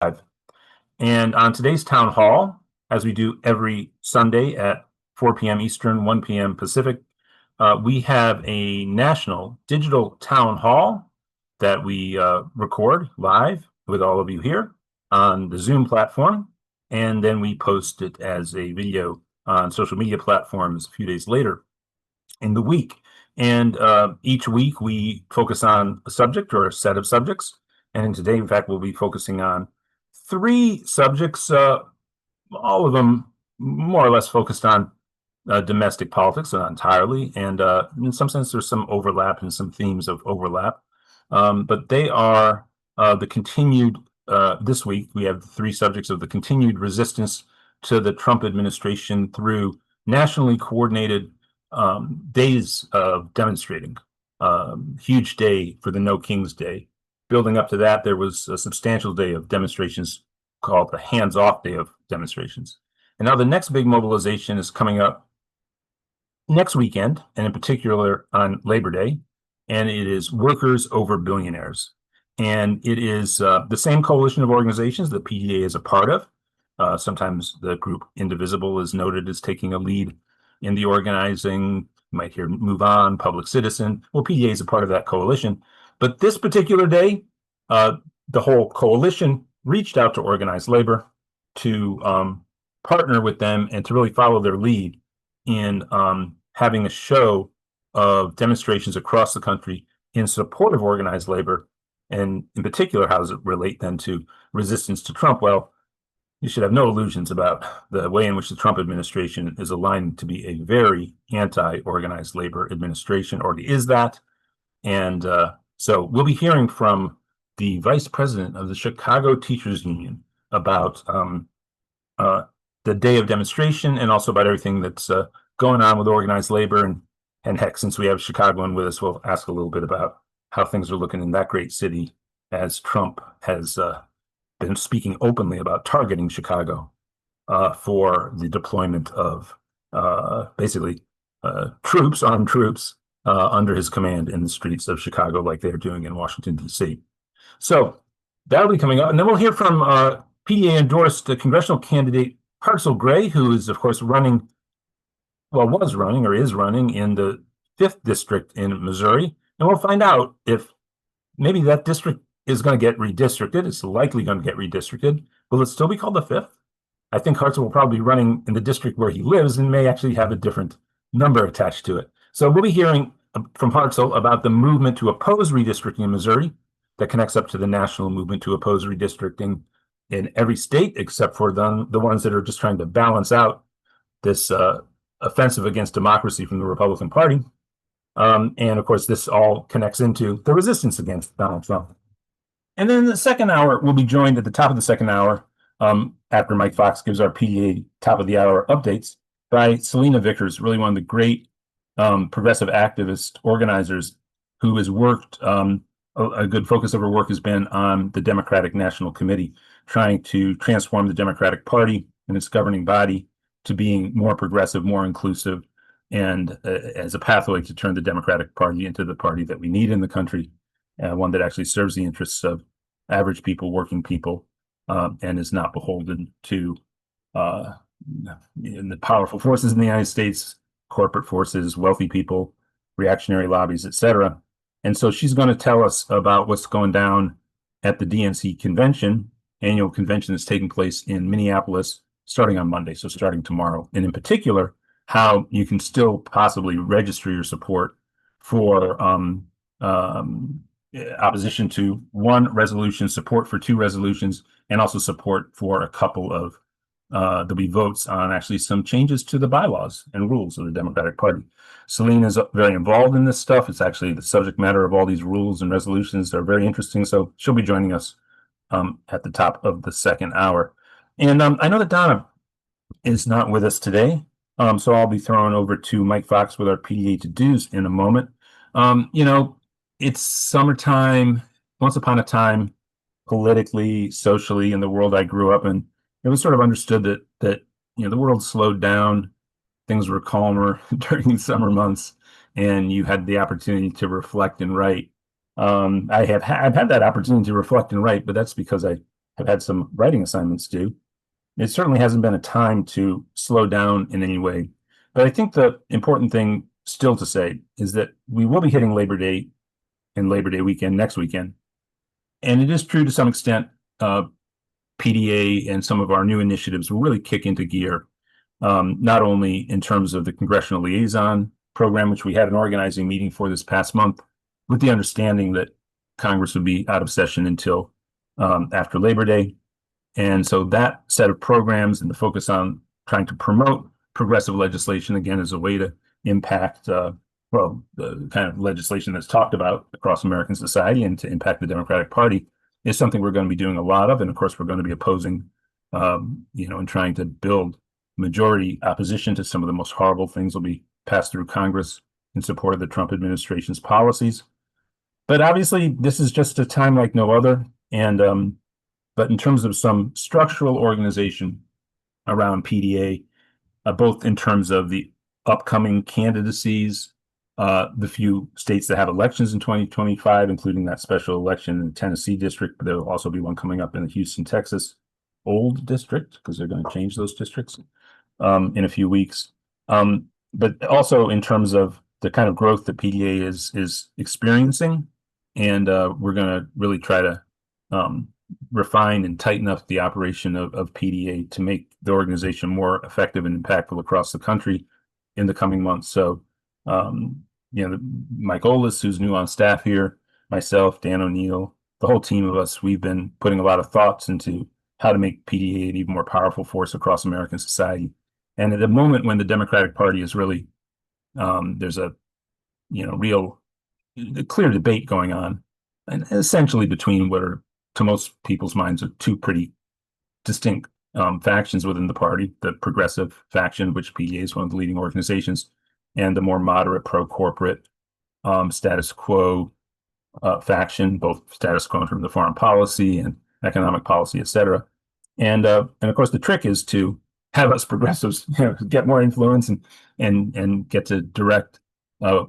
And on today's town hall, as we do every Sunday at 4 p.m. Eastern, 1 p.m. Pacific, we have a national digital town hall that we record live with all of you here on the Zoom platform. And then we post it as a video on social media platforms a few days later in the week. And each week we focus on a subject or a set of subjects. And today, in fact, we'll be focusing on three subjects, all of them more or less focused on domestic politics, not entirely. And in some sense, there's some overlap and some themes of overlap. But they are the continued, this week, we have three subjects of the continued resistance to the Trump administration through nationally coordinated days of demonstrating. Huge day for the No Kings Day. Building up to that, there was a substantial day of demonstrations called the Hands Off Day of demonstrations. And now the next big mobilization is coming up next weekend, and in particular on Labor Day, and it is Workers Over Billionaires. And it is the same coalition of organizations that PDA is a part of. Sometimes the group Indivisible is noted as taking a lead in the organizing. You might hear Move On, Public Citizen. Well, PDA is a part of that coalition. But this particular day, the whole coalition reached out to organized labor to partner with them and to really follow their lead in having a show of demonstrations across the country in support of organized labor. And in particular, how does it relate then to resistance to Trump? Well, you should have no illusions about the way in which the Trump administration is aligned to be a very anti-organized labor administration, or is that. And so we'll be hearing from the vice president of the Chicago Teachers Union about the day of demonstration and also about everything that's going on with organized labor. And heck, since we have a Chicagoan with us, we'll ask a little bit about how things are looking in that great city as Trump has been speaking openly about targeting Chicago for the deployment of basically troops, armed troops, under his command in the streets of Chicago, like they're doing in Washington, D.C. So that'll be coming up. And then we'll hear from PDA endorsed congressional candidate Hartzell Gray, who is, of course, running, well, was running or is running in the 5th district in Missouri. And we'll find out if maybe that district is going to get redistricted. It's likely going to get redistricted. Will it still be called the 5th? I think Hartzell will probably be running in the district where he lives and may actually have a different number attached to it. So we'll be hearing from Hartzell about the movement to oppose redistricting in Missouri that connects up to the national movement to oppose redistricting in every state, except for the ones that are just trying to balance out this offensive against democracy from the Republican Party. And of course, this all connects into the resistance against Donald Trump. And then in the second hour, we'll be joined at the top of the second hour, after Mike Fox gives our PDA top of the hour updates, by Selina Vickers, really one of the great progressive activist organizers who has worked, a good focus of her work has been on the Democratic National Committee, trying to transform the Democratic Party and its governing body to being more progressive, more inclusive, and as a pathway to turn the Democratic Party into the party that we need in the country, one that actually serves the interests of average people, working people, and is not beholden to the powerful forces in the United States, corporate forces, wealthy people, reactionary lobbies, etc. And so she's going to tell us about what's going down at the DNC convention, annual convention that's taking place in Minneapolis, starting on Monday, so starting tomorrow. And in particular, how you can still possibly register your support for opposition to one resolution, support for two resolutions, and also support for a couple of there'll be votes on actually some changes to the bylaws and rules of the Democratic Party. Selina is very involved in this stuff. It's actually the subject matter of all these rules and resolutions. They're very interesting. So she'll be joining us at the top of the second hour. And I know that Donna is not with us today. So I'll be throwing over to Mike Fox with our PDA to-dos in a moment. It's summertime, once upon a time, politically, socially, in the world I grew up in. It was sort of understood that the world slowed down, things were calmer during the summer months, and you had the opportunity to reflect and write. I've had that opportunity to reflect and write, but that's because I have had some writing assignments due. It certainly hasn't been a time to slow down in any way. But I think the important thing still to say is that we will be hitting Labor Day and Labor Day weekend next weekend. And it is true to some extent, PDA and some of our new initiatives will really kick into gear, not only in terms of the Congressional Liaison program, which we had an organizing meeting for this past month, with the understanding that Congress would be out of session until after Labor Day. And so that set of programs and the focus on trying to promote progressive legislation, again, as a way to impact, the kind of legislation that's talked about across American society and to impact the Democratic Party is something we're going to be doing a lot of. And of course, we're going to be opposing, and trying to build majority opposition to some of the most horrible things will be passed through Congress in support of the Trump administration's policies. But obviously, this is just a time like no other. And but in terms of some structural organization around PDA, both in terms of the upcoming candidacies, the few states that have elections in 2025, including that special election in the Tennessee district, but there will also be one coming up in the Houston, Texas old district, because they're going to change those districts in a few weeks. But also in terms of the kind of growth that PDA is experiencing. And we're going to really try to refine and tighten up the operation of PDA to make the organization more effective and impactful across the country in the coming months. So, Mike Olis, who's new on staff here, myself, Dan O'Neill, the whole team of us, we've been putting a lot of thoughts into how to make PDA an even more powerful force across American society. And at a moment when the Democratic Party is really, there's a, real clear debate going on, and essentially between what are, to most people's minds, are two pretty distinct factions within the party: the progressive faction, which PDA is one of the leading organizations, and the more moderate pro-corporate status quo faction, both status quo in terms of foreign policy and economic policy, et cetera. And of course, the trick is to have us progressives get more influence and get to direct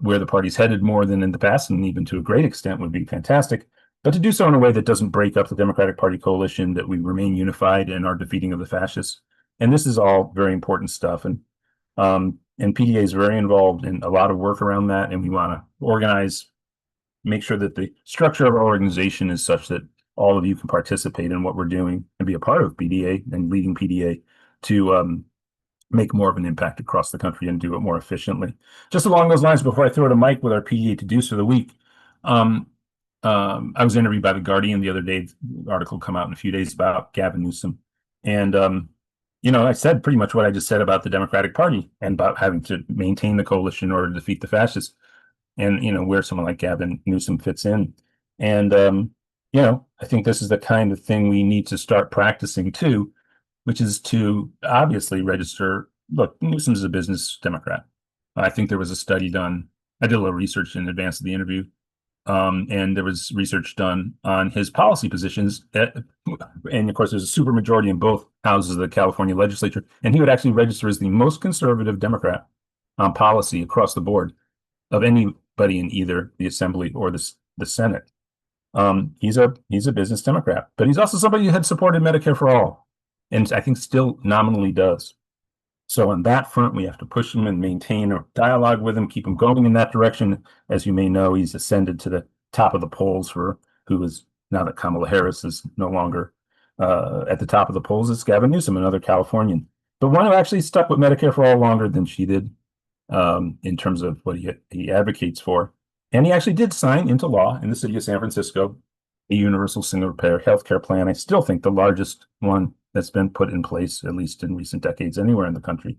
where the party's headed more than in the past, and even to a great extent would be fantastic. But to do so in a way that doesn't break up the Democratic Party coalition, that we remain unified in our defeating of the fascists. And this is all very important stuff. And PDA is very involved in a lot of work around that. And we want to organize, make sure that the structure of our organization is such that all of you can participate in what we're doing and be a part of PDA and leading PDA to make more of an impact across the country and do it more efficiently. Just along those lines, before I throw it to Mike with our PDA to-dos for the week, I was interviewed by The Guardian the other day. The article come out in a few days about Gavin Newsom. And, I said pretty much what I just said about the Democratic Party and about having to maintain the coalition in order to defeat the fascists, and, where someone like Gavin Newsom fits in. And, I think this is the kind of thing we need to start practicing too, which is to obviously register. Look, Newsom's a business Democrat. I think there was a study done. I did a little research in advance of the interview. And there was research done on his policy positions. And of course, there's a supermajority in both houses of the California legislature. And he would actually register as the most conservative Democrat on policy across the board of anybody in either the Assembly or the Senate. He's a business Democrat, but he's also somebody who had supported Medicare for all, and I think still nominally does. So on that front, we have to push him and maintain a dialogue with him, keep him going in that direction. As you may know, he's ascended to the top of the polls now that Kamala Harris is no longer at the top of the polls. It's Gavin Newsom, another Californian, but one who actually stuck with Medicare for all longer than she did in terms of what he advocates for. And he actually did sign into law in the city of San Francisco a universal single-payer healthcare plan. I still think the largest one that's been put in place, at least in recent decades, anywhere in the country.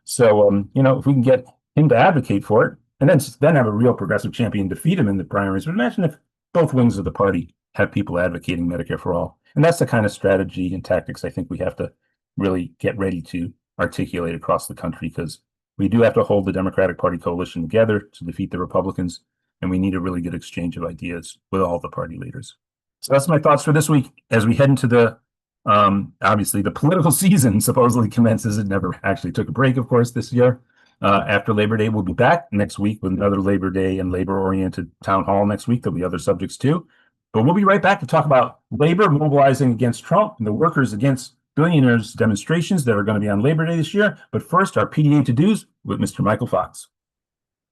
So, if we can get him to advocate for it, and then have a real progressive champion defeat him in the primaries. But imagine if both wings of the party have people advocating Medicare for all. And that's the kind of strategy and tactics I think we have to really get ready to articulate across the country, because we do have to hold the Democratic Party coalition together to defeat the Republicans. And we need a really good exchange of ideas with all the party leaders. So that's my thoughts for this week as we head into the obviously the political season supposedly commences. It never actually took a break, of course, this year. After Labor Day, we'll be back next week with another Labor Day and labor-oriented town hall next week. There'll be other subjects too. But we'll be right back to talk about labor mobilizing against Trump and the workers against billionaires demonstrations that are going to be on Labor Day this year. But first, our PDA to-dos with Mr. Michael Fox.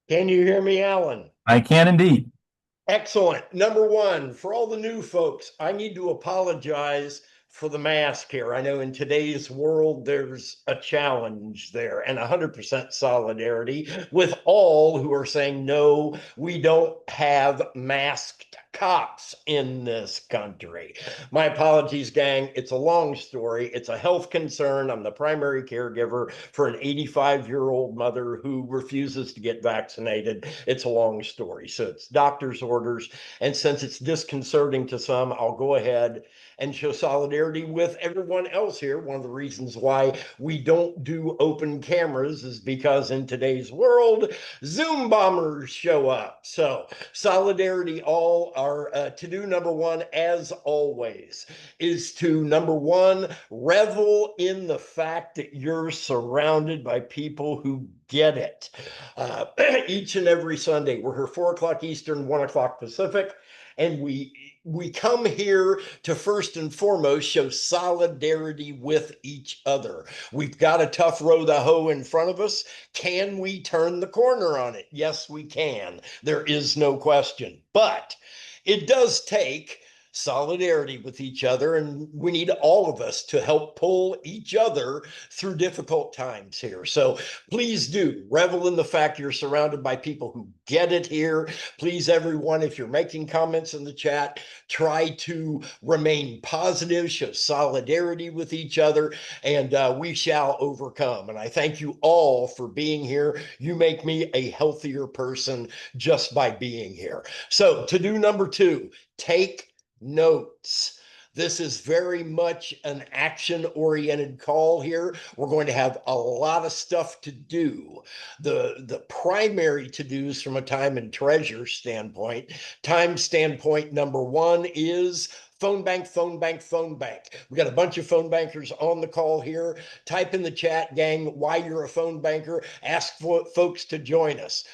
Can you hear me, Alan? I can indeed. Excellent. Number one, for all the new folks, I need to apologize for the mask here. I know in today's world, there's a challenge there, and 100% solidarity with all who are saying, no, we don't have masked cops in this country. My apologies, gang. It's a long story. It's a health concern. I'm the primary caregiver for an 85-year-old mother who refuses to get vaccinated. It's a long story. So it's doctor's orders. And since it's disconcerting to some, I'll go ahead and show solidarity with everyone else here. One of the reasons why we don't do open cameras is because in today's world, Zoom bombers show up. So solidarity, all our to-do number one, as always, is to, number one, revel in the fact that you're surrounded by people who get it. Each and every Sunday, we're here 4 o'clock Eastern, 1 o'clock Pacific, and we come here to first and foremost show solidarity with each other. We've got a tough row to hoe in front of us. Can we turn the corner on it? Yes, we can. There is no question. But it does take solidarity with each other, and we need all of us to help pull each other through difficult times here. So please do revel in the fact you're surrounded by people who get it here. Please, everyone, if you're making comments in the chat, try to remain positive, show solidarity with each other, and we shall overcome. And I thank you all for being here. You make me a healthier person just by being here. So to do number two, take notes. This is very much an action-oriented call here. We're going to have a lot of stuff to do. The primary to-dos from a time and treasure standpoint, number one is phone bank, phone bank, phone bank. We got a bunch of phone bankers on the call here. Type in the chat, gang, why you're a phone banker. Ask folks to join us.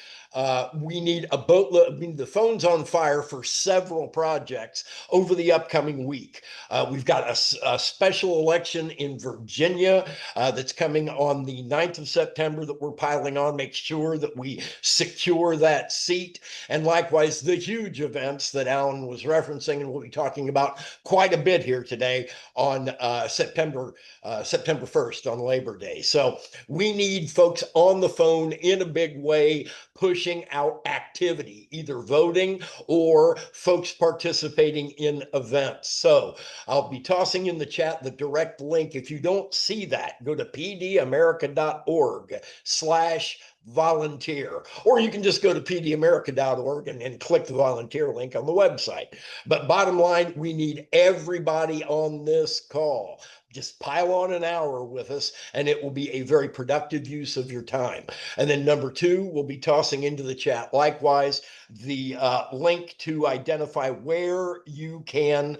We need a boatload. I mean, the phone's on fire for several projects over the upcoming week. We've got a special election in Virginia that's coming on the 9th of September that we're piling on. Make sure that we secure that seat. And likewise, the huge events that Alan was referencing, and we'll be talking about quite a bit here today on September 1st on Labor Day. So we need folks on the phone in a big way, pushing out activity, either voting or folks participating in events. So I'll be tossing in the chat the direct link. If you don't see that, go to pdamerica.org/volunteer, or you can just go to pdamerica.org and click the volunteer link on the website. But bottom line, we need everybody on this call. Just pile on an hour with us, and it will be a very productive use of your time. And then number two, we'll be tossing into the chat, likewise, the link to identify where you can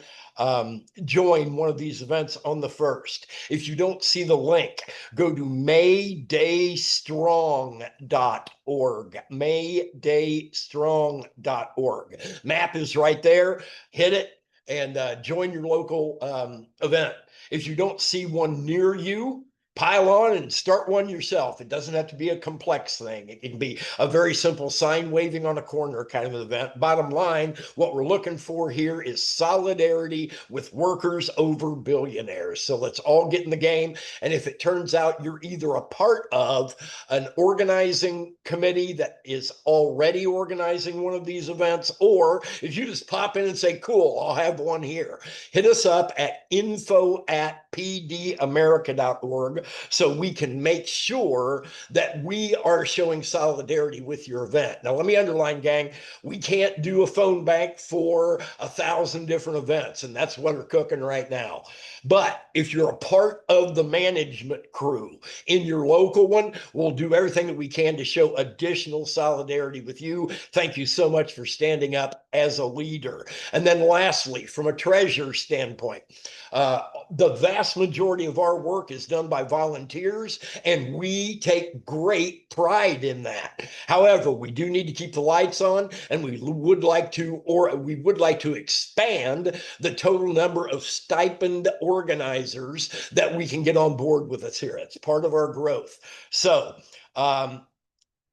join one of these events on the 1st. If you don't see the link, go to maydaystrong.org, maydaystrong.org. Map is right there. Hit it and join your local event. If you don't see one near you, pile on and start one yourself. It doesn't have to be a complex thing. It can be a very simple sign waving on a corner kind of event. Bottom line, what we're looking for here is solidarity with workers over billionaires. So let's all get in the game. And if it turns out you're either a part of an organizing committee that is already organizing one of these events, or if you just pop in and say, cool, I'll have one here, hit us up at info@pdamerica.org so we can make sure that we are showing solidarity with your event. Now, let me underline, gang, we can't do a phone bank for 1,000 different events, and that's what we're cooking right now. But if you're a part of the management crew in your local one, we'll do everything that we can to show additional solidarity with you. Thank you so much for standing up as a leader. And then lastly, from a treasurer standpoint, the vast majority of our work is done by volunteers, and we take great pride in that. However, we do need to keep the lights on, and we would like to expand the total number of stipend organizers that we can get on board with us here. It's part of our growth. So,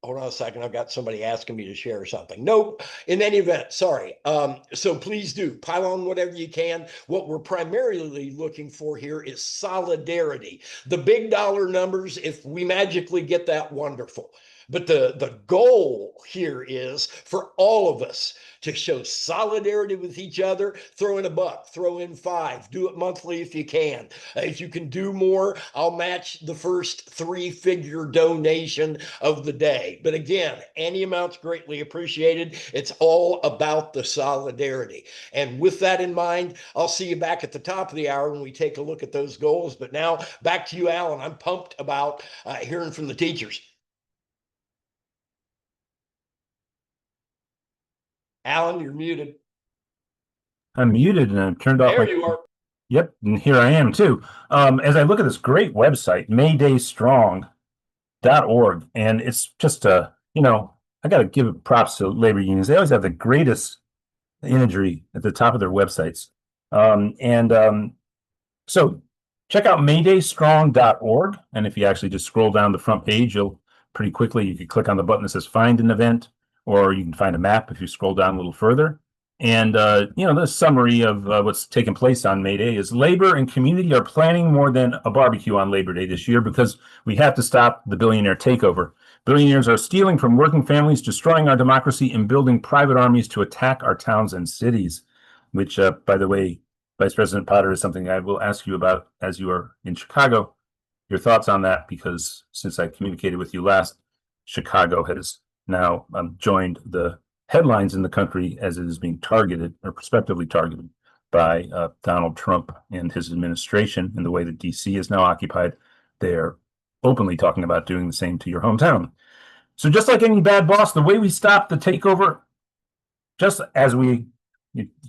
hold on a second. I've got somebody asking me to share something. Nope. In any event, sorry. So please do pile on whatever you can. What we're primarily looking for here is solidarity. The big dollar numbers, if we magically get that, wonderful. But the goal here is for all of us to show solidarity with each other. Throw in a buck, throw in $5, do it monthly if you can. If you can do more, I'll match the first 3-figure donation of the day. But again, any amount's greatly appreciated. It's all about the solidarity. And with that in mind, I'll see you back at the top of the hour when we take a look at those goals. But now back to you, Alan. I'm pumped about hearing from the teachers. Alan, you're muted. I'm muted and I've turned off There my. you are. Yep, and here I am too. As I look at this great website, maydaystrong.org, and it's just I got to give props to labor unions. They always have the greatest imagery at the top of their websites. So check out maydaystrong.org, and if you actually just scroll down the front page, you can click on the button that says Find an Event, or you can find a map if you scroll down a little further. And, the summary of what's taking place on May Day is labor and community are planning more than a barbecue on Labor Day this year because we have to stop the billionaire takeover. Billionaires are stealing from working families, destroying our democracy, and building private armies to attack our towns and cities, which, by the way, Vice President Potter, is something I will ask you about as you are in Chicago. Your thoughts on that, because since I communicated with you last, Chicago has now joined the headlines in the country as it is being targeted or prospectively targeted by Donald Trump and his administration in the way that DC is now occupied. They're openly talking about doing the same to your hometown. So just like any bad boss, the way we stop the takeover, just as we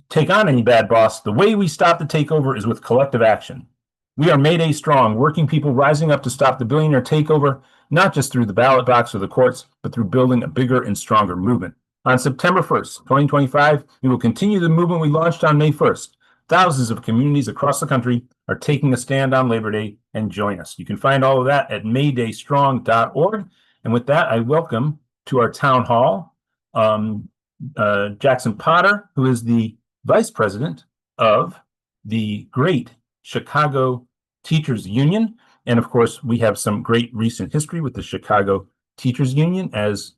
take on any bad boss, the way we stop the takeover is with collective action. We are May Day strong, working people rising up to stop the billionaire takeover, not just through the ballot box or the courts, but through building a bigger and stronger movement. On September 1st, 2025, we will continue the movement we launched on May 1st. Thousands of communities across the country are taking a stand on Labor Day, and join us. You can find all of that at maydaystrong.org. And with that, I welcome to our town hall Jackson Potter, who is the vice president of the great Chicago Teachers Union. And of course, we have some great recent history with the Chicago Teachers Union, as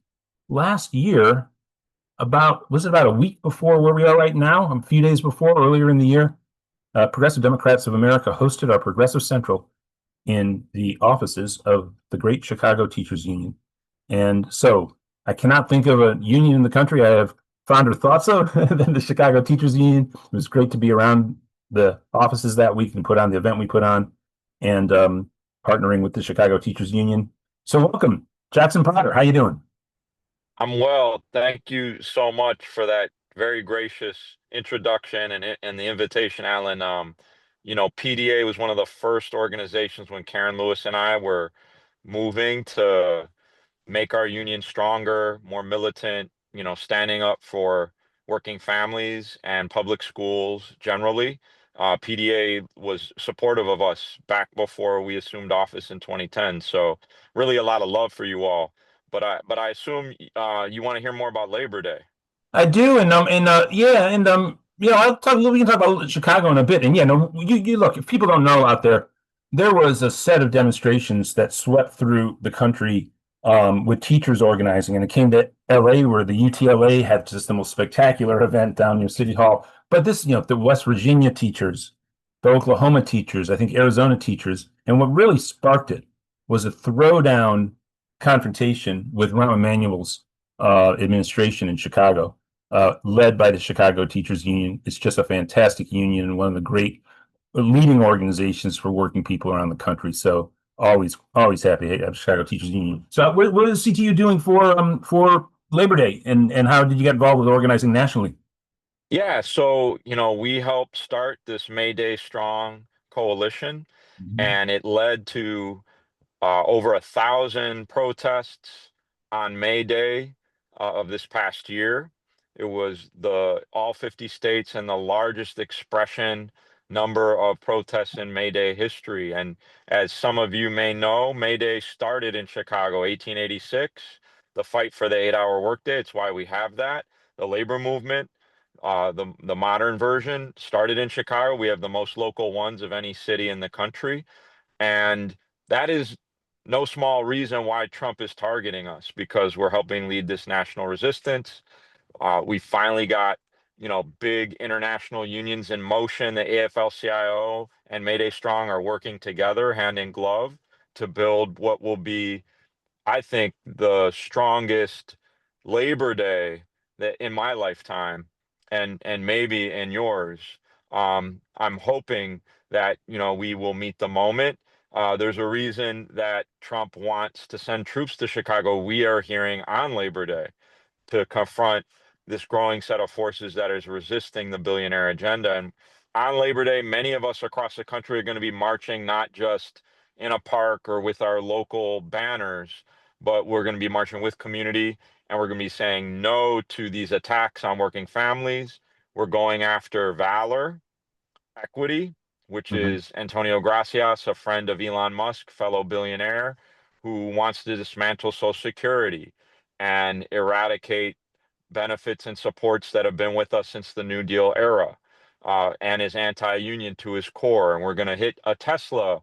last year, about a week before where we are right now, a few days before, earlier in the year, Progressive Democrats of America hosted our Progressive Central in the offices of the great Chicago Teachers Union. And so I cannot think of a union in the country I have fonder thoughts of than the Chicago Teachers Union. It was great to be around the offices that week and put on the event we put on, and partnering with the Chicago Teachers Union. So welcome, Jackson Potter. How you doing? I'm well. Thank you so much for that very gracious introduction and the invitation, Alan. PDA was one of the first organizations when Karen Lewis and I were moving to make our union stronger, more militant, standing up for working families and public schools generally. PDA was supportive of us back before we assumed office in 2010. So really a lot of love for you all. But I assume you want to hear more about Labor Day. I do, and I'll talk. We can talk about Chicago in a bit. And you look. If people don't know out there, there was a set of demonstrations that swept through the country with teachers organizing, and it came to LA, where the UTLA had just the most spectacular event down near City Hall. But this, the West Virginia teachers, the Oklahoma teachers, I think Arizona teachers, and what really sparked it was a throwdown confrontation with Rahm Emanuel's administration in Chicago, led by the Chicago Teachers Union. It's just a fantastic union and one of the great leading organizations for working people around the country. So always happy to have Chicago Teachers Union. So what is CTU doing for Labor Day, and how did you get involved with organizing nationally? Yeah, so we helped start this May Day Strong coalition, Mhm. and it led to over 1,000 protests on May Day of this past year. It was the all 50 states and the largest expression number of protests in May Day history. And as some of you may know, May Day started in Chicago, 1886, the fight for the 8-hour workday. It's why we have that. The labor movement, the modern version, started in Chicago. We have the most local ones of any city in the country. And that is no small reason why Trump is targeting us, because we're helping lead this national resistance. We finally got, big international unions in motion. The AFL-CIO and Mayday Strong are working together hand in glove to build what will be, I think, the strongest Labor Day that in my lifetime, and maybe in yours. I'm hoping that we will meet the moment. There's a reason that Trump wants to send troops to Chicago. We are hearing on Labor Day to confront this growing set of forces that is resisting the billionaire agenda. And on Labor Day, many of us across the country are going to be marching not just in a park or with our local banners, but we're going to be marching with community, and we're going to be saying no to these attacks on working families. We're going after valor, equity, which Mhm. is Antonio Gracias, a friend of Elon Musk, fellow billionaire, who wants to dismantle Social Security and eradicate benefits and supports that have been with us since the New Deal era, and is anti-union to his core. And we're going to hit a Tesla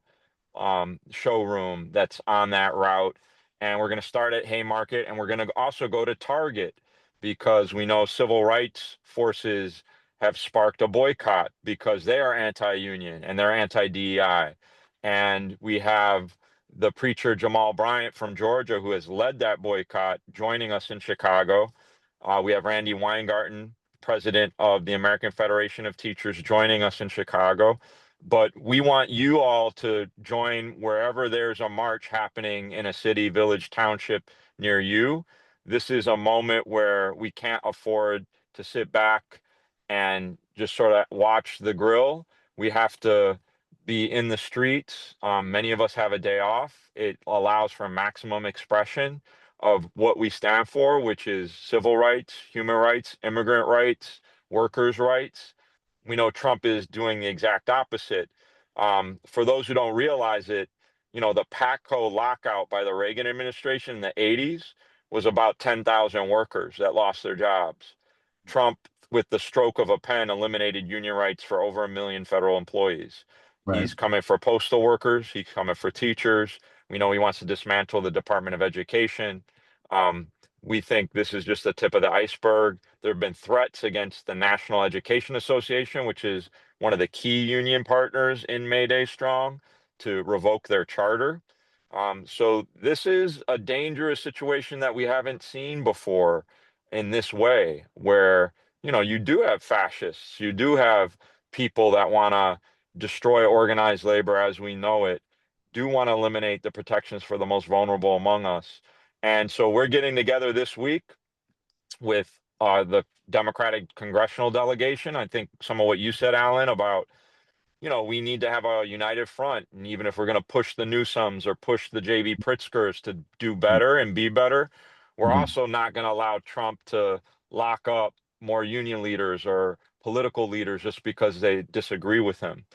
showroom that's on that route. And we're going to start at Haymarket, and we're going to also go to Target, because we know civil rights forces have sparked a boycott because they are anti-union and they're anti-DEI. And we have the preacher Jamal Bryant from Georgia, who has led that boycott, joining us in Chicago. We have Randy Weingarten, president of the American Federation of Teachers, joining us in Chicago. But we want you all to join wherever there's a march happening in a city, village, township near you. This is a moment where we can't afford to sit back and just sort of watch the grill. We have to be in the streets. Many of us have a day off. It allows for maximum expression of what we stand for, which is civil rights, human rights, immigrant rights, workers' rights. We know Trump is doing the exact opposite. For those who don't realize it, the PATCO lockout by the Reagan administration in the 80s was about 10,000 workers that lost their jobs. Trump, with the stroke of a pen, eliminated union rights for over 1 million federal employees. Right. He's coming for postal workers. He's coming for teachers. We know he wants to dismantle the Department of Education. Um, we think this is just the tip of the iceberg. There have been threats against the National Education Association, which is one of the key union partners in May Day Strong, to revoke their charter. So this is a dangerous situation that we haven't seen before in this way, where you do have fascists, you do have people that want to destroy organized labor as we know it, do want to eliminate the protections for the most vulnerable among us. And so we're getting together this week with the Democratic congressional delegation. I think some of what you said, Alan, about we need to have a united front. And even if we're going to push the Newsoms or push the JB Pritzkers to do better and be better, we're Mhm. also not going to allow Trump to lock up more union leaders or political leaders just because they disagree with him.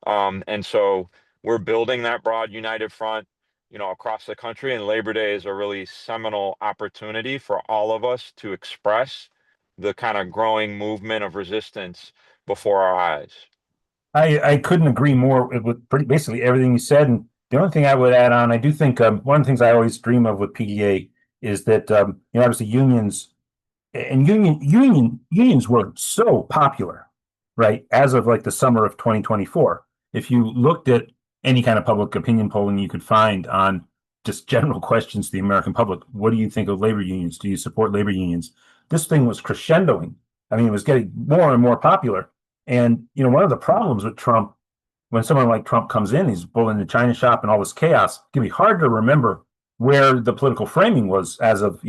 And so we're building that broad united front, across the country. And Labor Day is a really seminal opportunity for all of us to express the kind of growing movement of resistance before our eyes. I couldn't agree more with pretty basically everything you said. And the only thing I would add on, I do think one of the things I always dream of with PDA is that obviously unions and unions were so popular, right? As of like the summer of 2024, if you looked at any kind of public opinion polling you could find on just general questions to the American public, what do you think of labor unions? Do you support labor unions? This thing was crescendoing. I mean, it was getting more and more popular. And one of the problems with Trump when someone like Trump comes in, he's pulling the China shop and all this chaos. It can be hard to remember where the political framing was as of,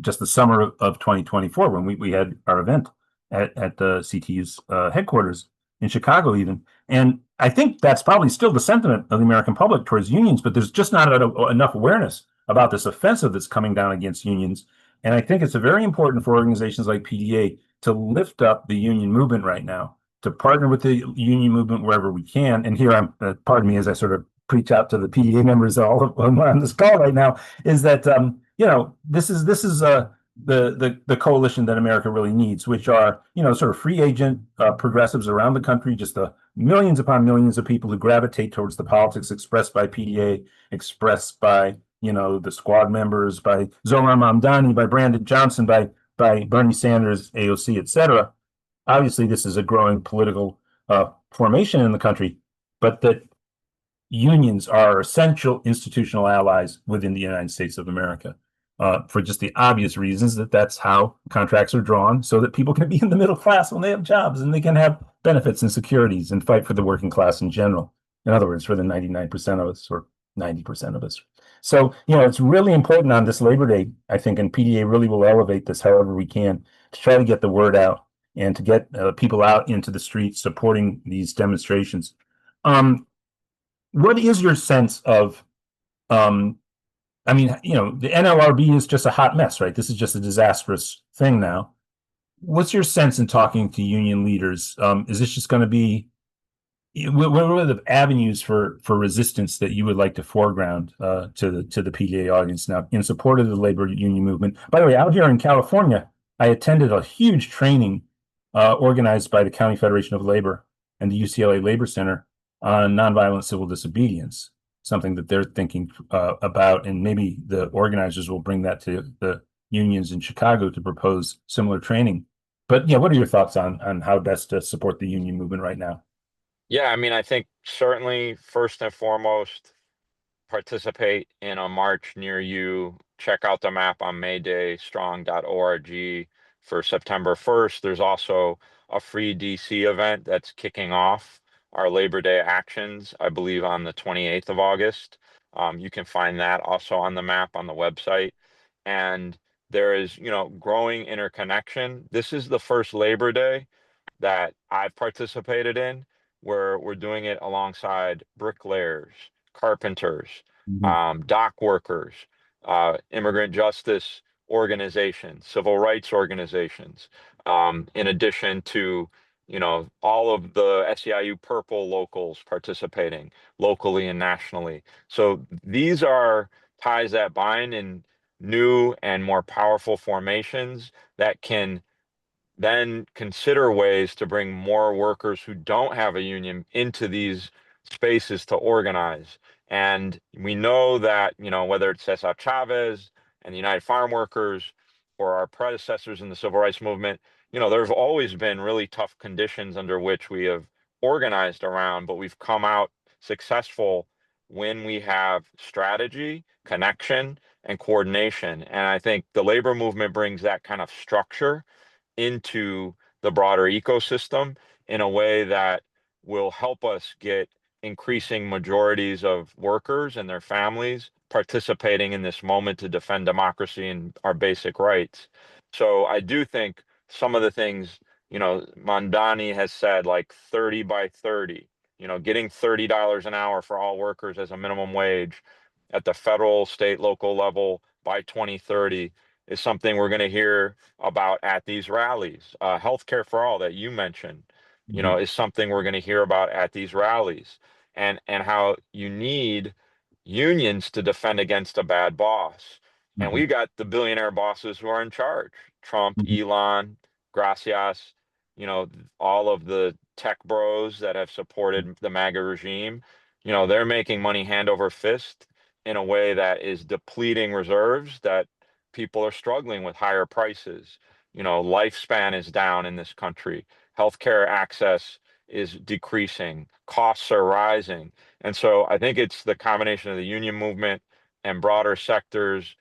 just the summer of 2024 when we had our event at the CTU's headquarters in Chicago, even. And I think that's probably still the sentiment of the American public towards unions, but there's just not enough awareness about this offensive that's coming down against unions. And I think it's very important for organizations like PDA to lift up the union movement right now, to partner with the union movement wherever we can. And here I'm, pardon me, as I sort of preach out to the PDA members all on this call right now, is that this is the coalition that America really needs, which are sort of free agent progressives around the country, just the millions upon millions of people who gravitate towards the politics expressed by PDA, expressed by the squad members, by Zohran Mamdani, by Brandon Johnson, by Bernie Sanders, AOC, etc. Obviously, this is a growing political formation in the country, but that unions are essential institutional allies within the United States of America for just the obvious reasons that that's how contracts are drawn, so that people can be in the middle class when they have jobs and they can have benefits and securities and fight for the working class in general. In other words, for the 99% of us or 90% of us. So, it's really important on this Labor Day, I think, and PDA really will elevate this however we can to try to get the word out and to get people out into the streets supporting these demonstrations. What is your sense of, the NLRB is just a hot mess, right? This is just a disastrous thing now. What's your sense in talking to union leaders? Is this just going to be, what are the avenues for resistance that you would like to foreground to the PDA audience now in support of the labor union movement? By the way, out here in California, I attended a huge training organized by the County Federation of Labor and the UCLA Labor Center on nonviolent civil disobedience, something that they're thinking about, and maybe the organizers will bring that to the unions in Chicago to propose similar training. But what are your thoughts on how best to support the union movement right now? Yeah, I mean, I think certainly first and foremost, participate in a march near you. Check out the map on maydaystrong.org for September 1st. There's also a free DC event that's kicking off our Labor Day actions, I believe, on the 28th of August. You can find that also on the map on the website. And there is, growing interconnection. This is the first Labor Day that I've participated in where we're doing it alongside bricklayers, carpenters, dock workers, immigrant justice organizations, civil rights organizations, in addition to all of the SEIU Purple locals participating locally and nationally. So these are ties that bind in new and more powerful formations that can then consider ways to bring more workers who don't have a union into these spaces to organize. And we know that, whether it's Cesar Chavez and the United Farm Workers or our predecessors in the civil rights movement, there's always been really tough conditions under which we have organized around, but we've come out successful when we have strategy, connection, and coordination. And I think the labor movement brings that kind of structure into the broader ecosystem in a way that will help us get increasing majorities of workers and their families participating in this moment to defend democracy and our basic rights. So I do think some of the things, Mandani has said, like 30 by 30, getting $30 an hour for all workers as a minimum wage at the federal, state, local level by 2030 is something we're going to hear about at these rallies. Healthcare for all that you mentioned, is something we're going to hear about at these rallies, and how you need unions to defend against a bad boss. And we got the billionaire bosses who are in charge: Trump, Elon, Gracias, all of the tech bros that have supported the MAGA regime. They're making money hand over fist in a way that is depleting reserves, that people are struggling with higher prices. Lifespan is down in this country. Healthcare access is decreasing. Costs are rising. And so I think it's the combination of the union movement and broader sectors,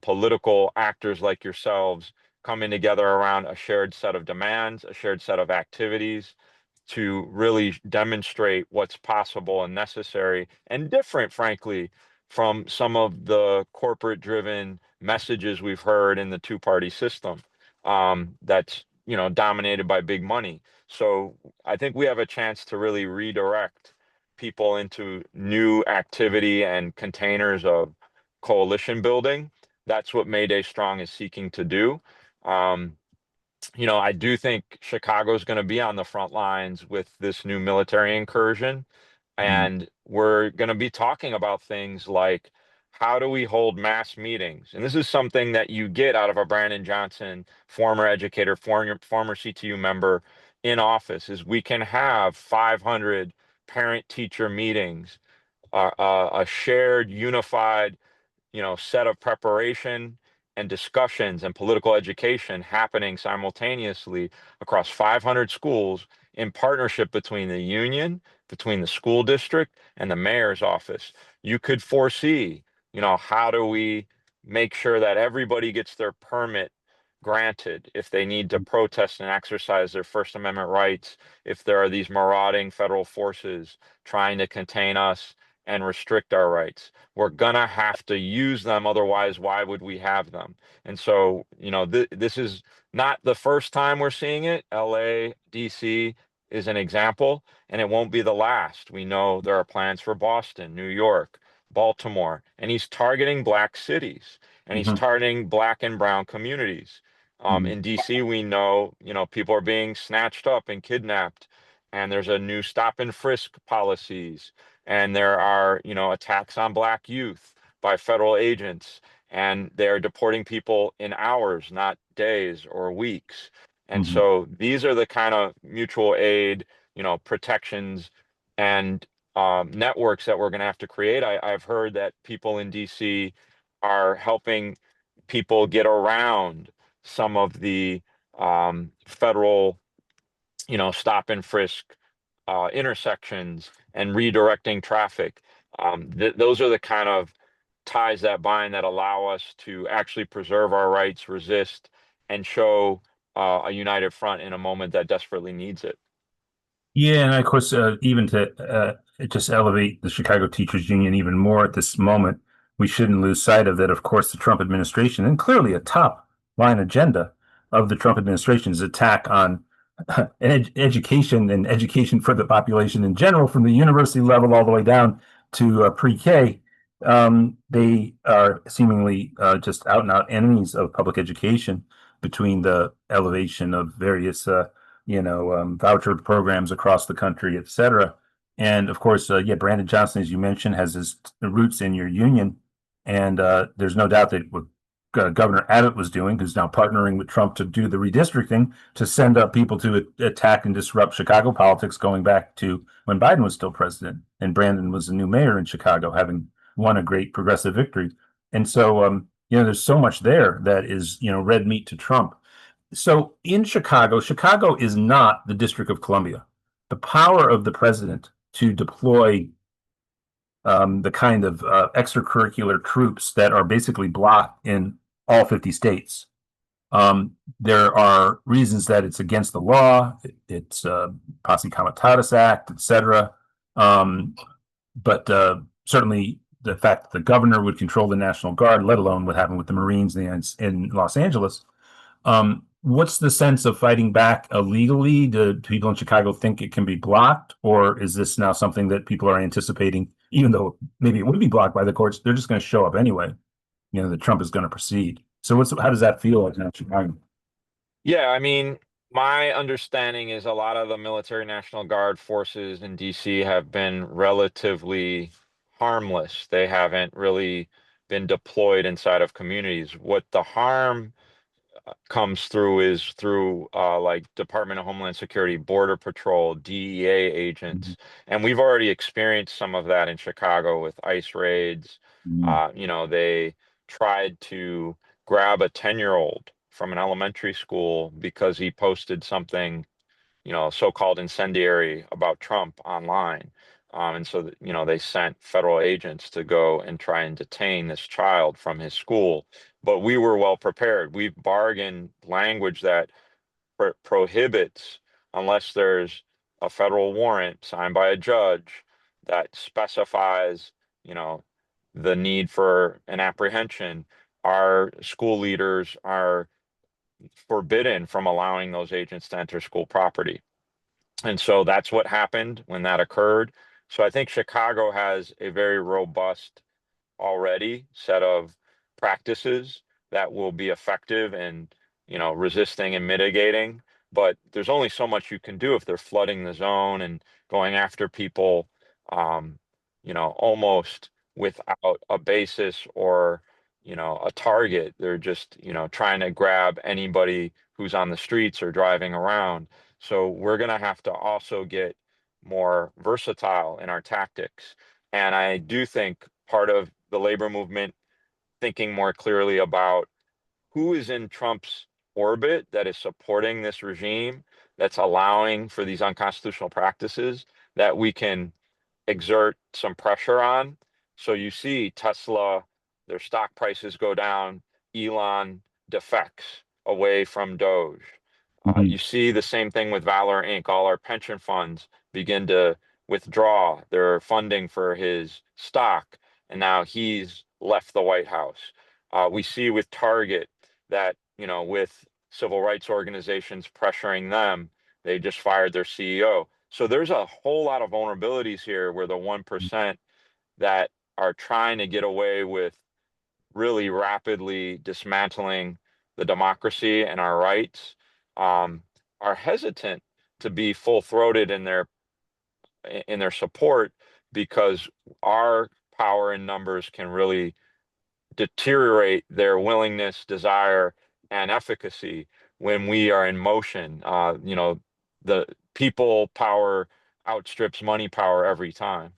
political actors like yourselves coming together around a shared set of demands, a shared set of activities to really demonstrate what's possible and necessary and different, frankly, from some of the corporate driven messages we've heard in the two-party system, that's, dominated by big money. So I think we have a chance to really redirect people into new activity and containers of coalition building. That's what Mayday Strong is seeking to do. I do think Chicago's going to be on the front lines with this new military incursion. And we're going to be talking about things like, how do we hold mass meetings? And this is something that you get out of a Brandon Johnson, former educator, former CTU member in office, is we can have 500 parent teacher meetings, a shared, unified, set of preparation and discussions and political education happening simultaneously across 500 schools in partnership between the union, between the school district, and the mayor's office. You could foresee, how do we make sure that everybody gets their permit granted if they need to protest and exercise their First Amendment rights, if there are these marauding federal forces trying to contain us and restrict our rights. We're gonna have to use them, otherwise why would we have them? And so, this is not the first time we're seeing it. LA, DC is an example, and it won't be the last. We know there are plans for Boston, New York, Baltimore, and he's targeting Black cities, and he's targeting Black and brown communities. In DC, we know, people are being snatched up and kidnapped, and there's a new stop and frisk policies, and there are, attacks on Black youth by federal agents, and they're deporting people in hours, not days or weeks. And so these are the kind of mutual aid, protections and networks that we're going to have to create. I've heard that people in DC are helping people get around some of the federal, stop and frisk intersections and redirecting traffic. Those are the kind of ties that bind, that allow us to actually preserve our rights, resist, and show a united front in a moment that desperately needs it. Yeah, and of course, even to just elevate the Chicago Teachers Union even more at this moment, we shouldn't lose sight of that. Of course, the Trump administration, and clearly a top line agenda of the Trump administration's attack on education and education for the population in general, from the university level all the way down to pre-K. They are seemingly just out and out enemies of public education, between the elevation of various voucher programs across the country, et cetera. And of course, Brandon Johnson, as you mentioned, has his roots in your union. And there's no doubt that what Governor Abbott was doing, who's now partnering with Trump to do the redistricting, to send up people to attack and disrupt Chicago politics, going back to when Biden was still president and Brandon was the new mayor in Chicago, having won a great progressive victory. And so, there's so much there that is, red meat to Trump. So in Chicago, Chicago is not the District of Columbia. The power of the president to deploy the kind of extracurricular troops that are basically blocked in all 50 states. There are reasons that it's against the law. It's Posse Comitatus Act, et cetera. But certainly the fact that the governor would control the National Guard, let alone what happened with the Marines in Los Angeles. What's the sense of fighting back illegally? Do people in Chicago think it can be blocked, or is this now something that people are anticipating, even though maybe it would be blocked by the courts, they're just going to show up anyway, that Trump is going to proceed? So how does that feel like now in Chicago? Yeah, I mean, my understanding is a lot of the military National Guard forces in DC have been relatively harmless. They haven't really been deployed inside of communities. What the harm comes through is through like Department of Homeland Security, Border Patrol, DEA agents. And we've already experienced some of that in Chicago with ICE raids. They tried to grab a 10-year-old from an elementary school because he posted something, so-called incendiary about Trump online. And so, they sent federal agents to go and try and detain this child from his school. But we were well prepared. We've bargained language that prohibits, unless there's a federal warrant signed by a judge that specifies, you know, the need for an apprehension, our school leaders are forbidden from allowing those agents to enter school property. And so that's what happened when that occurred. So I think Chicago has a very robust already set of practices that will be effective in, you know, resisting and mitigating. But there's only so much you can do if they're flooding the zone and going after people, you know, almost without a basis or, you know, a target. They're just, you know, trying to grab anybody who's on the streets or driving around. So we're going to have to also get more versatile in our tactics. And I do think part of the labor movement thinking more clearly about who is in Trump's orbit that is supporting this regime, that's allowing for these unconstitutional practices, that we can exert some pressure on. So you see Tesla, their stock prices go down, Elon defects away from Doge. You see the same thing with Valor Inc. All our pension funds begin to withdraw their funding for his stock, and now he's left the White House. We see with Target that, you know, with civil rights organizations pressuring them, they just fired their CEO. So there's a whole lot of vulnerabilities here where the 1% that are trying to get away with really rapidly dismantling the democracy and our rights are hesitant to be full-throated in their support, because our power in numbers can really deteriorate their willingness, desire, and efficacy when we are in motion. You know, the people power outstrips money power every time.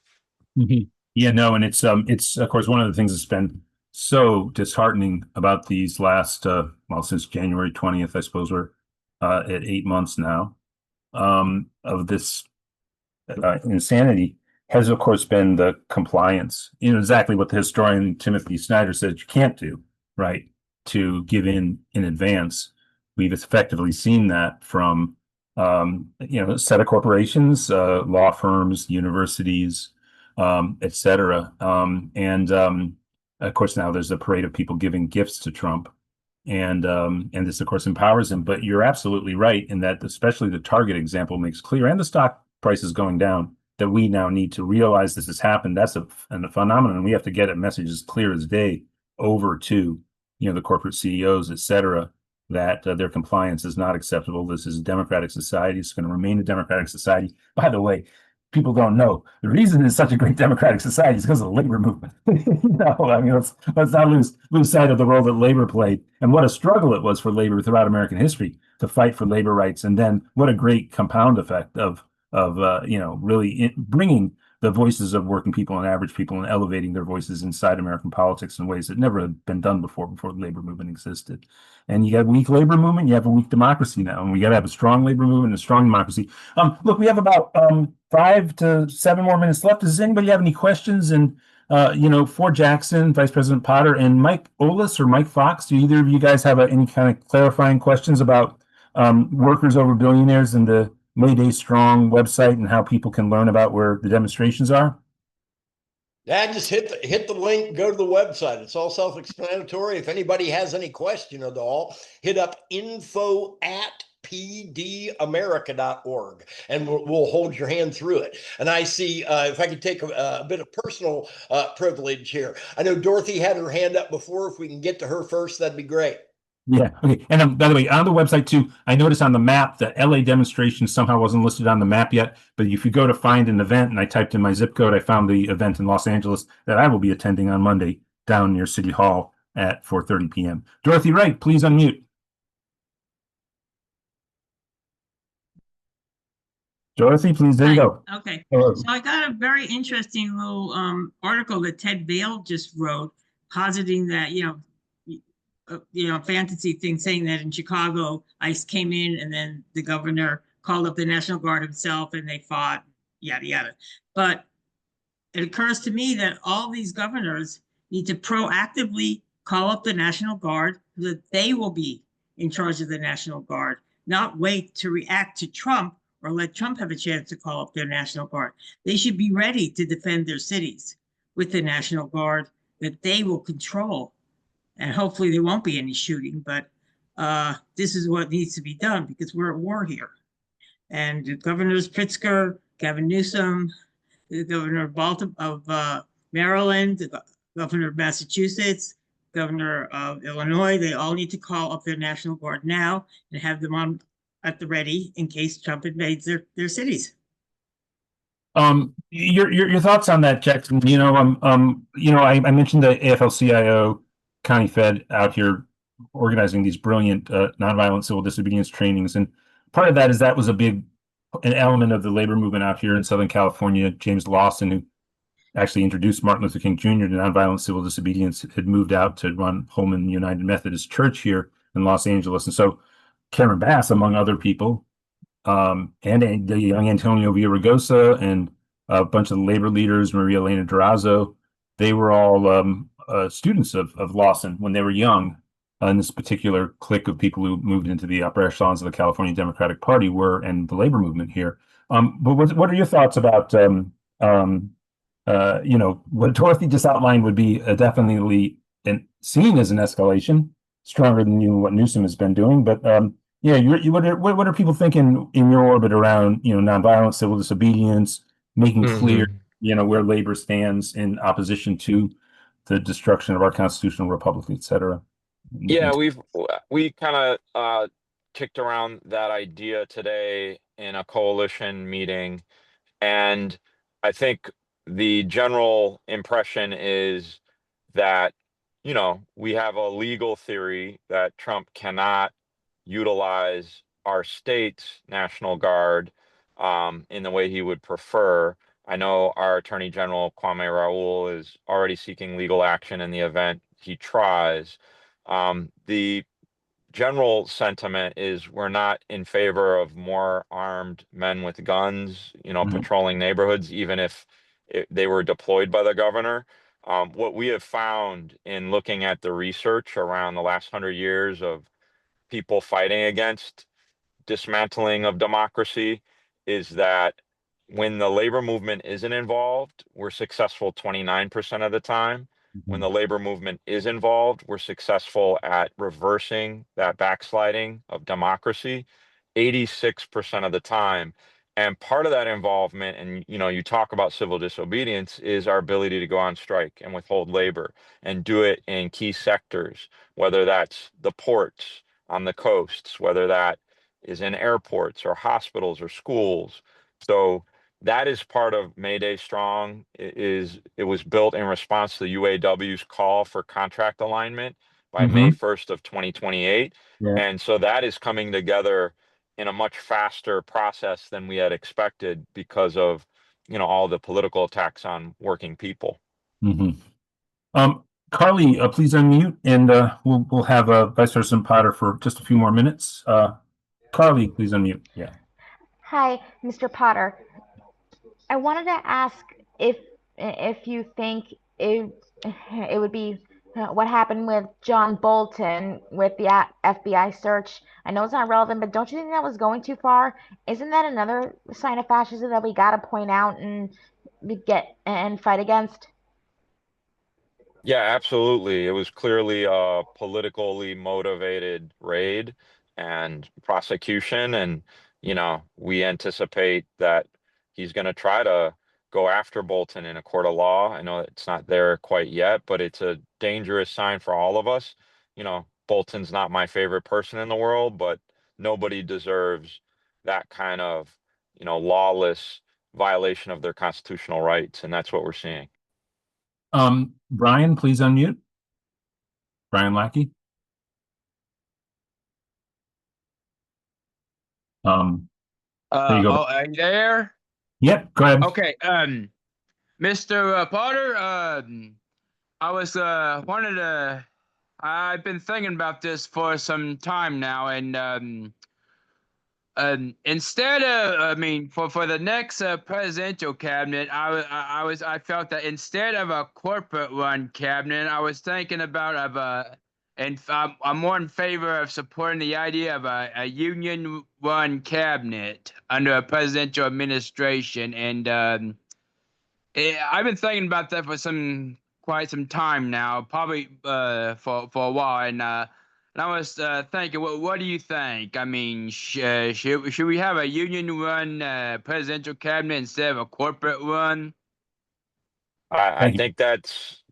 Yeah, no, and it's of course one of the things that's been so disheartening about these last well, since January 20th, I suppose we're at 8 months now of this insanity, has of course been the compliance. You know, exactly what the historian Timothy Snyder said you can't do, right? To give in advance. We've effectively seen that from you know, a set of corporations, law firms, universities, et cetera. Of course, now there's a parade of people giving gifts to Trump. And this, of course, empowers him. But you're absolutely right in that, especially the Target example makes clear, and the stock prices going down, that we now need to realize this has happened. That's a phenomenon. We have to get a message as clear as day over to, you know, the corporate CEOs, et cetera, that their compliance is not acceptable. This is a democratic society. It's going to remain a democratic society. By the way, people don't know the reason it's such a great democratic society is because of the labor movement. You know, I mean, let's not lose sight of the role that labor played and what a struggle it was for labor throughout American history to fight for labor rights, and then what a great compound effect of you know, really bringing the voices of working people and average people and elevating their voices inside American politics in ways that never had been done before the labor movement existed. And you got a weak labor movement, you have a weak democracy now, and we got to have a strong labor movement and a strong democracy. Look, we have about 5 to 7 more minutes left. Does anybody have any questions? And you know, for Jackson, Vice President Potter, and Mike Olis or Mike Fox, do either of you guys have any kind of clarifying questions about Workers Over Billionaires and the Mayday Strong website and how people can learn about where the demonstrations are? Yeah, just hit the link, go to the website. It's all self-explanatory. If anybody has any question at all, hit up info@pdamerica.org, and we'll hold your hand through it. And I see, if I could take a bit of personal privilege here. I know Dorothy had her hand up before. If we can get to her first, that'd be great. Yeah. Okay. And by the way, on the website too, I noticed on the map that LA demonstration somehow wasn't listed on the map yet. But if you go to find an event, and I typed in my zip code, I found the event in Los Angeles that I will be attending on Monday down near City Hall at 4:30 p.m. Dorothy Wright, please unmute. Dorothy, please, there you go. Okay. So I got a very interesting little article that Ted Vail just wrote, positing that, fantasy thing, saying that in Chicago, ICE came in and then the governor called up the National Guard himself and they fought, yada, yada. But it occurs to me that all these governors need to proactively call up the National Guard so that they will be in charge of the National Guard, not wait to react to Trump or let Trump have a chance to call up their National Guard. They should be ready to defend their cities with the National Guard that they will control. And hopefully there won't be any shooting, but this is what needs to be done because we're at war here. And Governors Pritzker, Gavin Newsom, the governor of Maryland, the governor of Massachusetts, governor of Illinois, they all need to call up their National Guard now and have them on at the ready in case Trump invades their cities. Your thoughts on that, Jackson? I mentioned the AFL-CIO County Fed out here organizing these brilliant nonviolent civil disobedience trainings, and part of that was an element of the labor movement out here in Southern California. James Lawson, who actually introduced Martin Luther King Jr. to nonviolent civil disobedience, had moved out to run Holman United Methodist Church here in Los Angeles, and so Cameron Bass, among other people, and the young Antonio Villaraigosa and a bunch of the labor leaders, Maria Elena Durazo, they were all students of Lawson when they were young. And this particular clique of people who moved into the upper echelons of the California Democratic Party and the labor movement here. But what are your thoughts about what Dorothy just outlined would be definitely seen as an escalation, stronger than what Newsom has been doing. But what are people thinking in your orbit around nonviolent civil disobedience, making clear where labor stands in opposition to the destruction of our constitutional republic, et cetera? Yeah, we kind of kicked around that idea today in a coalition meeting, and I think the general impression is that we have a legal theory that Trump cannot utilize our state's National Guard in the way he would prefer. I know our Attorney General Kwame Raoul is already seeking legal action in the event he tries. The general sentiment is we're not in favor of more armed men with guns, patrolling neighborhoods, even if they were deployed by the governor. What we have found in looking at the research around the last 100 years of people fighting against dismantling of democracy is that when the labor movement isn't involved, we're successful 29% of the time. When the labor movement is involved, we're successful at reversing that backsliding of democracy 86% of the time. And part of that involvement, and you talk about civil disobedience, is our ability to go on strike and withhold labor and do it in key sectors, whether that's the ports on the coasts, whether that is in airports or hospitals or schools. So that is part of Mayday Strong. It was built in response to the UAW's call for contract alignment by May 1st of 2028. Yeah. And so that is coming together in a much faster process than we had expected because of, all the political attacks on working people. Carly, please unmute, and we'll have Vice President Potter for just a few more minutes. Carly, please unmute. Yeah. Hi, Mr. Potter. I wanted to ask if you think it would be what happened with John Bolton with the FBI search. I know it's not relevant, but don't you think that was going too far? Isn't that another sign of fascism that we got to point out and fight against? Yeah, absolutely. It was clearly a politically motivated raid and prosecution. And, we anticipate that he's going to try to go after Bolton in a court of law. I know it's not there quite yet, but it's a dangerous sign for all of us. Bolton's not my favorite person in the world, but nobody deserves that kind of, lawless violation of their constitutional rights. And that's what we're seeing. Brian, please unmute. Brian Lackey. There you go. Are you there? Yep, go ahead. Okay. Mr. Potter, I've been thinking about this for some time now, and instead of, for the next presidential cabinet, I felt that instead of a corporate run cabinet, I was thinking about and I'm more in favor of supporting the idea of a union-run cabinet under a presidential administration. And I've been thinking about that for quite some time now, probably for a while. And I was thinking, what do you think? I mean, should we have a union-run presidential cabinet instead of a corporate run? I Thank you. think that's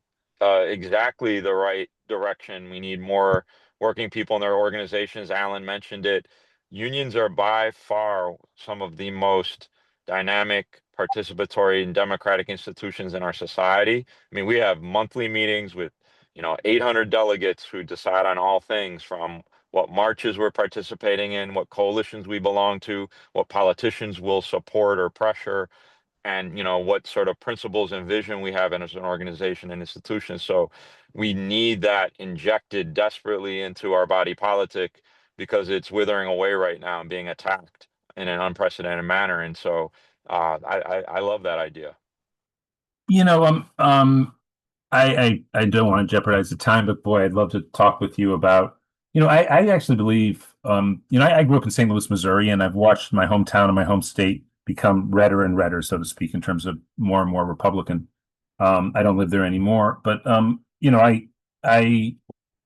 exactly the right direction. We need more working people in their organizations. Alan mentioned it. Unions are by far some of the most dynamic, participatory, and democratic institutions in our society. I mean, we have monthly meetings with, 800 delegates who decide on all things from what marches we're participating in, what coalitions we belong to, what politicians will support or pressure, and what sort of principles and vision we have as an organization and institution. So we need that injected desperately into our body politic, because it's withering away right now and being attacked in an unprecedented manner. And so I love that idea. I don't want to jeopardize the time, but boy, I'd love to talk with you about, I actually believe, I grew up in St. Louis, Missouri, and I've watched my hometown and my home state become redder and redder, so to speak, in terms of more and more Republican. I don't live there anymore, but I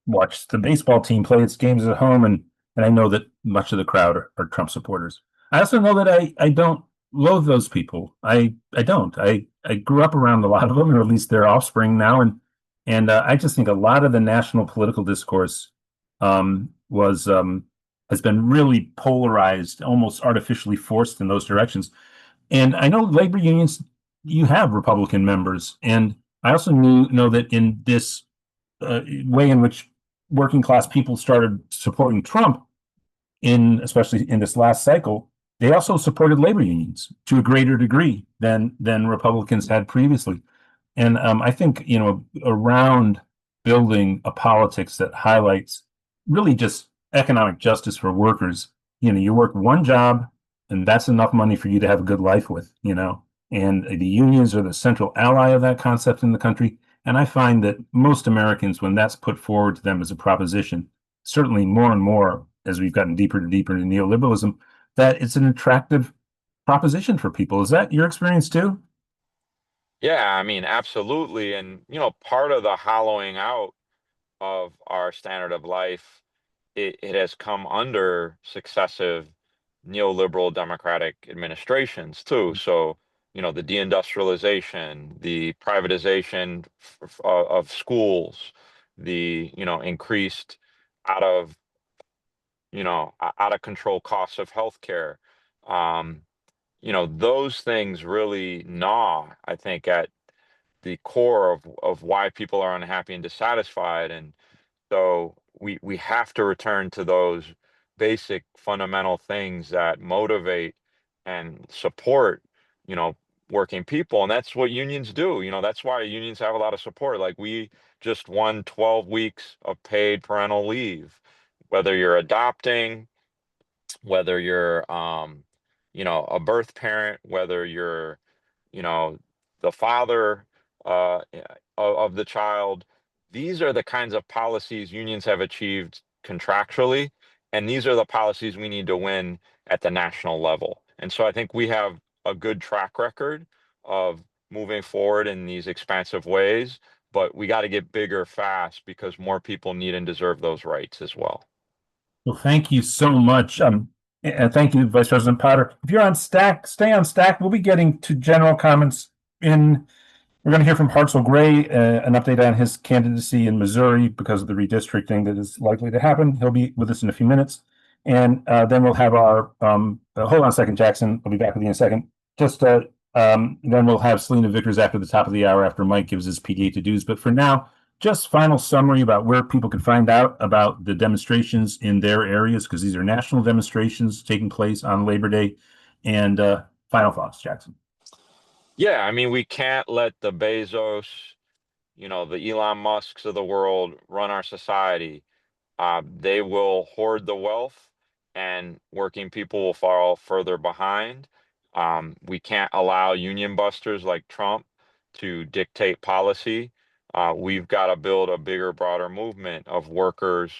watch the baseball team play its games at home, and I know that much of the crowd are Trump supporters. I also know that I don't loathe those people. I don't. I grew up around a lot of them, or at least their offspring now, and I just think a lot of the national political discourse has been really polarized, almost artificially forced in those directions. And I know labor unions, you have Republican members, and I also know that in this way in which working class people started supporting Trump, especially in this last cycle, they also supported labor unions to a greater degree than Republicans had previously. And I think, around building a politics that highlights really just economic justice for workers, you work one job and that's enough money for you to have a good life with, and the unions are the central ally of that concept in the country. And I find that most Americans, when that's put forward to them as a proposition, certainly more and more as we've gotten deeper and deeper into neoliberalism, that it's an attractive proposition for people. Is that your experience too? Yeah, I mean, absolutely. And, part of the hollowing out of our standard of life, it has come under successive neoliberal democratic administrations too. So, the deindustrialization, the privatization of schools, the, increased out of, out of control costs of healthcare. Um, those things really gnaw, I think, at the core of why people are unhappy and dissatisfied. And so we have to return to those basic fundamental things that motivate and support, you know, working people. And that's what unions do. That's why unions have a lot of support. Like, we just won 12 weeks of paid parental leave, whether you're adopting, whether you're a birth parent, whether you're, you know, the father of the child. These are the kinds of policies unions have achieved contractually, and these are the policies we need to win at the national level. And so I think we have a good track record of moving forward in these expansive ways, but we got to get bigger fast, because more people need and deserve those rights as well. Well, thank you so much. And thank you, Vice President Potter. If you're on Stack, stay on Stack. We'll be getting to general comments we're going to hear from Hartzell Gray, an update on his candidacy in Missouri because of the redistricting that is likely to happen. He'll be with us in a few minutes. And then we'll have our, hold on a second, Jackson. I'll be back with you in a second. Then we'll have Selina Vickers after the top of the hour, after Mike gives his PDA to-dos. But for now, just final summary about where people can find out about the demonstrations in their areas, because these are national demonstrations taking place on Labor Day. And final thoughts, Jackson. Yeah, I mean, we can't let the Bezos, the Elon Musks of the world run our society. They will hoard the wealth, and working people will fall further behind. We can't allow union busters like Trump to dictate policy. We've got to build a bigger, broader movement of workers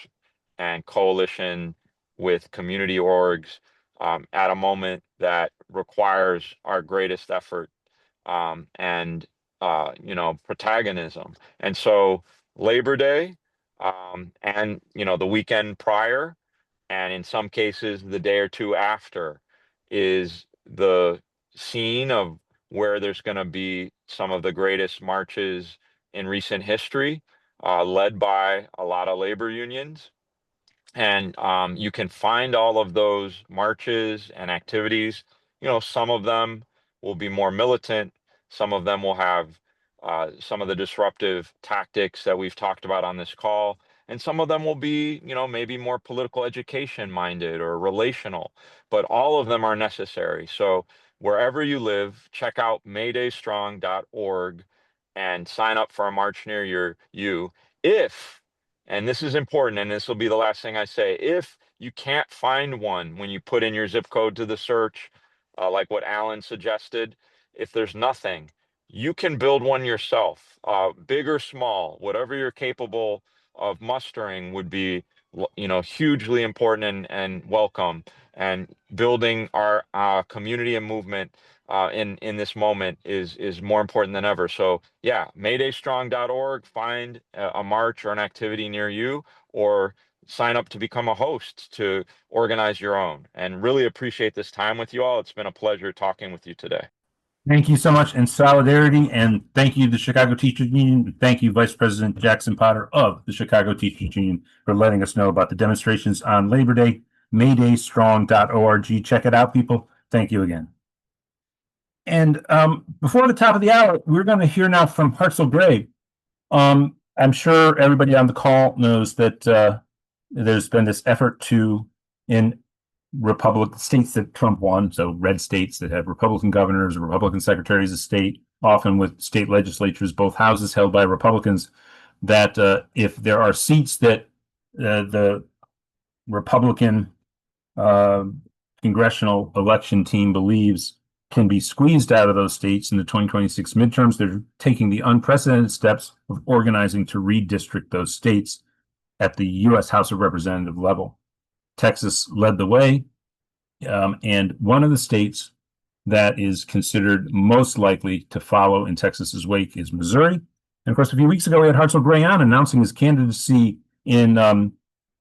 and coalition with community orgs at a moment that requires our greatest effort and protagonism. And so Labor Day and the weekend prior, and in some cases the day or two after, is the scene of where there's going to be some of the greatest marches in recent history, led by a lot of labor unions. And you can find all of those marches and activities. Some of them will be more militant. Some of them will have some of the disruptive tactics that we've talked about on this call. And some of them will be, maybe more political education minded or relational, but all of them are necessary. So wherever you live, check out maydaystrong.org and sign up for a march near you. And this is important, and this will be the last thing I say, if you can't find one when you put in your zip code to the search, like what Alan suggested, if there's nothing, you can build one yourself, big or small, whatever you're capable of mustering would be, hugely important and welcome. And building our community and movement in this moment is more important than ever. So yeah, maydaystrong.org, find a march or an activity near you, or sign up to become a host to organize your own. And really appreciate this time with you all. It's been a pleasure talking with you today. Thank you so much in solidarity, and thank you, the Chicago Teachers Union. Thank you, Vice President Jackson Potter of the Chicago Teachers Union, for letting us know about the demonstrations on Labor Day. maydaystrong.org. Check it out, people. Thank you again. And before the top of the hour, we're going to hear now from Hartzell Gray. I'm sure everybody on the call knows that there's been this effort in Republican states that Trump won, so red states that have Republican governors, Republican secretaries of state, often with state legislatures, both houses held by Republicans, that if there are seats that the Republican congressional election team believes can be squeezed out of those states in the 2026 midterms, they're taking the unprecedented steps of organizing to redistrict those states at the U.S. House of Representative level. Texas led the way, and one of the states that is considered most likely to follow in Texas's wake is Missouri. And of course, a few weeks ago, we had Hartzell Gray on announcing his candidacy in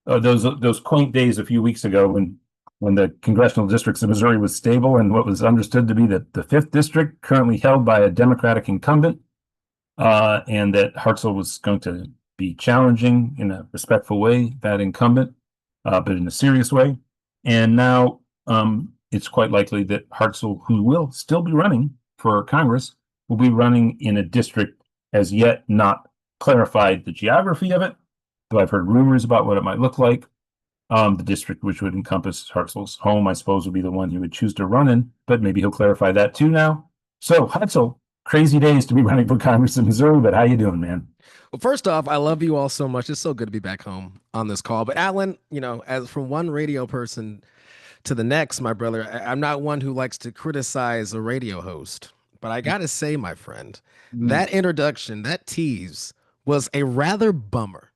those quaint days a few weeks ago when the congressional districts of Missouri was stable and what was understood to be the 5th district currently held by a Democratic incumbent, and that Hartzell was going to be challenging in a respectful way that incumbent, but in a serious way. And now it's quite likely that Hartzell, who will still be running for Congress, will be running in a district as yet not clarified the geography of it, though I've heard rumors about what it might look like. The district which would encompass Hartzell's home, I suppose, would be the one he would choose to run in, but maybe he'll clarify that too now. So, Hartzell, crazy days to be running for Congress in Missouri, but how you doing, man? Well, first off, I love you all so much. It's so good to be back home on this call. But Alan, as from one radio person to the next, my brother, I'm not one who likes to criticize a radio host. But I got to say, my friend, that introduction, that tease was a rather bummer.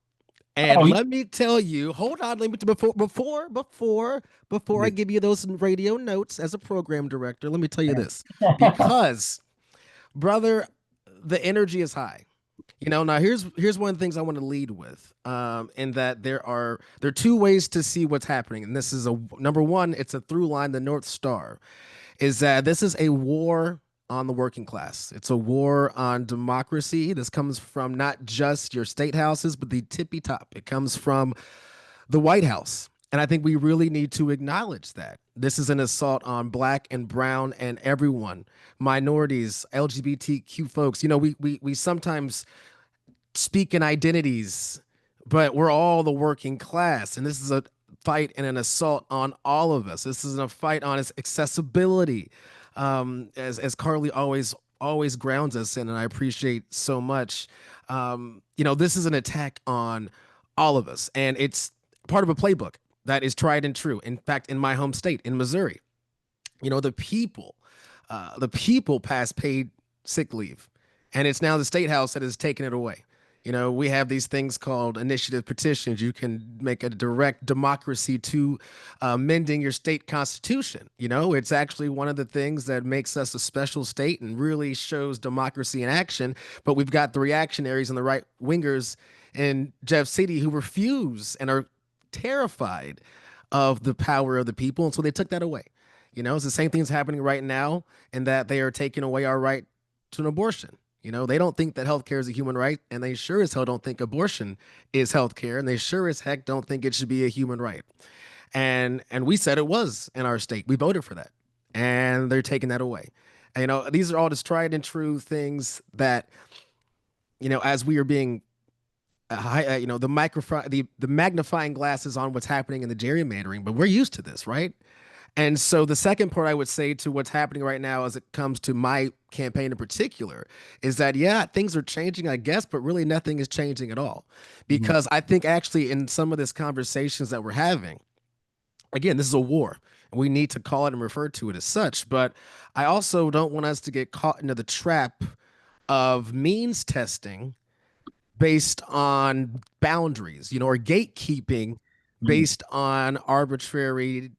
And let me tell you, hold on, before I give you those radio notes as a program director, let me tell you this. Because, brother, the energy is high. Now here's one of the things I want to lead with, in that there are two ways to see what's happening. And this is number one, it's a through line, the North Star, is that this is a war on the working class. It's a war on democracy. This comes from not just your state houses, but the tippy top. It comes from the White House. And I think we really need to acknowledge that. This is an assault on Black and brown and everyone, minorities, LGBTQ folks. We sometimes speak in identities, but we're all the working class. And this is a fight and an assault on all of us. This is a fight on its accessibility. As Carly always grounds us in, and I appreciate so much. This is an attack on all of us, and it's part of a playbook that is tried and true. In fact, in my home state, in Missouri, the people pass paid sick leave, and it's now the state house that has taken it away. You know, we have these things called initiative petitions. You can make a direct democracy to amending your state constitution. You know, it's actually one of the things that makes us a special state and really shows democracy in action. But we've got the reactionaries and the right wingers in Jeff City who refuse and are terrified of the power of the people. And so they took that away. You know, it's the same thing's happening right now in that they are taking away our right to an abortion. You know, they don't think that healthcare is a human right, and they sure as hell don't think abortion is healthcare, and they sure as heck don't think it should be a human right. And we said it was in our state. We voted for that, and they're taking that away. And, you know, these are all just tried and true things that, you know, as we are being you know, the magnifying glasses on what's happening in the gerrymandering, but we're used to this, right? And so the second part I would say to what's happening right now as it comes to my campaign in particular is that, yeah, things are changing, I guess, but really nothing is changing at all. Because I think actually in some of these conversations that we're having, again, this is a war. And we need to call it and refer to it as such. But I also don't want us to get caught into the trap of means testing based on boundaries, you know, or gatekeeping based on arbitrary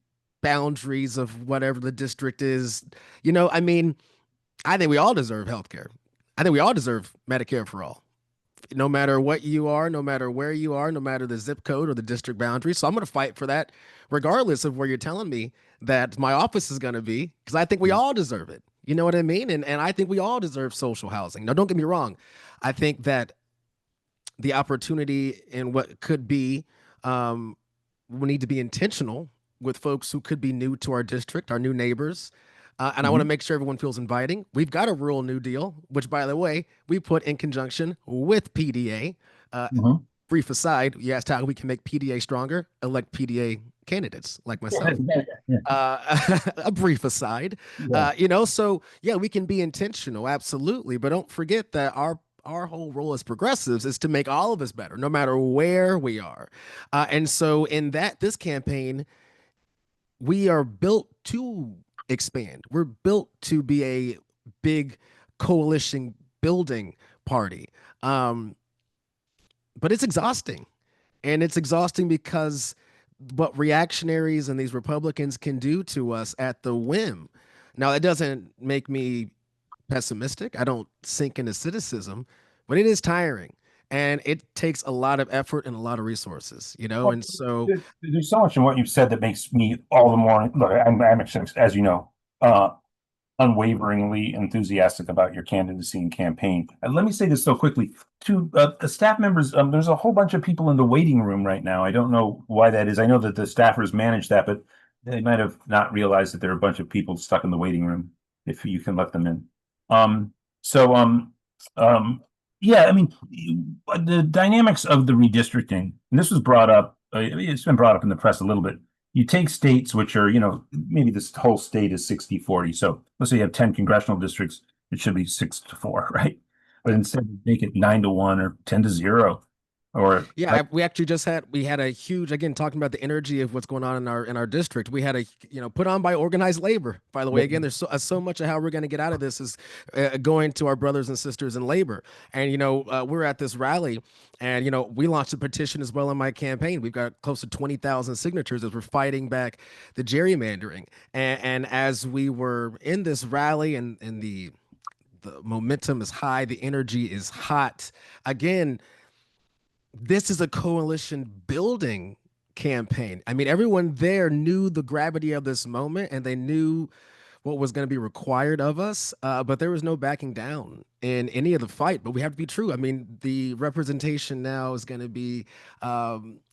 boundaries of whatever the district is. You know, I mean, I think we all deserve healthcare. I think we all deserve Medicare for all, no matter what you are, no matter where you are, no matter the zip code or the district boundary. So I'm going to fight for that, regardless of where you're telling me that my office is going to be, because I think we all deserve it. You know what I mean? And I think we all deserve social housing. Now, don't get me wrong. I think that the opportunity in what could be, we need to be intentional with folks who could be new to our district, our new neighbors. And I want to make sure everyone feels inviting. We've got a rural New Deal, which, by the way, we put in conjunction with PDA. Brief aside, you asked how we can make PDA stronger, elect PDA candidates like myself. A brief aside, you know, so yeah, we can be intentional, absolutely. But don't forget that our whole role as progressives is to make all of us better, no matter where we are. And so in this campaign, we are built to expand. We're built to be a big coalition building party. But it's exhausting. And it's exhausting because what reactionaries and these Republicans can do to us at the whim. Now, that doesn't make me pessimistic. I don't sink into cynicism, but it is tiring. And it takes a lot of effort and a lot of resources, you know. And so there's so much in what you've said that makes me all the more. Look, I'm actually, as you know, unwaveringly enthusiastic about your candidacy and campaign. And let me say this so quickly to the staff members. There's a whole bunch of people in the waiting room right now. I don't know why that is. I know that the staffers manage that, but they might have not realized that there are a bunch of people stuck in the waiting room. If you can let them in. Yeah, I mean, the dynamics of the redistricting, and this was brought up, it's been brought up in the press a little bit. You take states which are, you know, maybe this whole state is 60-40. So let's say you have 10 congressional districts, it should be 6-4, right? But instead make it 9-1 or 10-0. Or yeah, like, we actually just had a huge, again, talking about the energy of what's going on in our district. We had a, you know, put on by organized labor. By the way, again, there's so much of how we're going to get out of this is going to our brothers and sisters in labor. And, you know, we're at this rally and, you know, we launched a petition as well in my campaign. We've got close to 20,000 signatures as we're fighting back the gerrymandering. And as we were in this rally and the momentum is high, the energy is hot. Again, this is a coalition building campaign. I mean, everyone there knew the gravity of this moment and they knew what was going to be required of us, but there was no backing down in any of the fight. But we have to be true. I mean, the representation now is going to be,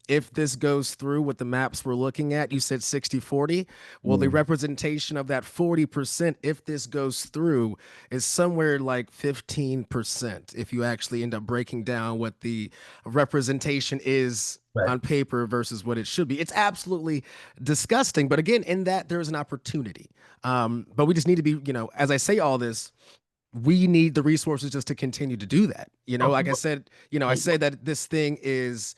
if this goes through with the maps we're looking at, you said 60-40. Well, the representation of that 40%, if this goes through, is somewhere like 15%. If you actually end up breaking down what the representation is on paper versus what it should be, it's absolutely disgusting. But again, in that there's an opportunity. But we just need to be, you know, as I say all this, we need the resources just to continue to do that. You know, like I said, you know, I say that this thing is,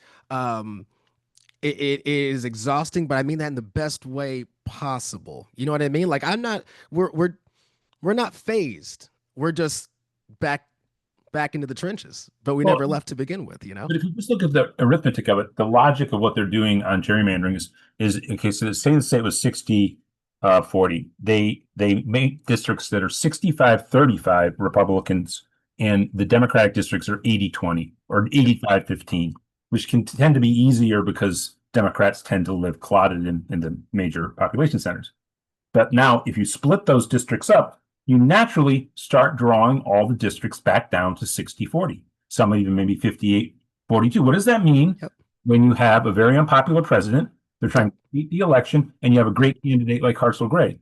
it is exhausting, but I mean that in the best way possible. You know what I mean? Like we're not phased. We're just back back into the trenches, but we Well, never left to begin with, you know? But if you just look at the arithmetic of it, the logic of what they're doing on gerrymandering is okay, so say the state was 60-40. They make districts that are 65-35 Republicans, and the Democratic districts are 80-20 or 85-15, which can tend to be easier because Democrats tend to live clotted in the major population centers. But now, if you split those districts up, you naturally start drawing all the districts back down to 60-40. Some even maybe 58-42. What does that mean? Yep. When you have a very unpopular president, they're trying to beat the election, and you have a great candidate like Hartzell Gray?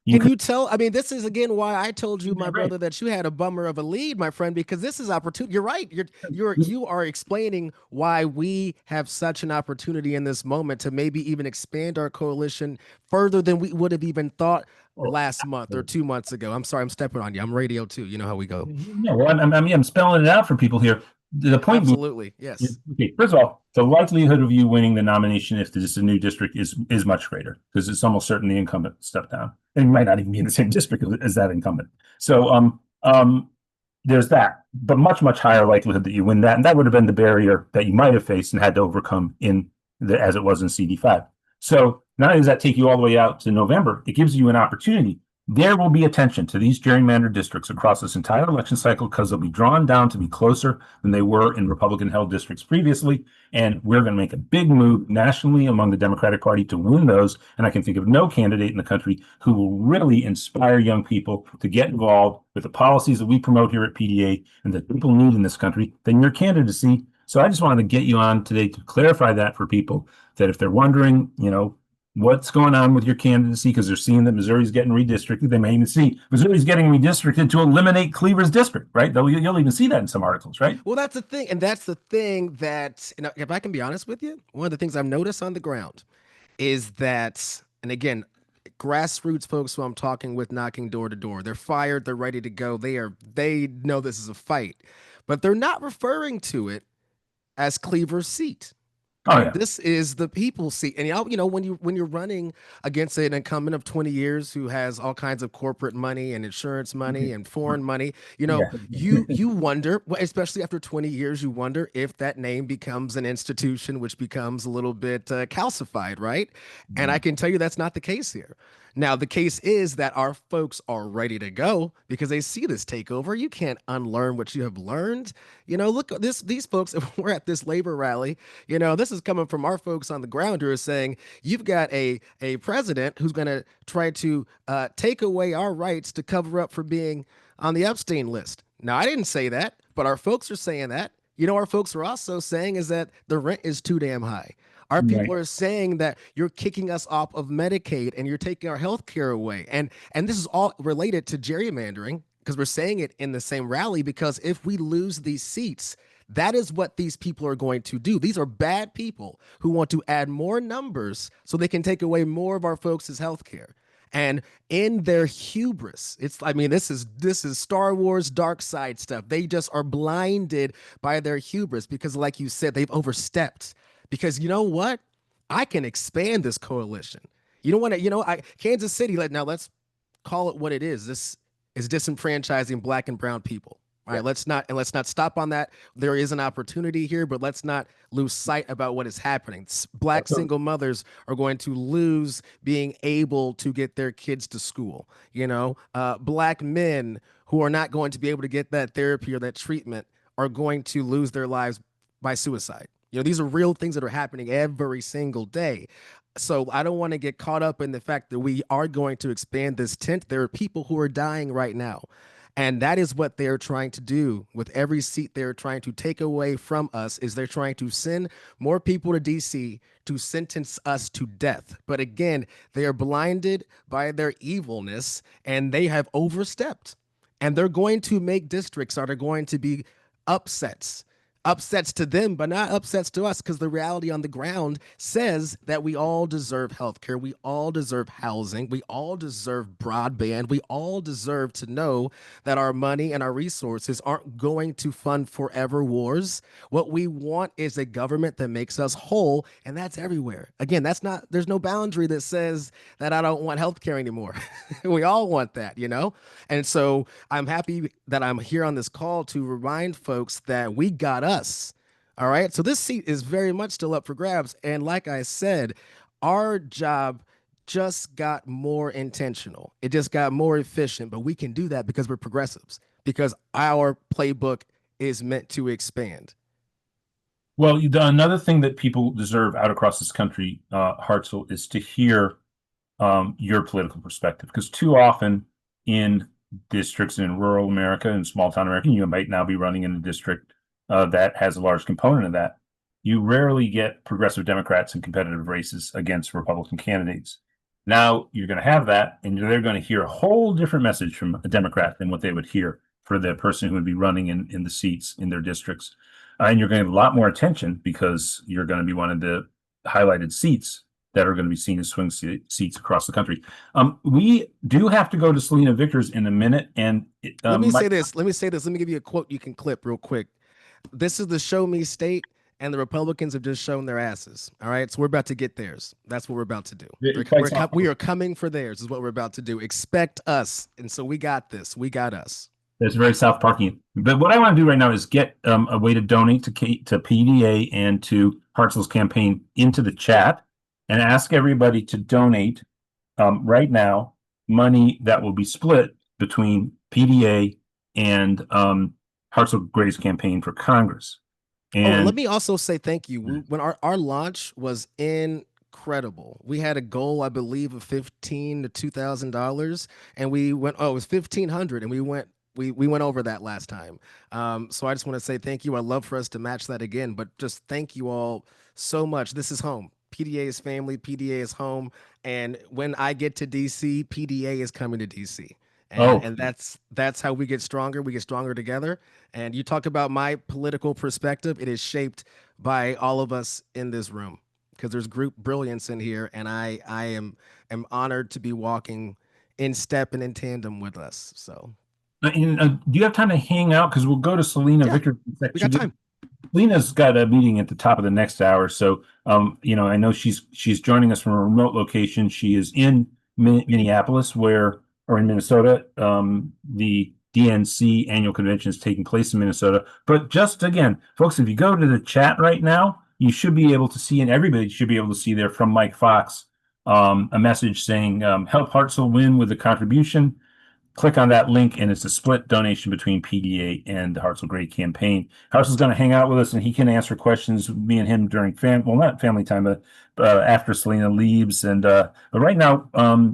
Can you tell? I mean, this is again why I told you, my Yeah, brother, right. that you had a bummer of a lead, my friend, because this is opportunity. You're right. You are explaining why we have such an opportunity in this moment to maybe even expand our coalition further than we would have even thought last month or 2 months ago. I'm sorry, I'm stepping on you. I'm radio too. You know how we go. No, well, I'm spelling it out for people here. The point being, Absolutely, yes. okay, first of all, the likelihood of you winning the nomination if this is a new district is much greater because it's almost certain the incumbent stepped down, and you might not even be in the same district as that incumbent. So there's that, but much higher likelihood that you win that, and that would have been the barrier that you might have faced and had to overcome as it was in CD5. So not only does that take you all the way out to November, it gives you an opportunity. There will be attention to these gerrymandered districts across this entire election cycle because they'll be drawn down to be closer than they were in Republican-held districts previously. And we're going to make a big move nationally among the Democratic Party to win those. And I can think of no candidate in the country who will really inspire young people to get involved with the policies that we promote here at PDA and that people need in this country than your candidacy. So I just wanted to get you on today to clarify that for people, that if they're wondering, what's going on with your candidacy, because they're seeing that Missouri's getting redistricted. They may even see Missouri's getting redistricted to eliminate Cleaver's district, right? You'll even see that in some articles, right? Well, that's the thing. And that's the thing that, if I can be honest with you, one of the things I've noticed on the ground is that, and again, grassroots folks who I'm talking with, knocking door to door, they're fired, they're ready to go. They know this is a fight, but they're not referring to it as Cleaver's seat. Oh, yeah. This is the people's seat. And when you're running against an incumbent of 20 years who has all kinds of corporate money and insurance money and foreign money, you wonder, especially after 20 years, you wonder if that name becomes an institution which becomes a little bit calcified, right? And I can tell you that's not the case here. Now, the case is that our folks are ready to go because they see this takeover. You can't unlearn what you have learned. Look at this. These folks, if we're at this labor rally, this is coming from our folks on the ground who are saying, you've got a president who's going to try to take away our rights to cover up for being on the Epstein list. Now, I didn't say that, but our folks are saying that. Our folks are also saying is that the rent is too damn high. Our people are saying that you're kicking us off of Medicaid and you're taking our health care away. And this is all related to gerrymandering because we're saying it in the same rally, because if we lose these seats, that is what these people are going to do. These are bad people who want to add more numbers so they can take away more of our folks' health care. And in their hubris, this is Star Wars dark side stuff. They just are blinded by their hubris because, like you said, they've overstepped. Because you know what? I can expand this coalition. You don't want to, Kansas City, let's call it what it is. This is disenfranchising Black and brown people. All right, let's not stop on that. There is an opportunity here, but let's not lose sight about what is happening. Black single mothers are going to lose being able to get their kids to school. Black men who are not going to be able to get that therapy or that treatment are going to lose their lives by suicide. These are real things that are happening every single day. So I don't want to get caught up in the fact that we are going to expand this tent. There are people who are dying right now. And that is what they're trying to do with every seat they're trying to take away from us, is they're trying to send more people to DC to sentence us to death. But again, they are blinded by their evilness and they have overstepped. And they're going to make districts that are going to be upsets. upsets to them, but not upsets to us, because the reality on the ground says that we all deserve healthcare, we all deserve housing, we all deserve broadband, we all deserve to know that our money and our resources aren't going to fund forever wars. What we want is a government that makes us whole, and that's everywhere. Again, there's no boundary that says that I don't want healthcare anymore. We all want that, you know? And so I'm happy that I'm here on this call to remind folks that we got us. All right. So this seat is very much still up for grabs. And like I said, our job just got more intentional. It just got more efficient, but we can do that because we're progressives, because our playbook is meant to expand. Well, another thing that people deserve out across this country, Hartzell, is to hear your political perspective, because too often in districts in rural America and small town America, you might now be running in a district that has a large component of that. You rarely get progressive Democrats in competitive races against Republican candidates. Now you're going to have that, and they're going to hear a whole different message from a Democrat than what they would hear for the person who would be running in the seats in their districts. And you're going to have a lot more attention because you're going to be one of the highlighted seats that are going to be seen as swing seats across the country. We do have to go to Selina Vickers in a minute. And let me say this. Let me give you a quote you can clip real quick. This is the show me state, and the Republicans have just shown their asses. All right. So we're about to get theirs. That's what we're about to do. We are coming for theirs, is what we're about to do. Expect us. And so we got this. We got us. That's very South Parking. But what I want to do right now is get a way to donate to PDA and to Hartzell's campaign into the chat, and ask everybody to donate right now money that will be split between PDA and Hartzell Gray's campaign for Congress. And let me also say thank you. When our launch was incredible, we had a goal, I believe, of $1,500 to $2,000, and we went. Oh, it was $1,500, and we went over that last time. So I just want to say thank you. I'd love for us to match that again, but just thank you all so much. This is home. PDA is family. PDA is home. And when I get to DC, PDA is coming to DC. And that's how we get stronger. We get stronger together. And you talk about my political perspective. It is shaped by all of us in this room, because there's group brilliance in here. And I am honored to be walking in step and in tandem with us. So. Do you have time to hang out? Because we'll go to Selina Vickers. We got time. Lena's got a meeting at the top of the next hour, so I know she's joining us from a remote location. She is in Minneapolis, or in Minnesota. The DNC annual convention is taking place in Minnesota. But just again, folks, if you go to the chat right now, you should be able to see, and everybody should be able to see there from Mike Fox, a message saying, "Help Hartzell win with a contribution." Click on that link, and it's a split donation between PDA and the Hartzell Gray campaign. Hartzell's going to hang out with us, and he can answer questions, me and him, during not family time, but after Selina leaves. And but right now,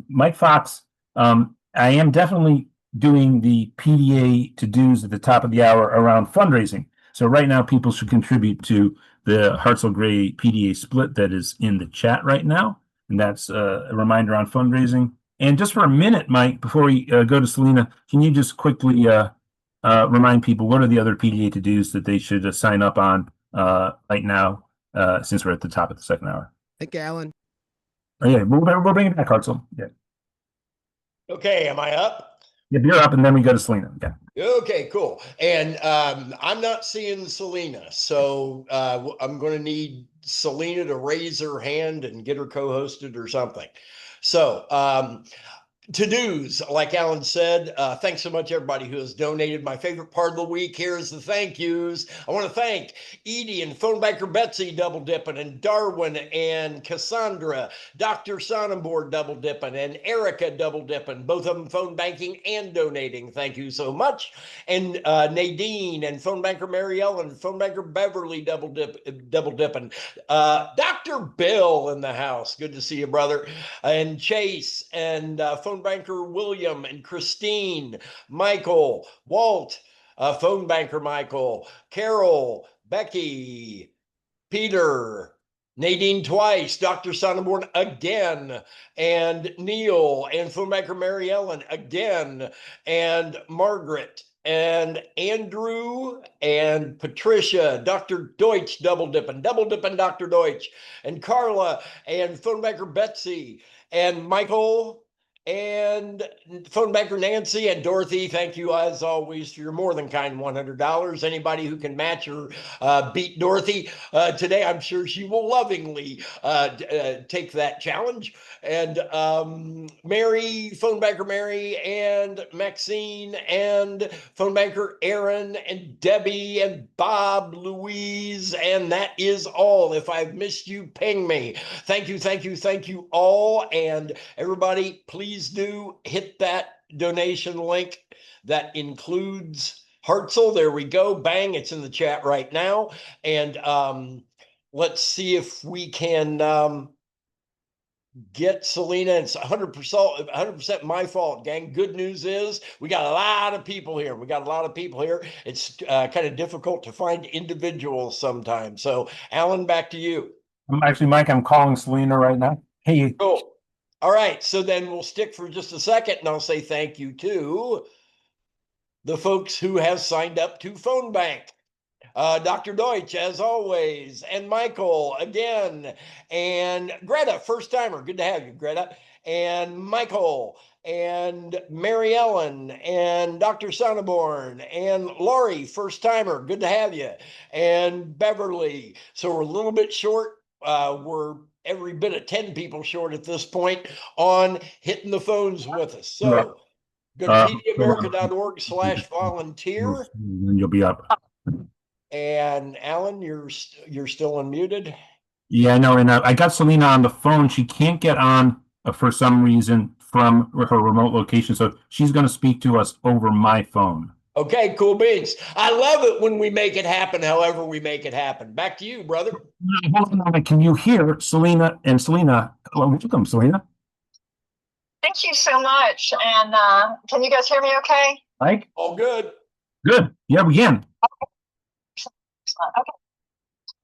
Mike Fox, I am definitely doing the PDA to-dos at the top of the hour around fundraising. So right now, people should contribute to the Hartzell Gray PDA split that is in the chat right now, and that's a reminder on fundraising. And just for a minute, Mike, before we go to Selina, can you just quickly remind people what are the other PDA to-dos that they should sign up on right now, since we're at the top of the second hour? Thank you, Alan. Oh, yeah, we'll bring it back, Hartzell. Yeah. Okay, am I up? Yeah, you're up, and then we go to Selina. Yeah. Okay, cool. And I'm not seeing Selina, so I'm going to need Selina to raise her hand and get her co-hosted or something. So to-dos, like Alan said, thanks so much, everybody who has donated. My favorite part of the week here is the thank yous. I want to thank Edie and phone banker Betsy double dipping, and Darwin and Cassandra, Dr. Sonnenborn double dipping, and Erica double dipping, both of them phone banking and donating. Thank you so much. And Nadine and phone banker Mary Ellen, phone banker Beverly double dipping. Dr. Bill in the house. Good to see you, brother. And Chase and phone banker William and Christine, Michael, Walt, phone banker Michael, Carol, Becky, Peter, Nadine twice, Dr. Sonnenborn again, and Neil, and phone banker Mary Ellen again, and Margaret, and Andrew and Patricia, Dr. Deutsch, double dipping Dr. Deutsch, and Carla and phone banker Betsy and Michael and phone banker Nancy and Dorothy. Thank you as always for your more than kind $100. Anybody who can match or beat Dorothy today, I'm sure she will lovingly take that challenge. And Mary, phone banker Mary, and Maxine, and phone banker Aaron, and Debbie, and Bob, Louise, and that is all. If I've missed you, ping me. Thank you all. And everybody, please do hit that donation link that includes Hartzell. There we go. Bang, it's in the chat right now. And let's see if we can get Selina. It's 100% my fault, gang. Good news is we got a lot of people here. It's kind of difficult to find individuals sometimes. So Alan, back to you. Actually, Mike, I'm calling Selina right now. Hey. Cool. All right. So then we'll stick for just a second and I'll say thank you to the folks who have signed up to Phone Bank. Dr. Deutsch, as always, and Michael again, and Greta, first timer. Good to have you, Greta, and Michael, and Mary Ellen, and Dr. Sonneborn, and Laurie, first timer. Good to have you, and Beverly. So we're a little bit short. We're every bit of 10 people short at this point on hitting the phones with us. So go to pdamerica.org/volunteer. And you'll be up. And Alan, you're still unmuted. Yeah, no, and I got Selina on the phone. She can't get on for some reason from her remote location, so she's going to speak to us over my phone. Okay, cool beans. I love it when we make it happen, however we make it happen. Back to you, brother. Can you hear Selina? And Selina, welcome, Selina. Thank you so much. And can you guys hear me okay? Mike? All good. Good. Yeah, we can. Okay.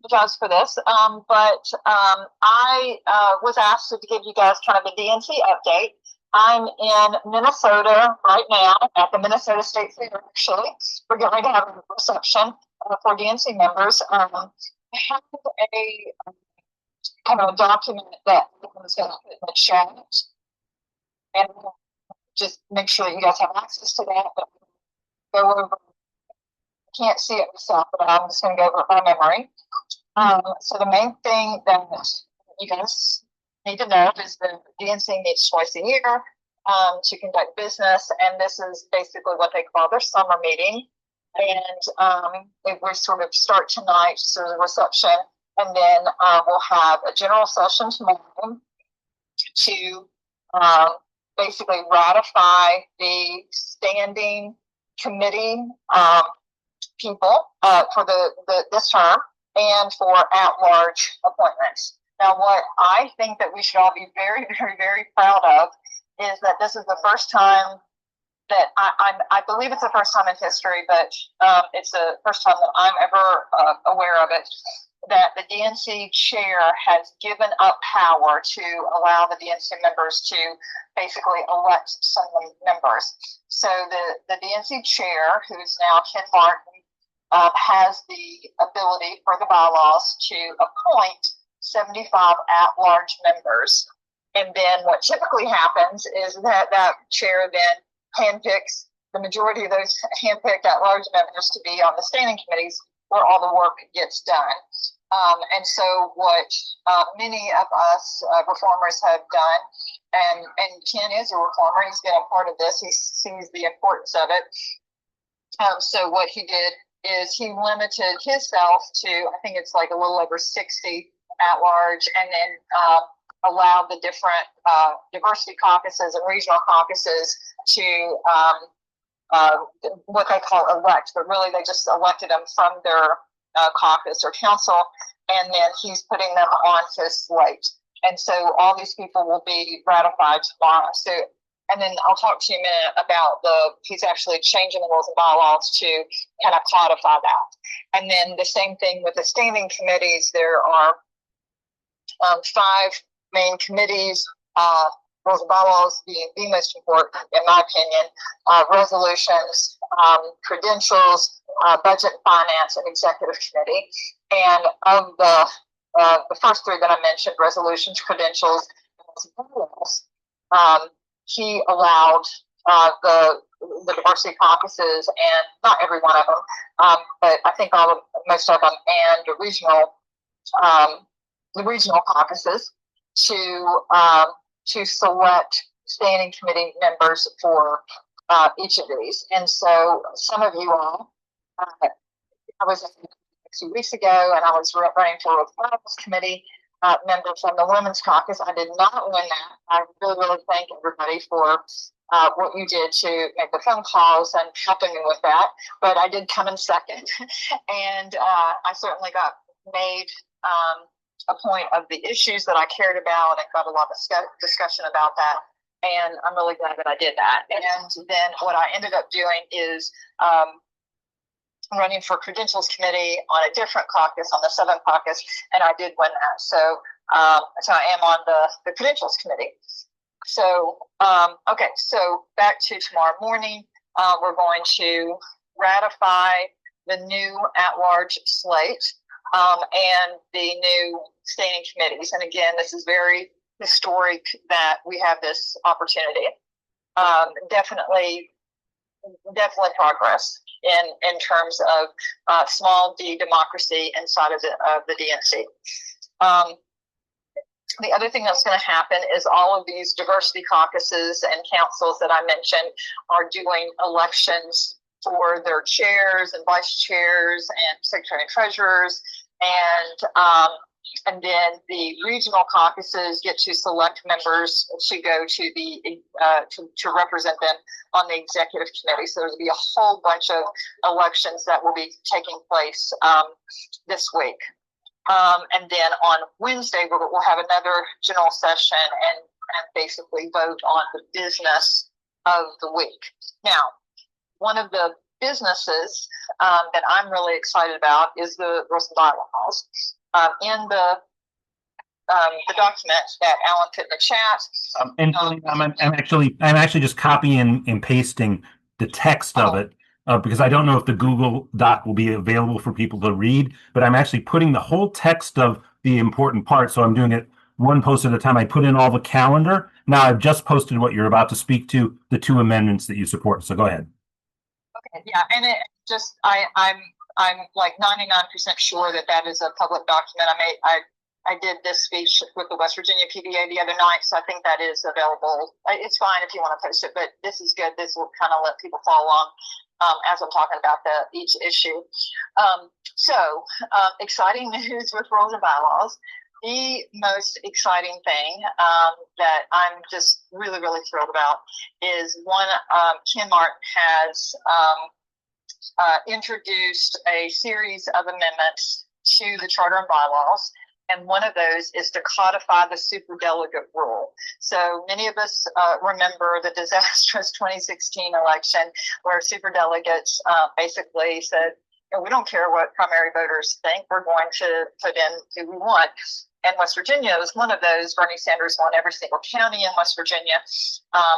Apologize for this. I was asked to give you guys kind of a DNC update. I'm in Minnesota right now at the Minnesota State Fair, actually. We're getting ready to have a reception for DNC members. I have a kind of a document that I'm going to put in the chat. And just make sure you guys have access to that. But go over. Can't see it myself, but I'm just going to go over it by memory. So the main thing that you guys need to know is the DNC meets twice a year to conduct business, and this is basically what they call their summer meeting. And we sort of start tonight, so the reception, and then we'll have a general session tomorrow to basically ratify the standing committee people for this term and for at-large appointments. Now, what I think that we should all be very, very, very proud of is that this is the first time that I believe it's the first time in history, but it's the first time that I'm ever aware of it, that the DNC chair has given up power to allow the DNC members to basically elect some members. So the DNC chair, who's now Ken Martin, has the ability for the bylaws to appoint 75 at-large members. And then what typically happens is that chair then handpicks the majority of those handpicked at-large members to be on the standing committees where all the work gets done. And so what many of us reformers have done, and Ken is a reformer, he's been a part of this, he sees the importance of it. So what he did is he limited himself to, I think it's like a little over 60 at large, and then allowed the different diversity caucuses and regional caucuses to what they call elect, but really they just elected them from their caucus or council, and then he's putting them on his slate. And so all these people will be ratified tomorrow. So, and then I'll talk to you in a minute about he's actually changing the rules and bylaws to kind of codify that. And then the same thing with the standing committees. There are 5 main committees. rules and bylaws being the most important, in my opinion, resolutions, credentials, budget and finance, and executive committee. And of the first three that I mentioned, resolutions, credentials, and bylaws, he allowed the diversity caucuses, and not every one of them, but I think most of them, and the regional caucuses to select standing committee members for each of these. And so some of you all, I was 2 weeks ago, and I was running for a finals committee member from the Women's Caucus. I did not win that. I really thank everybody for what you did to make the phone calls and helping me with that. But I did come in second, and I certainly got made a point of the issues that I cared about, and got a lot of discussion about that. And I'm really glad that I did that. And then what I ended up doing is running for credentials committee on a different caucus, on the Southern Caucus, and I did win that. So I am on the credentials committee. So, okay, so back to tomorrow morning, we're going to ratify the new at-large slate and the new standing committees. And again, this is very historic that we have this opportunity. Definitely progress in terms of small d democracy inside of the DNC. The other thing that's going to happen is all of these diversity caucuses and councils that I mentioned are doing elections for their chairs and vice chairs and secretary and treasurers, and then the regional caucuses get to select members to go to the to represent them on the executive committee. So there'll be a whole bunch of elections that will be taking place this week. And then on Wednesday, we'll have another general session and basically vote on the business of the week. Now, one of the businesses that I'm really excited about is the rules and bylaws. In the document that Alan put in the chat. And I'm actually just copying and pasting the text of it. Because I don't know if the Google Doc will be available for people to read, but I'm actually putting the whole text of the important part. So I'm doing it one post at a time. I put in all the calendar. Now I've just posted what you're about to speak to, the 2 amendments that you support. So go ahead. Okay, yeah, and it just I'm like 99% sure that is a public document. I did this speech with the West Virginia PDA the other night, so I think that is available. It's fine if you want to post it, but this is good. This will kind of let people follow along as I'm talking about each issue. So exciting news with rules and bylaws. The most exciting thing that I'm just really thrilled about is one, Ken Martin has introduced a series of amendments to the charter and bylaws. And one of those is to codify the superdelegate rule. So many of us remember the disastrous 2016 election where superdelegates basically said, we don't care what primary voters think, we're going to put in who we want. And West Virginia was one of those. Bernie Sanders won every single county in West Virginia.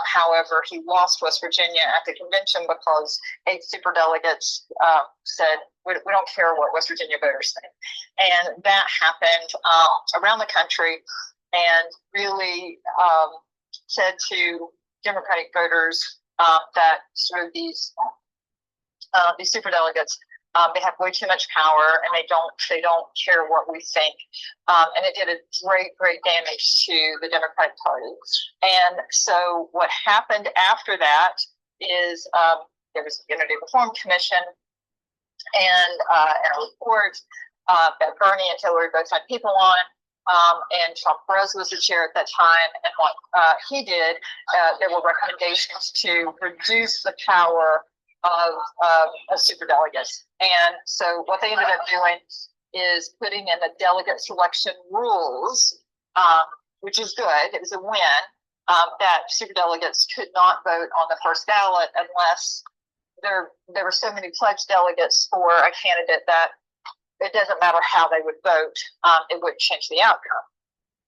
However, he lost West Virginia at the convention because 8 superdelegates said, we don't care what West Virginia voters think. And that happened around the country and really said to Democratic voters that sort of these superdelegates, they have way too much power, and they don't care what we think, and it did a great damage to the Democratic Party. And so what happened after that is there was the Unity Reform Commission and a report that Bernie and Hillary both had people on. And Trump Perez was the chair at that time, and what he did, there were recommendations to reduce the power of superdelegates. And so what they ended up doing is putting in the delegate selection rules, which is good. It was a win, that superdelegates could not vote on the first ballot unless there were so many pledged delegates for a candidate that it doesn't matter how they would vote, it wouldn't change the outcome.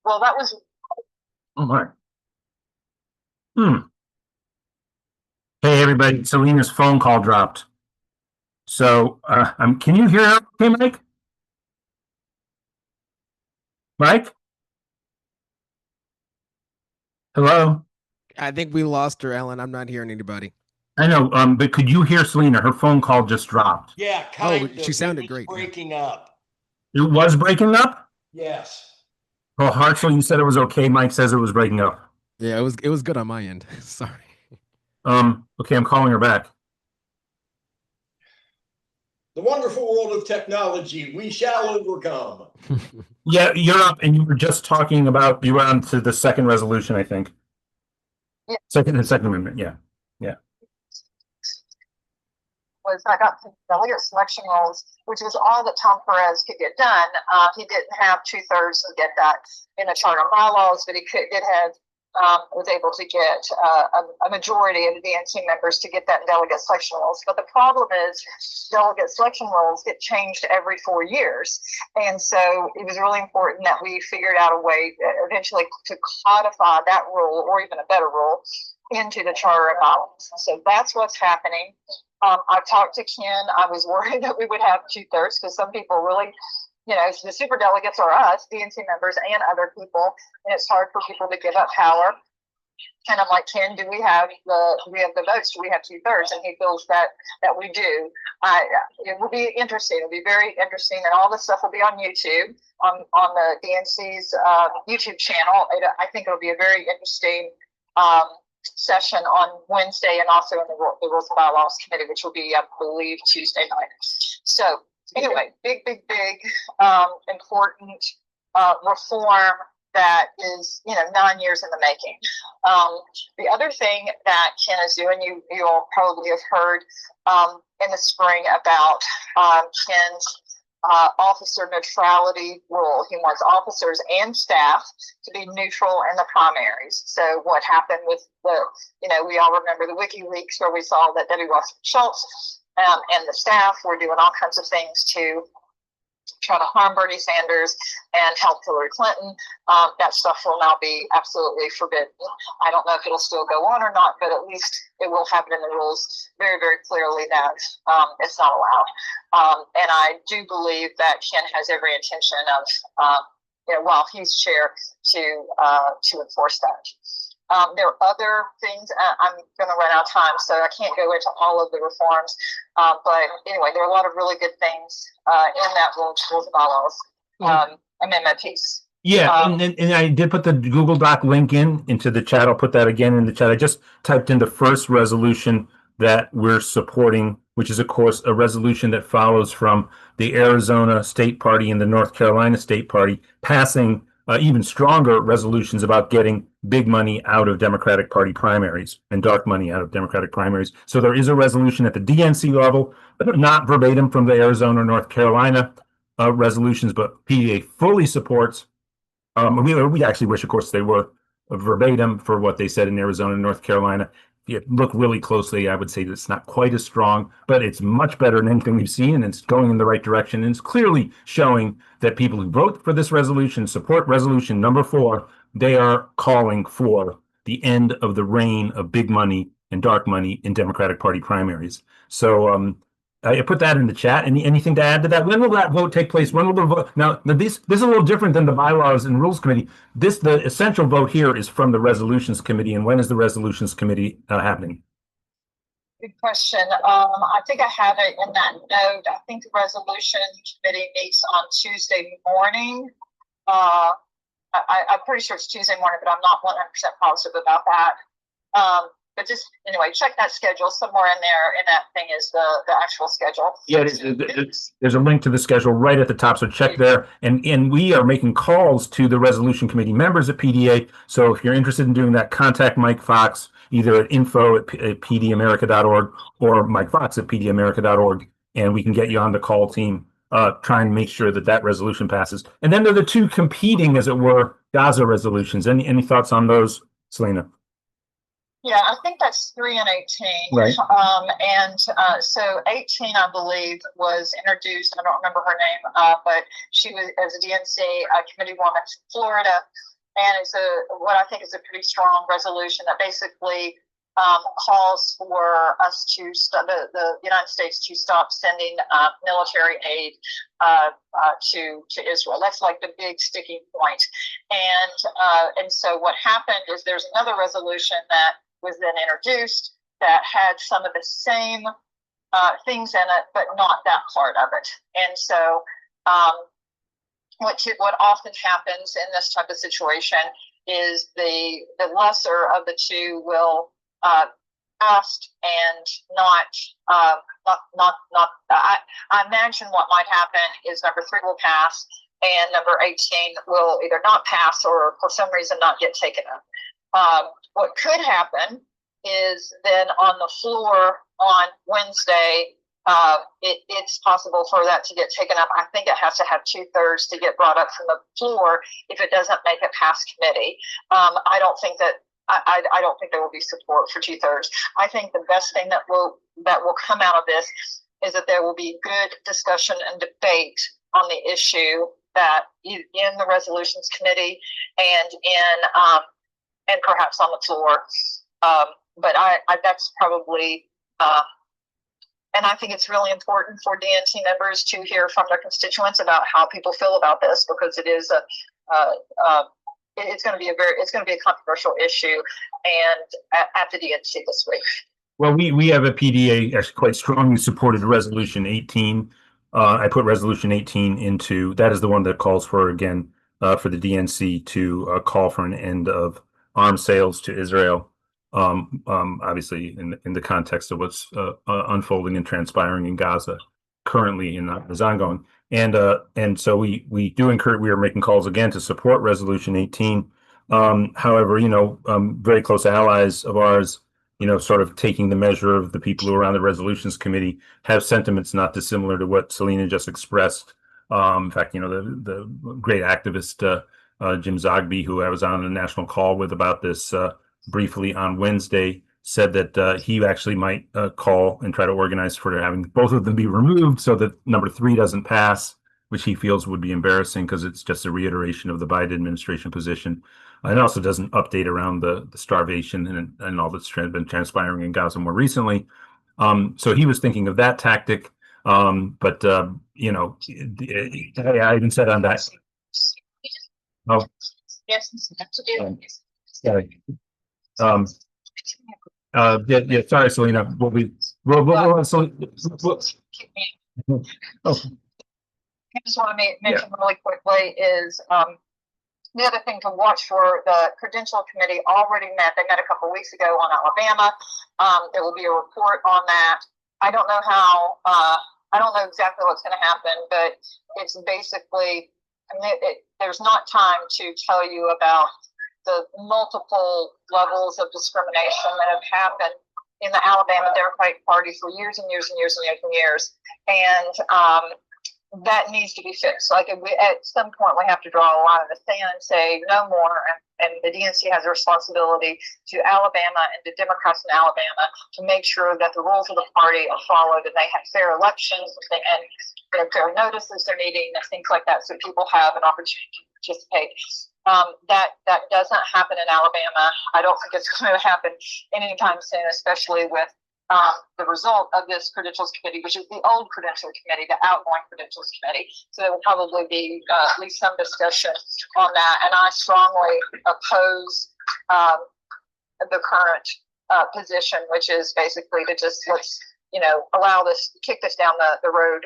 Well, that was Hey, everybody. Selina's phone call dropped. So, can you hear her? Okay, Mike? Mike? Hello? I think we lost her, Ellen. I'm not hearing anybody. I know, but could you hear Selina? Her phone call just dropped. Yeah, kind of. She sounded It was great, yeah. breaking up. It was breaking up? Yes. Well, Hartzell, you said it was okay. Mike says it was breaking up. Yeah, it was good on my end. Sorry. Okay, I'm calling her back. The wonderful world of technology. We shall overcome. Yeah, you're up, and you were just talking about, you were on to the second resolution, I think. Yeah. The second amendment, yeah. Was I got the delegate selection rules, which was all that Tom Perez could get done. He didn't have 2/3 to get that in the charter and bylaws, but he did have was able to get a majority of the DNC members to get that in delegate selection rules. But the problem is delegate selection rules get changed every 4 years. And so it was really important that we figured out a way eventually to codify that rule, or even a better rule, into the charter and bylaws. So that's what's happening. I talked to Ken. I was worried that we would have 2/3 because some people really, the super delegates are us, DNC members, and other people, and it's hard for people to give up power. And I'm like, Ken, do we have the votes? Do we have 2/3? And he feels that we do. It will be interesting. It'll be very interesting, and all this stuff will be on YouTube, on the DNC's YouTube channel. I think it'll be a very interesting session on Wednesday, and also in the Rules and Bylaws Committee, which will be, I believe, Tuesday night. So anyway, big important reform that is 9 years in the making. The other thing that Ken is doing, you'll probably have heard in the spring about Ken's officer neutrality rule. He wants officers and staff to be neutral in the primaries. So what happened with we all remember the WikiLeaks, where we saw that Debbie Schultz and the staff were doing all kinds of things to try to harm Bernie Sanders and help Hillary Clinton. That stuff will now be absolutely forbidden. I don't know if it'll still go on or not, but at least it will have it in the rules very, very clearly that it's not allowed. And I do believe that Ken has every intention of, while he's chair, to enforce that. There are other things. I'm going to run out of time, so I can't go into all of the reforms. But anyway, there are a lot of really good things in that rules and bylaws amendment piece. Yeah, and I did put the Google Doc link into the chat. I'll put that again in the chat. I just typed in the first resolution that we're supporting, which is, of course, a resolution that follows from the Arizona State Party and the North Carolina State Party passing even stronger resolutions about getting big money out of Democratic Party primaries and dark money out of Democratic primaries. So there is a resolution at the DNC level, not verbatim from the Arizona or North Carolina resolutions, but PDA fully supports. We actually wish, of course, they were verbatim for what they said in Arizona and North Carolina. If you look really closely, I would say that it's not quite as strong, but it's much better than anything we've seen, and it's going in the right direction. And it's clearly showing that people who vote for this resolution, support resolution number 4, they are calling for the end of the reign of big money and dark money in Democratic Party primaries. So I put that in the chat. Anything to add to that? When will that vote take place? When will the vote? Now, this is a little different than the Bylaws and Rules Committee. The essential vote here is from the Resolutions Committee. And when is the Resolutions Committee happening? Good question. I think I have it in that note. I think the Resolution Committee meets on Tuesday morning. I'm pretty sure it's Tuesday morning, but I'm not 100% positive about that. But just anyway, check that schedule. Somewhere in there, in that thing is the actual schedule. Yeah, there's a link to the schedule right at the top, so check there. And we are making calls to the Resolution Committee members at PDA. So if you're interested in doing that, contact Mike Fox, either at info@pdamerica.org or Mike Fox at pdamerica.org, and we can get you on the call team, try and make sure that resolution passes. And then there are the two competing, as it were, Gaza resolutions. Any thoughts on those, Selina? Yeah, I think that's 3 and 18. Right. So 18, I believe, was introduced. I don't remember her name, but she was as a DNC committee woman from Florida. and it's what I think is a pretty strong resolution that basically calls for us to the United States to stop sending military aid to Israel. That's like the big sticking point. And so what happened is there's another resolution that was then introduced that had some of the same things in it, but not that part of it. And so what often happens in this type of situation is the lesser of the two will passed and I imagine what might happen is number 3 will pass and number 18 will either not pass or for some reason not get taken up. What could happen is then on the floor on Wednesday, it's possible for that to get taken up. I think it has to have 2/3 to get brought up from the floor if it doesn't make it past committee. I don't think there will be support for 2/3. I think the best thing that will come out of this is that there will be good discussion and debate on the issue that in the resolutions committee and and perhaps on the floor. But that's probably and I think it's really important for DNC members to hear from their constituents about how people feel about this, because it is it's going to be a controversial issue, and at the DNC this week. Well, we have a PDA actually quite strongly supported Resolution 18. I put Resolution 18 into, that is the one that calls for, again, for the DNC to call for an end of arms sales to Israel. Obviously, in the context of what's unfolding and transpiring in Gaza currently and is ongoing. And so we do encourage, we are making calls again to support Resolution 18. However, very close allies of ours, sort of taking the measure of the people who are on the resolutions committee, have sentiments not dissimilar to what Selina just expressed. In fact, the great activist Jim Zogby, who I was on a national call with about this briefly on Wednesday, said that he actually might call and try to organize for having both of them be removed so that number 3 doesn't pass, which he feels would be embarrassing because it's just a reiteration of the Biden administration position. And also doesn't update around the starvation and all that's been transpiring in Gaza more recently. So he was thinking of that tactic. But I even said on that. Oh, Yes. sorry. Yeah, sorry, Selina. I just want to mention really quickly is the other thing to watch for. The Credential Committee already met. They met a couple weeks ago on Alabama. There will be a report on that. I don't know exactly what's going to happen, but it's basically, there's not time to tell you about the multiple levels of discrimination that have happened in the Alabama Democratic Party for years and years and years and years and years. And that needs to be fixed. Like at some point we have to draw a line in the sand and say no more. And the DNC has a responsibility to Alabama and to Democrats in Alabama to make sure that the rules of the party are followed and they have fair elections and fair notices they're needing and things like that, so people have an opportunity to participate. That doesn't happen in Alabama. I don't think it's going to happen anytime soon, especially with the result of this Credentials Committee, which is the old Credentials Committee, the outgoing Credentials Committee. So there will probably be at least some discussion on that. And I strongly oppose the current position, which is basically to just allow this, kick this down the road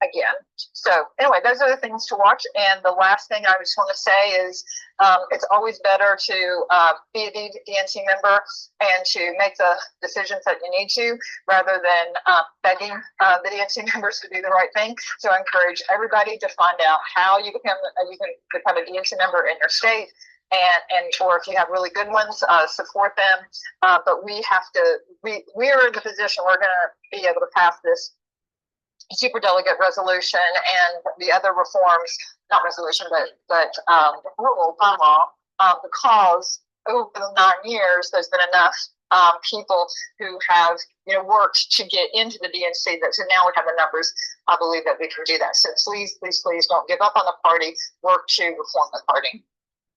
again. So anyway, those are the things to watch. And the last thing I just want to say is it's always better to be a DNC member and to make the decisions that you need to, rather than begging the DNC members to do the right thing. So I encourage everybody to find out how you can become a DNC member in your state. And or if you have really good ones, support them. But we are in the position we're going to be able to pass this superdelegate resolution and the other reforms, not resolution, but rule bylaw, because over the 9 years there's been enough people who have worked to get into the DNC that so now we have the numbers. I believe that we can do that. So please don't give up on the party. Work to reform the party.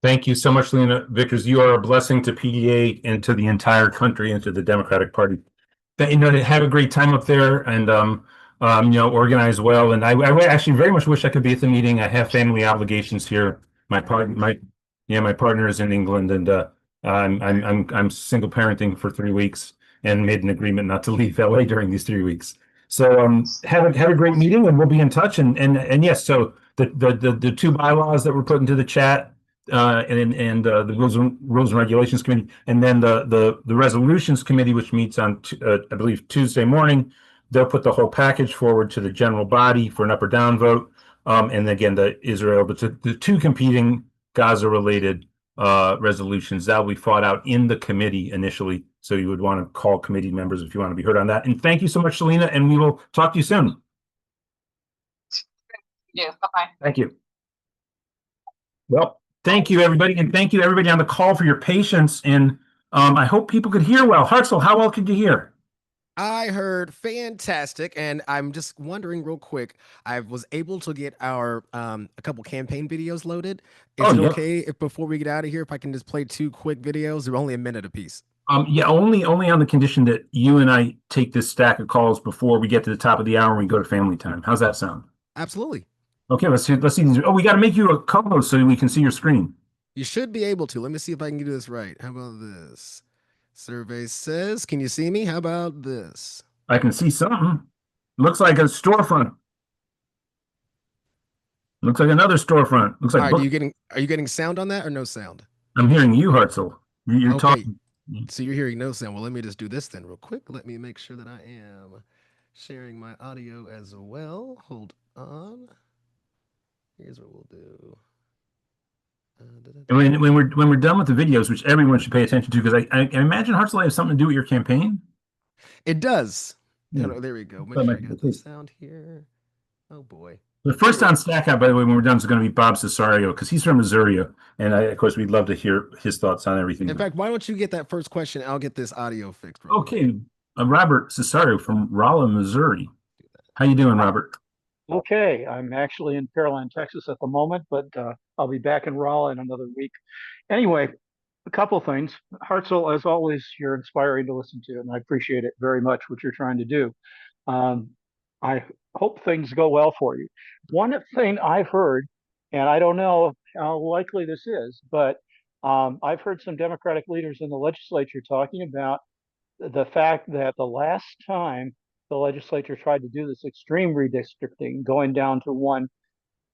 Thank you so much, Selina Vickers. You are a blessing to PDA and to the entire country and to the Democratic Party. Have a great time up there and organize well. And I actually very much wish I could be at the meeting. I have family obligations here. My partner is in England, and I'm single parenting for 3 weeks and made an agreement not to leave LA during these 3 weeks. So have a great meeting, and we'll be in touch. And yes, so the two bylaws that were put into the chat, and the rules and regulations committee, and then the resolutions committee, which meets on I believe Tuesday morning. They'll put the whole package forward to the general body for an up or down vote. And again, the Israel, but the two competing Gaza related resolutions that will be fought out in the committee initially. So you would want to call committee members if you want to be heard on that. And thank you so much, Selina, and we will talk to you soon. Yeah, bye-bye. Thank you. Well, thank you, everybody, and thank you, everybody on the call, for your patience. And I hope people could hear well. Hartzell, how well could you hear? I heard fantastic, and I'm just wondering real quick. I was able to get our a couple campaign videos loaded. Is it okay if before we get out of here, if I can just play 2 quick videos? They're only a minute apiece. Yeah, only on the condition that you and I take this stack of calls before we get to the top of the hour and we go to family time. How's that sound? Absolutely. Okay, let's see these. Oh, we got to make you a co-host so we can see your screen. You should be able to. Let me see if I can do this right. How about this? Survey says, can you see me? How about this? I can see something. Looks like a storefront. Looks like another storefront. Looks like. All right, are you getting sound on that or no sound? I'm hearing you, Hartzell. You're okay. Talking. So you're hearing no sound. Well, let me just do this then real quick. Let me make sure that I am sharing my audio as well. Hold on. Here's what we'll do. And when we're done with the videos, which everyone should pay attention to, because I imagine Hartzell has something to do with your campaign. It does. Yeah. No, there we go. Make sure I got the sound here. Oh boy. The first on Stack Out, by the way, when we're done, is going to be Bob Cesario, because he's from Missouri, and of course we'd love to hear his thoughts on everything. In fact, why don't you get that first question? I'll get this audio fixed. Okay, Robert Cesario from Rolla, Missouri. How you doing, Robert? Okay, I'm actually in Caroline, Texas at the moment, but I'll be back in Rolla in another week. Anyway, a couple things. Hartzell, as always, you're inspiring to listen to, and I appreciate it very much what you're trying to do. I hope things go well for you. One thing I've heard, and I don't know how likely this is, but I've heard some Democratic leaders in the legislature talking about the fact that the last time the legislature tried to do this extreme redistricting, going down to 1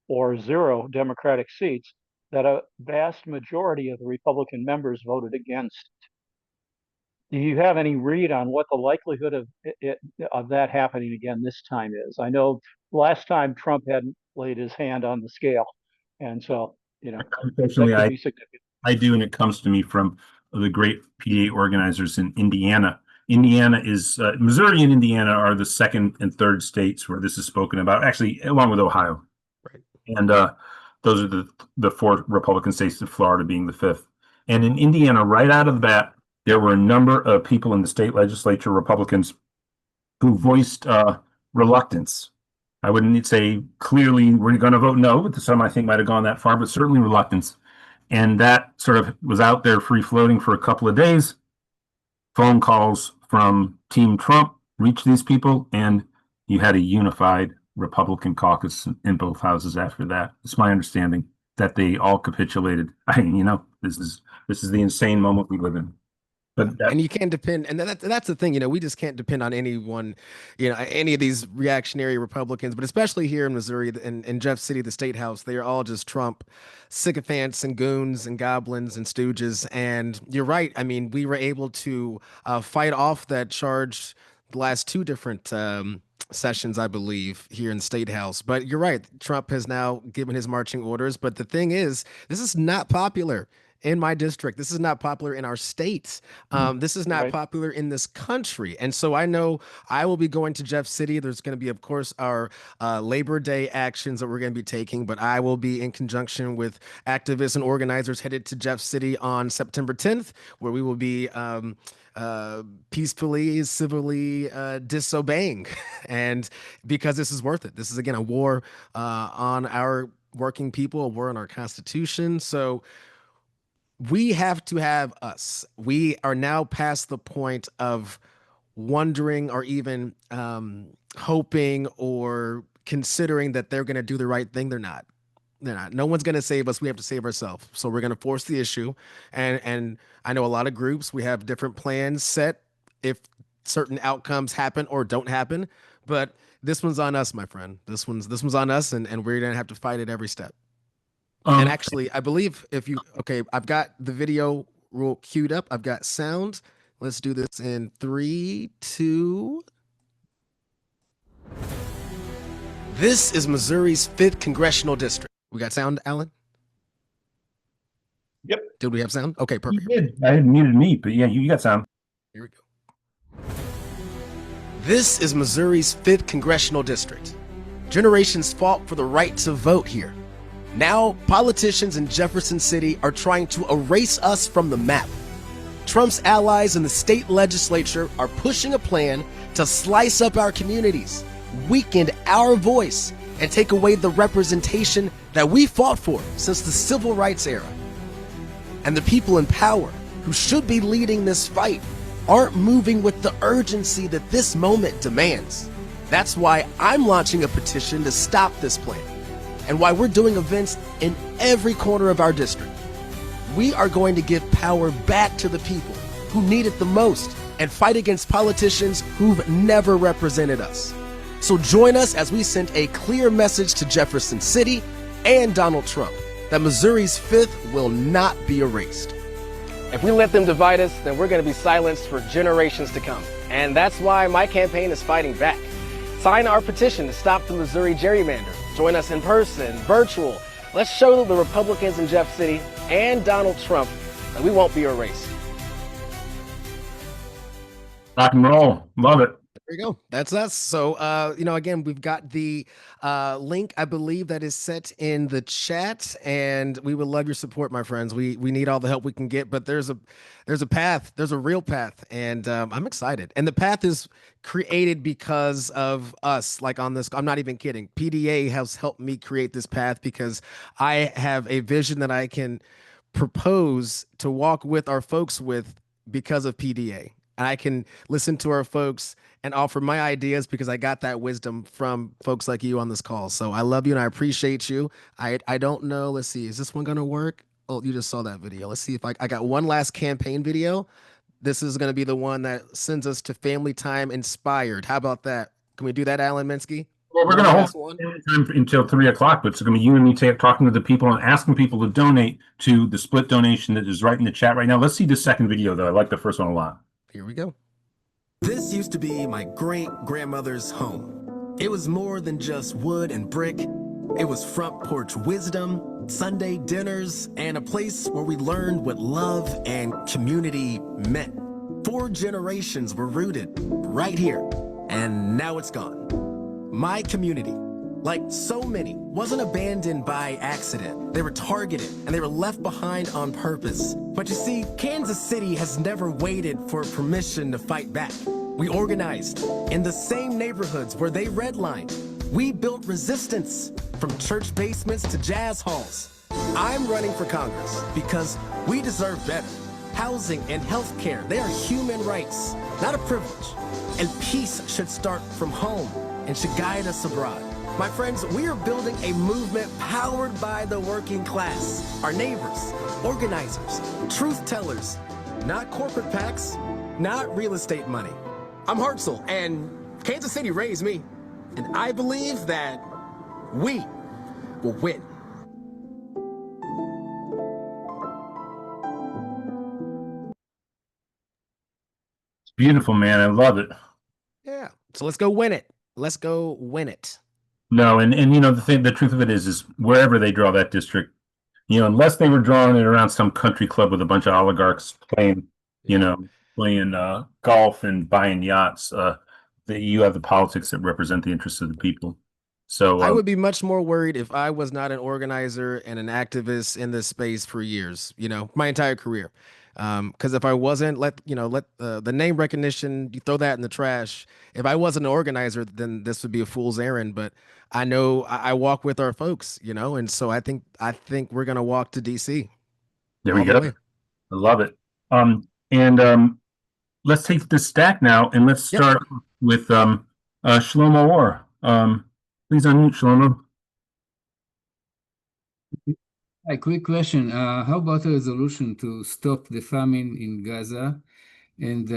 or 0 Democratic seats, that a vast majority of the Republican members voted against. Do you have any read on what the likelihood of that happening again this time is? I know last time Trump hadn't laid his hand on the scale, and so unfortunately, I do, and it comes to me from the great PDA organizers in Indiana. Indiana is Missouri and Indiana are the second and third states where this is spoken about, actually, along with Ohio. Right. And those are the 4 Republican states, and Florida being the 5th. And in Indiana, right out of the bat, there were a number of people in the state legislature, Republicans, who voiced reluctance. I wouldn't say clearly we're going to vote no, but some I think might have gone that far, but certainly reluctance. And that sort of was out there free floating for a couple of days. Phone calls from Team Trump reached these people, and you had a unified Republican caucus in both houses after that. It's my understanding that they all capitulated. This is the insane moment we live in. And you can't depend, and that's the thing, we just can't depend on anyone, any of these reactionary Republicans, but especially here in Missouri and in Jeff City, the state house, they are all just Trump sycophants and goons and goblins and stooges. And you're right. I mean, we were able to fight off that charge the last 2 different sessions, I believe, here in the state house. But you're right. Trump has now given his marching orders. But the thing is, this is not popular in my district. This is not popular in our states. This is not popular in this country. And so I know I will be going to Jeff City. There's going to be, of course, our Labor Day actions that we're going to be taking, but I will be in conjunction with activists and organizers headed to Jeff City on September 10th, where we will be peacefully, civilly disobeying. And because this is worth it. This is, again, a war on our working people, a war on our Constitution. So we have to have us. We are now past the point of wondering or even hoping or considering that they're going to do the right thing. They're not. They're not. No one's going to save us. We have to save ourselves. So we're going to force the issue. And I know a lot of groups, we have different plans set if certain outcomes happen or don't happen. But this one's on us, my friend. This one's on us, and we're going to have to fight it every step. And actually, I believe I've got the video rule queued up. I've got sound. Let's do this in 3, 2. This is Missouri's 5th congressional district. We got sound, Alan? Yep. Did we have sound? Okay, perfect. You did. I had muted me, but yeah, you got sound. Here we go. This is Missouri's 5th congressional district. Generations fought for the right to vote here. Now, politicians in Jefferson City are trying to erase us from the map. Trump's allies in the state legislature are pushing a plan to slice up our communities, weaken our voice, and take away the representation that we fought for since the civil rights era. And the people in power, who should be leading this fight, aren't moving with the urgency that this moment demands. That's why I'm launching a petition to stop this plan, and why we're doing events in every corner of our district. We are going to give power back to the people who need it the most and fight against politicians who've never represented us. So join us as we send a clear message to Jefferson City and Donald Trump that Missouri's 5th will not be erased. If we let them divide us, then we're going to be silenced for generations to come. And that's why my campaign is fighting back. Sign our petition to stop the Missouri gerrymander. Join us in person, virtual. Let's show the Republicans in Jeff City and Donald Trump that we won't be erased. Rock and roll. Love it. There you go. That's us. So, again, we've got the link, I believe, that is set in the chat, and we would love your support, my friends. We need all the help we can get, but there's a path. There's a real path, and I'm excited. And the path is created because of us. Like on this, I'm not even kidding. PDA has helped me create this path because I have a vision that I can propose to walk with our folks with because of PDA. And I can listen to our folks and offer my ideas because I got that wisdom from folks like you on this call. So I love you and I appreciate you. I don't know. Let's see. Is this one going to work? Oh, you just saw that video. Let's see if I got one last campaign video. This is going to be the one that sends us to Family Time Inspired. How about that? Can we do that, Alan Minsky? Well, we're going to hold time until 3 o'clock, but it's going to be you and me talking to the people and asking people to donate to the split donation that is right in the chat right now. Let's see the second video, though. I like the first one a lot. Here we go. This used to be my great-grandmother's home. It was more than just wood and brick. It was front porch wisdom, Sunday dinners, and a place where we learned what love and community meant. 4 generations were rooted right here, and now it's gone. My community, like so many, wasn't abandoned by accident. They were targeted, and they were left behind on purpose. But you see, Kansas City has never waited for permission to fight back. We organized in the same neighborhoods where they redlined. We built resistance from church basements to jazz halls. I'm running for Congress because we deserve better. Housing and health care, they are human rights, not a privilege. And peace should start from home and should guide us abroad. My friends, we are building a movement powered by the working class, our neighbors, organizers, truth tellers, not corporate PACs, not real estate money. I'm Hartzell, and Kansas City raised me, and I believe that we will win. Beautiful, man. I love it. Yeah. So let's go win it. Let's go win it. No, and the truth of it is wherever they draw that district, unless they were drawing it around some country club with a bunch of oligarchs playing golf and buying yachts, you have the politics that represent the interests of the people. So I would be much more worried if I was not an organizer and an activist in this space for years, my entire career. Because if I wasn't, let the name recognition, you throw that in the trash. If I wasn't an organizer, then this would be a fool's errand. But I know I walk with our folks, and so I think we're gonna walk to DC. There we go. I love it. And let's take this stack now, and let's Yep. start with Shlomo Orr. Please unmute, Shlomo. A quick question. How about a resolution to stop the famine in Gaza? And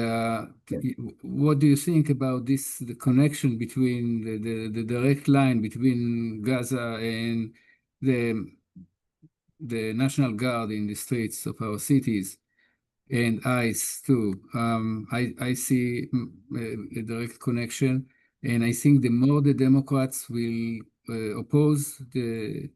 what do you think about this, the connection between the direct line between Gaza and the National Guard in the streets of our cities and ICE too? I see a direct connection, and I think the more the Democrats will oppose the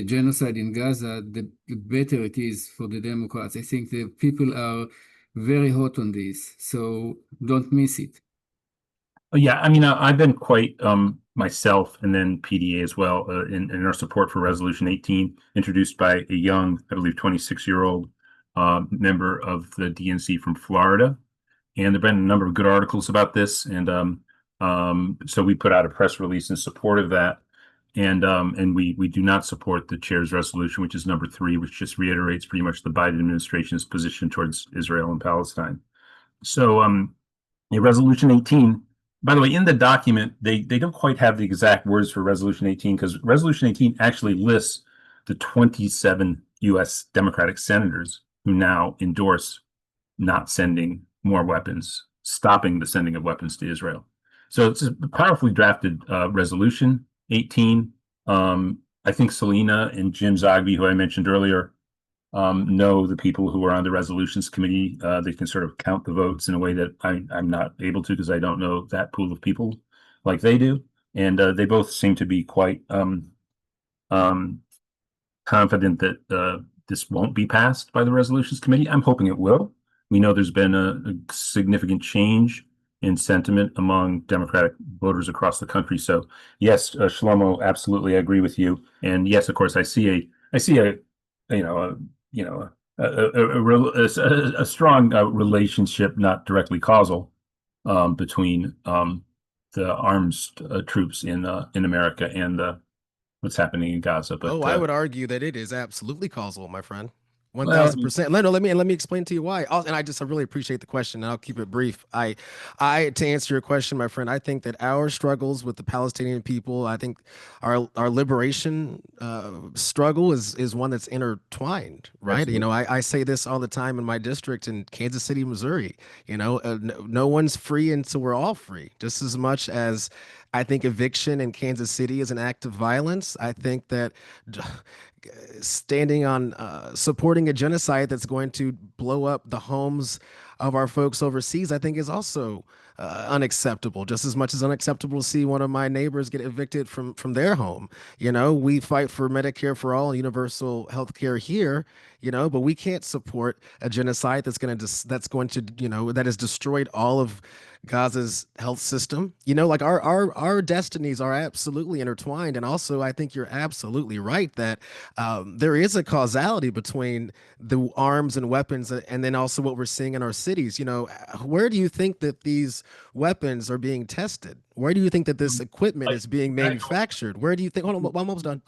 genocide in Gaza, the better it is for the Democrats. I think the people are very hot on this, so don't miss it. Yeah, I mean, I've been quite myself, and then PDA as well, in our support for Resolution 18, introduced by a young, I believe, 26-year-old member of the DNC from Florida. And there've been a number of good articles about this, and so we put out a press release in support of that. And we do not support the chair's resolution, which is number 3, which just reiterates pretty much the Biden administration's position towards Israel and Palestine. So Resolution 18, by the way, in the document, they don't quite have the exact words for Resolution 18, because Resolution 18 actually lists the 27 U.S. Democratic senators who now endorse not sending more weapons, stopping the sending of weapons to Israel. So it's a powerfully drafted resolution. 18. I think Selina and Jim Zogby, who I mentioned earlier, know the people who are on the resolutions committee. They can sort of count the votes in a way that I'm not able to, because I don't know that pool of people like they do. And they both seem to be quite confident that this won't be passed by the resolutions committee. I'm hoping it will. We know there's been a significant change in sentiment among Democratic voters across the country. So yes, Shlomo, absolutely, I agree with you. And yes, of course, I see a strong relationship, not directly causal, between the arms troops in America and what's happening in Gaza. But I would argue that it is absolutely causal, my friend. 1000%. Well, No, let me explain to you why. And I really appreciate the question, and I'll keep it brief. I to answer your question, my friend, I think that our struggles with the Palestinian people, I think our liberation struggle is one that's intertwined, right? Absolutely. You know, I say this all the time in my district in Kansas City, Missouri. You know, no one's free until we're all free. Just as much as I think eviction in Kansas City is an act of violence, I think that standing on supporting a genocide that's going to blow up the homes of our folks overseas, I think is also unacceptable. Just as much as unacceptable to see one of my neighbors get evicted from their home. You know, we fight for Medicare for all and universal health care here, you know, but we can't support a genocide that has destroyed all of Gaza's health system. You know, like our destinies are absolutely intertwined. And also, I think you're absolutely right that there is a causality between the arms and weapons and then also what we're seeing in our cities. You know, where do you think that these weapons are being tested? Where do you think that this equipment is being manufactured? Where do you think, hold on, I'm almost done.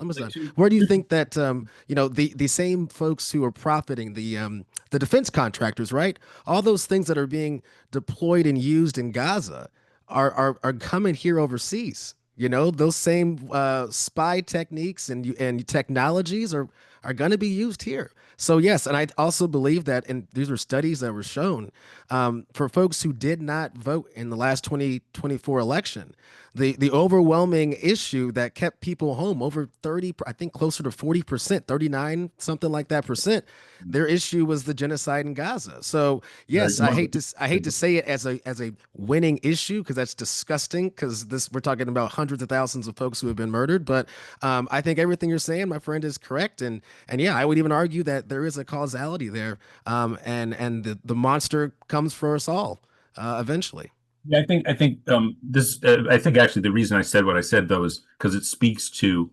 Where do you think that, the same folks who are profiting, the defense contractors, right? All those things that are being deployed and used in Gaza are coming here overseas. You know, those same spy techniques and technologies are going to be used here. So yes, and I also believe that, and these were studies that were shown, for folks who did not vote in the last 2024 election, the overwhelming issue that kept people home, over 30, I think closer to 40%, 39, something like that percent, their issue was the genocide in Gaza. So yes, I hate to say it as a winning issue, because that's disgusting, because we're talking about hundreds of thousands of folks who have been murdered. But I think everything you're saying, my friend, is correct. And yeah, I would even argue that there is a causality there. And the monster comes for us all eventually. Yeah, I think actually the reason I said what I said, though, is because it speaks to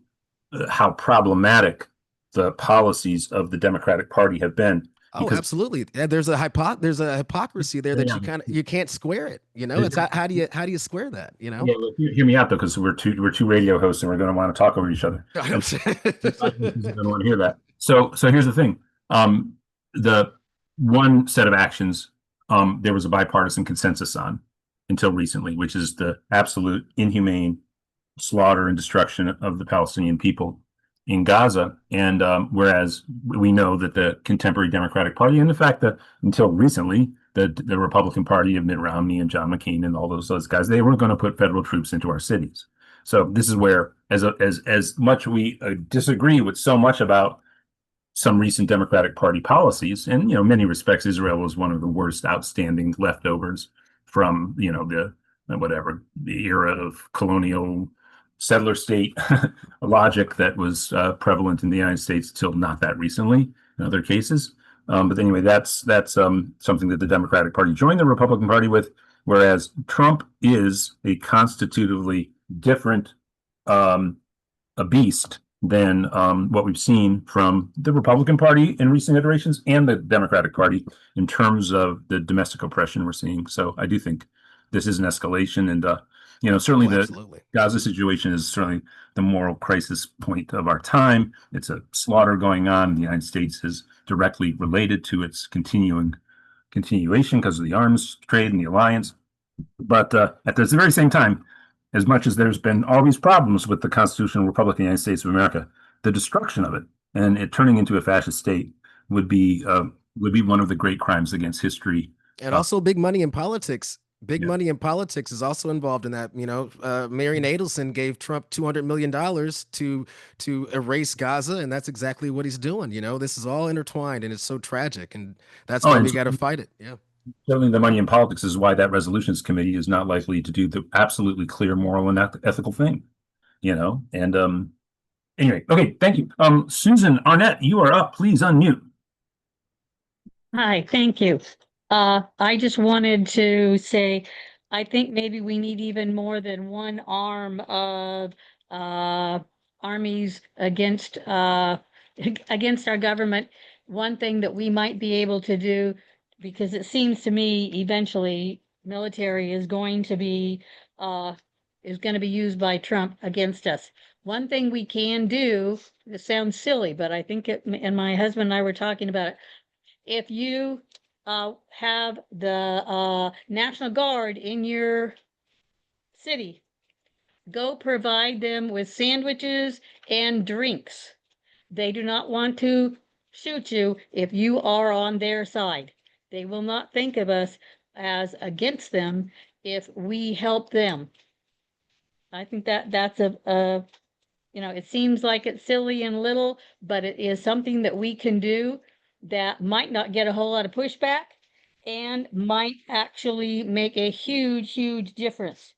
how problematic the policies of the Democratic Party have been. Oh, absolutely. Yeah, there's a hypocrisy there that you can't square it. You know, it's how do you square that? You know. Yeah, well, hear me out though, because we're two radio hosts and we're going to want to talk over each other. I don't want to hear that. So here's the thing. one set of actions there was a bipartisan consensus on until recently, which is the absolute inhumane slaughter and destruction of the Palestinian people in Gaza. And whereas we know that the contemporary Democratic Party, and the fact that until recently, the Republican Party of Mitt Romney and John McCain and all those guys, they were going to put federal troops into our cities. So this is where, as much we disagree with so much about some recent Democratic Party policies, and many respects, Israel was one of the worst outstanding leftovers from the era of colonial settler state logic that was prevalent in the United States till not that recently in other cases. But anyway, that's something that the Democratic Party joined the Republican Party with, whereas Trump is a constitutively different a beast than what we've seen from the Republican Party in recent iterations and the Democratic Party in terms of the domestic oppression we're seeing. So I do think this is an escalation, and certainly the Gaza situation is certainly the moral crisis point of our time. It's a slaughter going on. The United States is directly related to its continuation because of the arms trade and the alliance. But at the very same time, as much as there's been all these problems with the constitutional republic of the United States of America, the destruction of it and it turning into a fascist state would be one of the great crimes against history. And also big money in politics. Big money in politics is also involved in that. Marion Adelson gave Trump $200 million to erase Gaza, and that's exactly what he's doing. This is all intertwined, and it's so tragic, and that's why we got to fight it. Yeah. Certainly the money in politics is why that resolutions committee is not likely to do the absolutely clear moral and ethical thing, and anyway, okay, thank you. Susan Arnett, you are up. Please unmute. Hi, thank you. I just wanted to say, I think maybe we need even more than one arm of armies against our government. One thing that we might be able to do, because it seems to me eventually military is going to be used by Trump against us. One thing we can do, it sounds silly, but I think and my husband and I were talking about it. If you have the National Guard in your city, go provide them with sandwiches and drinks. They do not want to shoot you if you are on their side. They will not think of us as against them if we help them. I think that's it seems like it's silly and little, but it is something that we can do that might not get a whole lot of pushback and might actually make a huge, huge difference.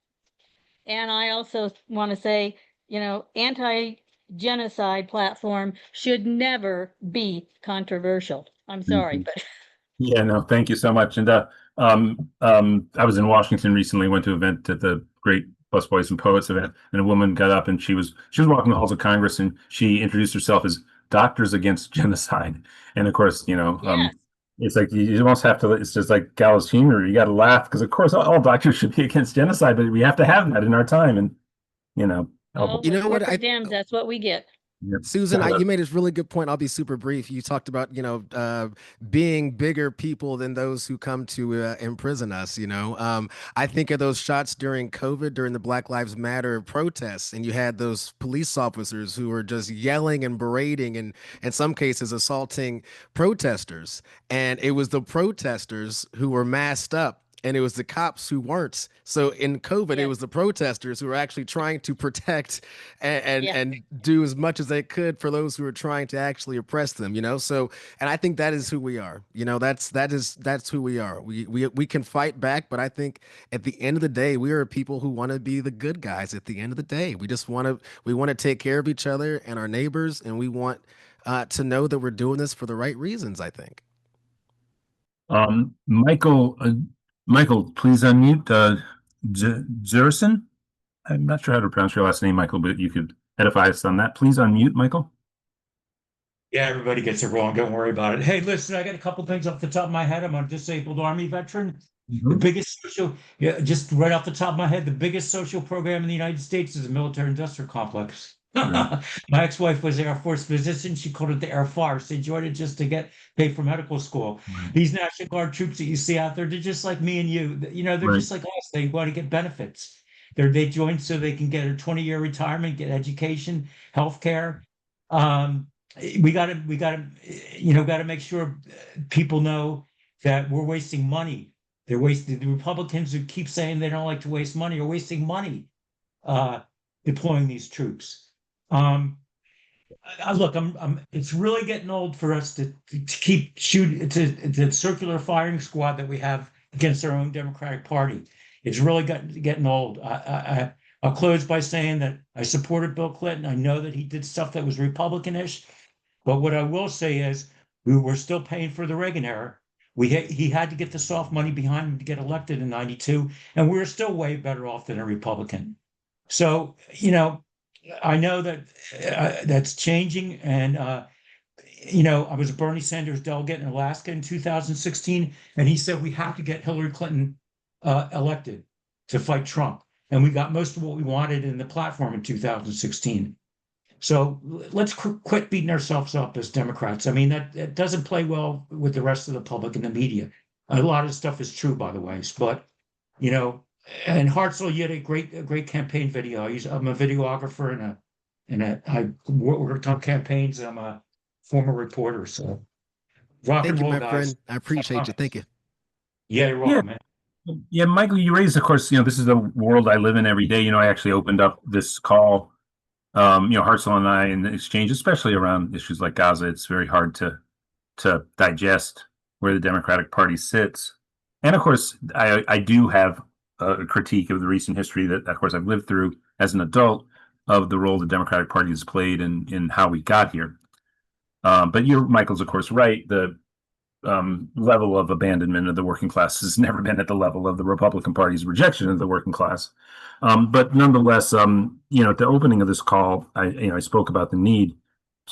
And I also want to say, anti-genocide platform should never be controversial. I'm sorry, but yeah, no, thank you so much. And I was in Washington recently, went to an event at the Great Busboys and Poets event, and a woman got up and she was walking the halls of Congress, and she introduced herself as Doctors Against Genocide. And of course, it's like you almost have to, it's just like gallows humor. You got to laugh because of course all doctors should be against genocide, but we have to have that in our time. And what? That's what we get. Yep. Susan, you made a really good point. I'll be super brief. You talked about, being bigger people than those who come to imprison us. I think of those shots during COVID, during the Black Lives Matter protests, and you had those police officers who were just yelling and berating and in some cases assaulting protesters. And it was the protesters who were masked up, and it was the cops who weren't. So in COVID, It was the protesters who were actually trying to protect and do as much as they could for those who were trying to actually oppress them, So, and I think that is who we are. That's who we are. We can fight back, but I think at the end of the day, we are people who want to be the good guys. At the end of the day, we want to take care of each other and our neighbors, and we want to know that we're doing this for the right reasons, I think. Michael, please unmute. Zerson? I'm not sure how to pronounce your last name, Michael, but you could edify us on that. Please unmute, Michael. Yeah, everybody gets it wrong. Don't worry about it. Hey, listen, I got a couple things off the top of my head. I'm a disabled Army veteran. The biggest just right off the top of my head, the biggest social program in the United States is the military industrial complex. Right. My ex-wife was Air Force physician. She called it the Air Force. They joined it just to get paid for medical school. Right. These National Guard troops that you see out there, they're just like me and you. You know, they're Right. just like us. They want to get benefits. They joined so they can get a 20-year retirement, get education, health care. We got to make sure people know that we're wasting money. They're wasting. The Republicans who keep saying they don't like to waste money are wasting money deploying these troops. Look, it's really getting old for us to keep shooting to the circular firing squad that we have against our own Democratic Party. It's really getting old. I'll close by saying that I supported Bill Clinton. I know that he did stuff that was Republican-ish, but what I will say is we were still paying for the Reagan era. He had to get the soft money behind him to get elected in '92, and we were still way better off than a Republican. So, I know that that's changing. And, I was a Bernie Sanders delegate in Alaska in 2016, and he said we have to get Hillary Clinton elected to fight Trump. And we got most of what we wanted in the platform in 2016. So let's quit beating ourselves up as Democrats. I mean, that doesn't play well with the rest of the public and the media. A lot of stuff is true, by the way, but, and Hartzell, you had a great campaign video. I'm a videographer and I worked on campaigns. I'm a former reporter, so rock Thank and you, roll, my guys. friend. I appreciate you. Thank you. Yeah, you're welcome, man. Yeah, Michael, you raised, of course, this is the world I live in every day. I actually opened up this call, Hartzell and I in the exchange, especially around issues like Gaza. It's very hard to digest where the Democratic Party sits. And of course, I do have a critique of the recent history that, of course, I've lived through as an adult of the role the Democratic Party has played in how we got here. But Michael's, of course, right. The level of abandonment of the working class has never been at the level of the Republican Party's rejection of the working class. But nonetheless, at the opening of this call, I spoke about the need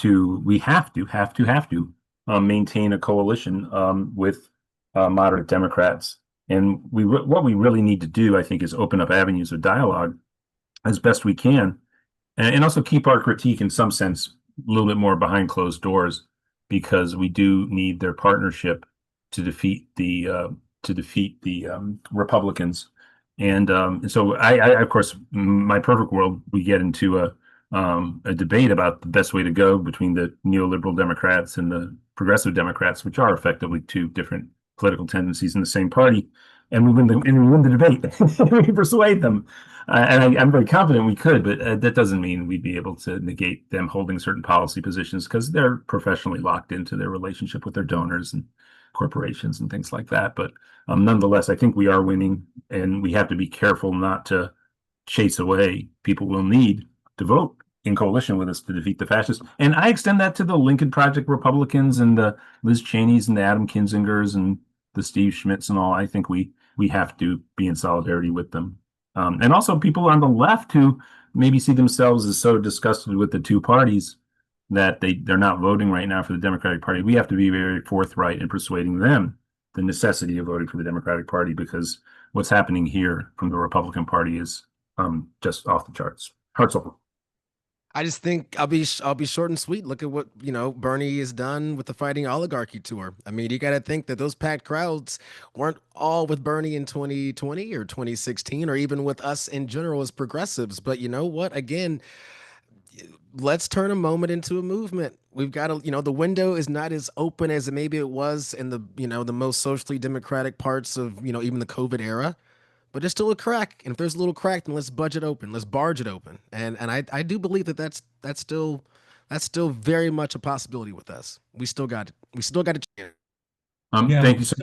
we have to maintain a coalition with moderate Democrats. And what we really need to do, I think, is open up avenues of dialogue as best we can, and also keep our critique in some sense a little bit more behind closed doors, because we do need their partnership to defeat the Republicans. And so I, of course, my perfect world, we get into a debate about the best way to go between the neoliberal Democrats and the progressive Democrats, which are effectively two different political tendencies in the same party, and we win the debate. We persuade them, and I'm very confident we could. But that doesn't mean we'd be able to negate them holding certain policy positions, because they're professionally locked into their relationship with their donors and corporations and things like that. But nonetheless, I think we are winning, and we have to be careful not to chase away people we'll need to vote in coalition with us to defeat the fascists. And I extend that to the Lincoln Project Republicans and the Liz Cheneys and the Adam Kinzingers and the Steve Schmitz and all. I think we have to be in solidarity with them. And also people on the left who maybe see themselves as so disgusted with the two parties that they're not voting right now for the Democratic Party. We have to be very forthright in persuading them the necessity of voting for the Democratic Party, because what's happening here from the Republican Party is just off the charts. Hartzell. I just think I'll be short and sweet. Look at what, Bernie has done with the Fighting Oligarchy tour. I mean, you got to think that those packed crowds weren't all with Bernie in 2020 or 2016, or even with us in general as progressives. But you know what? Again, let's turn a moment into a movement. We've got to, the window is not as open as maybe it was in the, the most socially democratic parts of, even the COVID era. But there's still a crack, and if there's a little crack, then let's budge it open. Let's barge it open, and I do believe that's still very much a possibility with us. We still got a chance. Thank you, sir.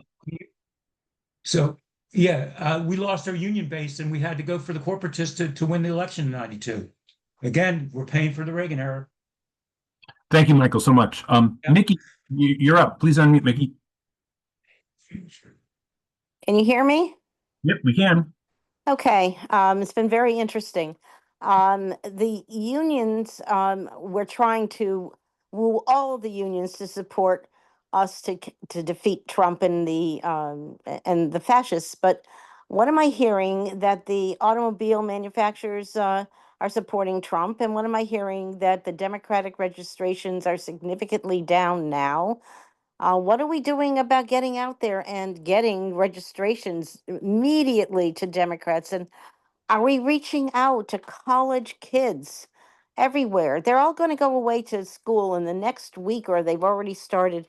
So yeah, we lost our union base, and we had to go for the corporatists to win the election in '92. Again, we're paying for the Reagan era. Thank you, Michael, so much. Mickey, you're up. Please unmute, Mickey. Can you hear me? Yep, we can. Okay, it's been very interesting. The unions, we're trying to woo all of the unions to support us to defeat Trump and the fascists. But what am I hearing? That the automobile manufacturers are are supporting Trump. And what am I hearing? That the Democratic registrations are significantly down now. What are we doing about getting out there and getting registrations immediately to Democrats? And are we reaching out to college kids everywhere? They're all going to go away to school in the next week, or they've already started.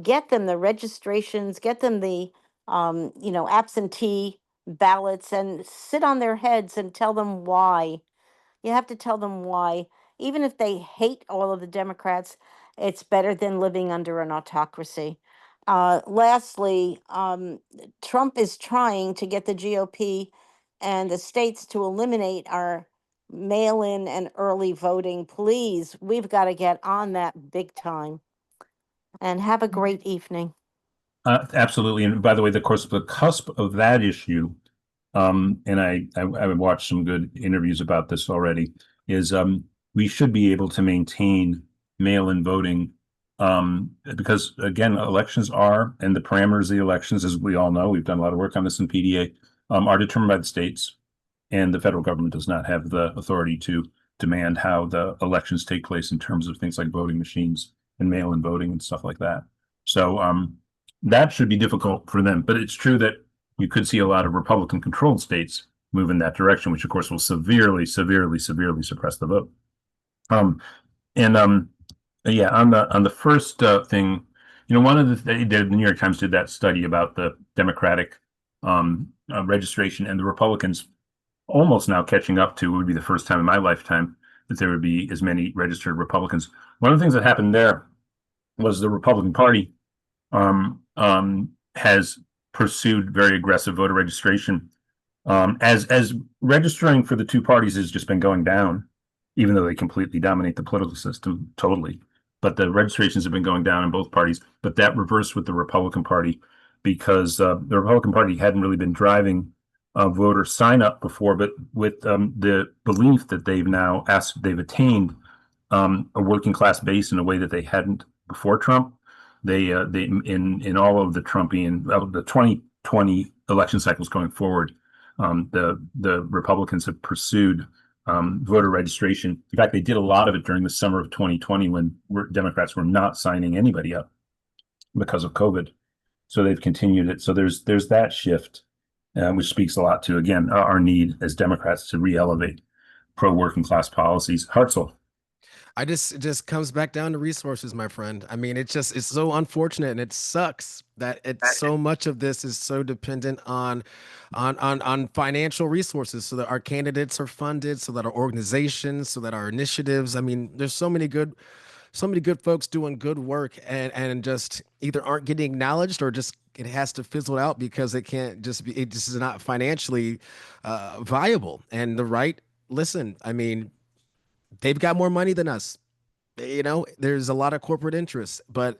Get them the registrations, get them the, absentee ballots, and sit on their heads and tell them why. You have to tell them why. Even if they hate all of the Democrats, it's better than living under an autocracy. Lastly, Trump is trying to get the GOP and the states to eliminate our mail in and early voting. Please, we've got to get on that big time. And have a great evening. Absolutely. And by the way, of course, the cusp of that issue, and I've watched some good interviews about this already, is we should be able to maintain mail-in voting because, again, elections are, and the parameters of the elections, as we all know, we've done a lot of work on this in PDA, are determined by the states, and the federal government does not have the authority to demand how the elections take place in terms of things like voting machines and mail-in voting and stuff like that. So that should be difficult for them. But it's true that you could see a lot of Republican-controlled states move in that direction, which of course will severely suppress the vote. Yeah, on the first thing, one of the New York Times did that study about the Democratic registration, and the Republicans almost now catching up to, would be the first time in my lifetime that there would be as many registered Republicans. One of the things that happened there was the Republican Party has pursued very aggressive voter registration, as registering for the two parties has just been going down, even though they completely dominate the political system totally. But the registrations have been going down in both parties. But that reversed with the Republican Party, because the Republican Party hadn't really been driving voter sign up before, but with the belief that they've attained a working class base in a way that they hadn't before Trump. They in all of the Trumpian, the 2020 election cycles going forward, the Republicans have pursued voter registration. In fact, they did a lot of it during the summer of 2020 when Democrats were not signing anybody up because of COVID. So they've continued it. So there's that shift, which speaks a lot to, again, our need as Democrats to re-elevate pro-working class policies. Hartzell. It just comes back down to resources, my friend. I mean, it's so unfortunate, and it sucks that so much of this is so dependent on financial resources, so that our candidates are funded, so that our organizations, so that our initiatives. I mean, there's so many good folks doing good work, and just either aren't getting acknowledged, or just it has to fizzle out because it just is not financially viable. And the right, listen, I mean, they've got more money than us. There's a lot of corporate interests, but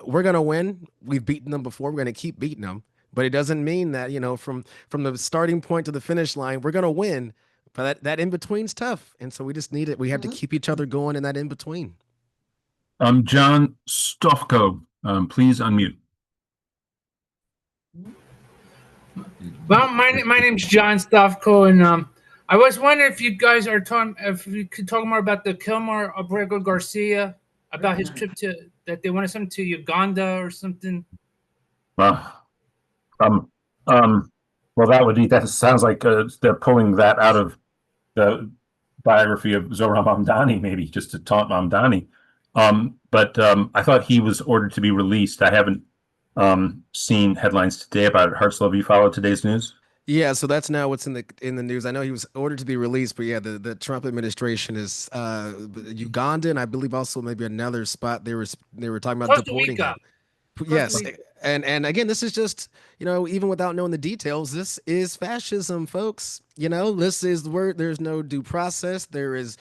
we're going to win. We've beaten them before. We're going to keep beating them. But it doesn't mean that, from the starting point to the finish line, we're going to win. But that in between's tough. And so we just need it. We have to keep each other going in that in between. John Stofko, please unmute. Well, my name's John Stofko, and I was wondering if you guys if you could talk more about the Kilmer Abrego Garcia, about his trip that they wanted something to Uganda or something. Well, that sounds like they're pulling that out of the biography of Zohran Mamdani, maybe just to taunt Mamdani. But I thought he was ordered to be released. I haven't seen headlines today about it. Hartzell, have you followed today's news? Yeah, so that's now what's in the news. I know he was ordered to be released, but yeah, the Trump administration is Uganda, and I believe also maybe another spot they were talking about deporting him. Yes, and again, this is just, even without knowing the details, this is fascism, folks. This is where there's no due process. There is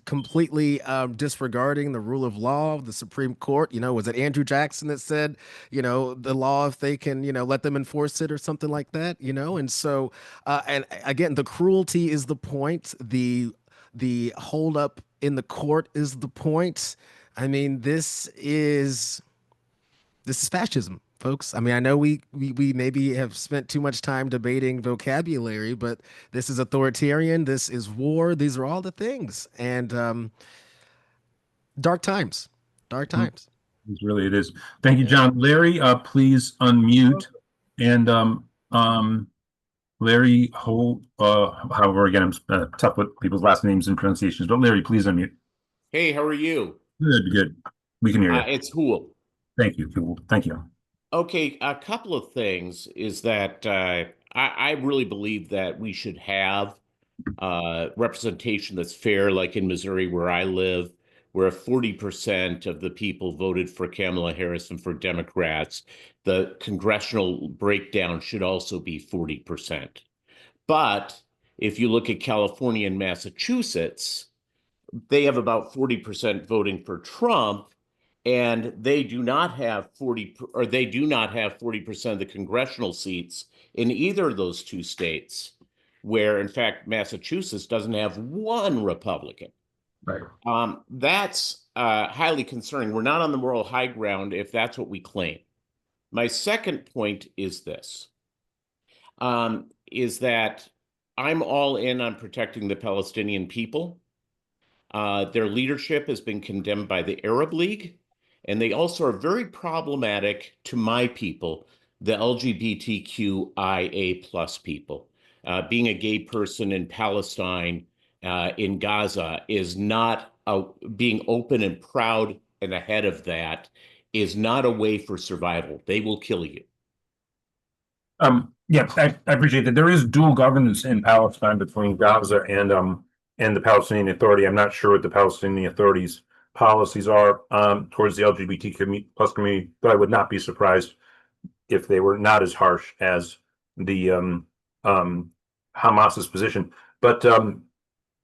completely disregarding the rule of law of the Supreme Court. Was it Andrew Jackson that said, the law, if they can, let them enforce it or something like that, and so and again, the cruelty is the point. The hold up in the court is the point. I mean, this is fascism, folks. I mean, I know we maybe have spent too much time debating vocabulary, but this is authoritarian. This is war. These are all the things. And dark times. Dark times. It is. Thank you, John. Larry, please unmute. And Larry Holt, however, again, I'm tough with people's last names and pronunciations, but Larry, please unmute. Hey, how are you? Good. We can hear you. It's Hool. Thank you. Thank you. Okay, a couple of things is that I really believe that we should have representation that's fair, like in Missouri, where I live, where 40% of the people voted for Kamala Harris and for Democrats. The congressional breakdown should also be 40%. But if you look at California and Massachusetts, they have about 40% voting for Trump, and they do not have 40% of the congressional seats in either of those two states, where in fact Massachusetts doesn't have one Republican. Right. That's highly concerning. We're not on the moral high ground if that's what we claim. My second point is this, is that I'm all in on protecting the Palestinian people. Their leadership has been condemned by the Arab League, and they also are very problematic to my people, the LGBTQIA plus people. Being a gay person in Palestine, in Gaza, is not being open and proud and ahead of that is not a way for survival. They will kill you. Yeah, I appreciate that. There is dual governance in Palestine between Gaza and the Palestinian Authority. I'm not sure what the Palestinian Authority's policies are towards the LGBT plus community, but I would not be surprised if they were not as harsh as the Hamas's position. But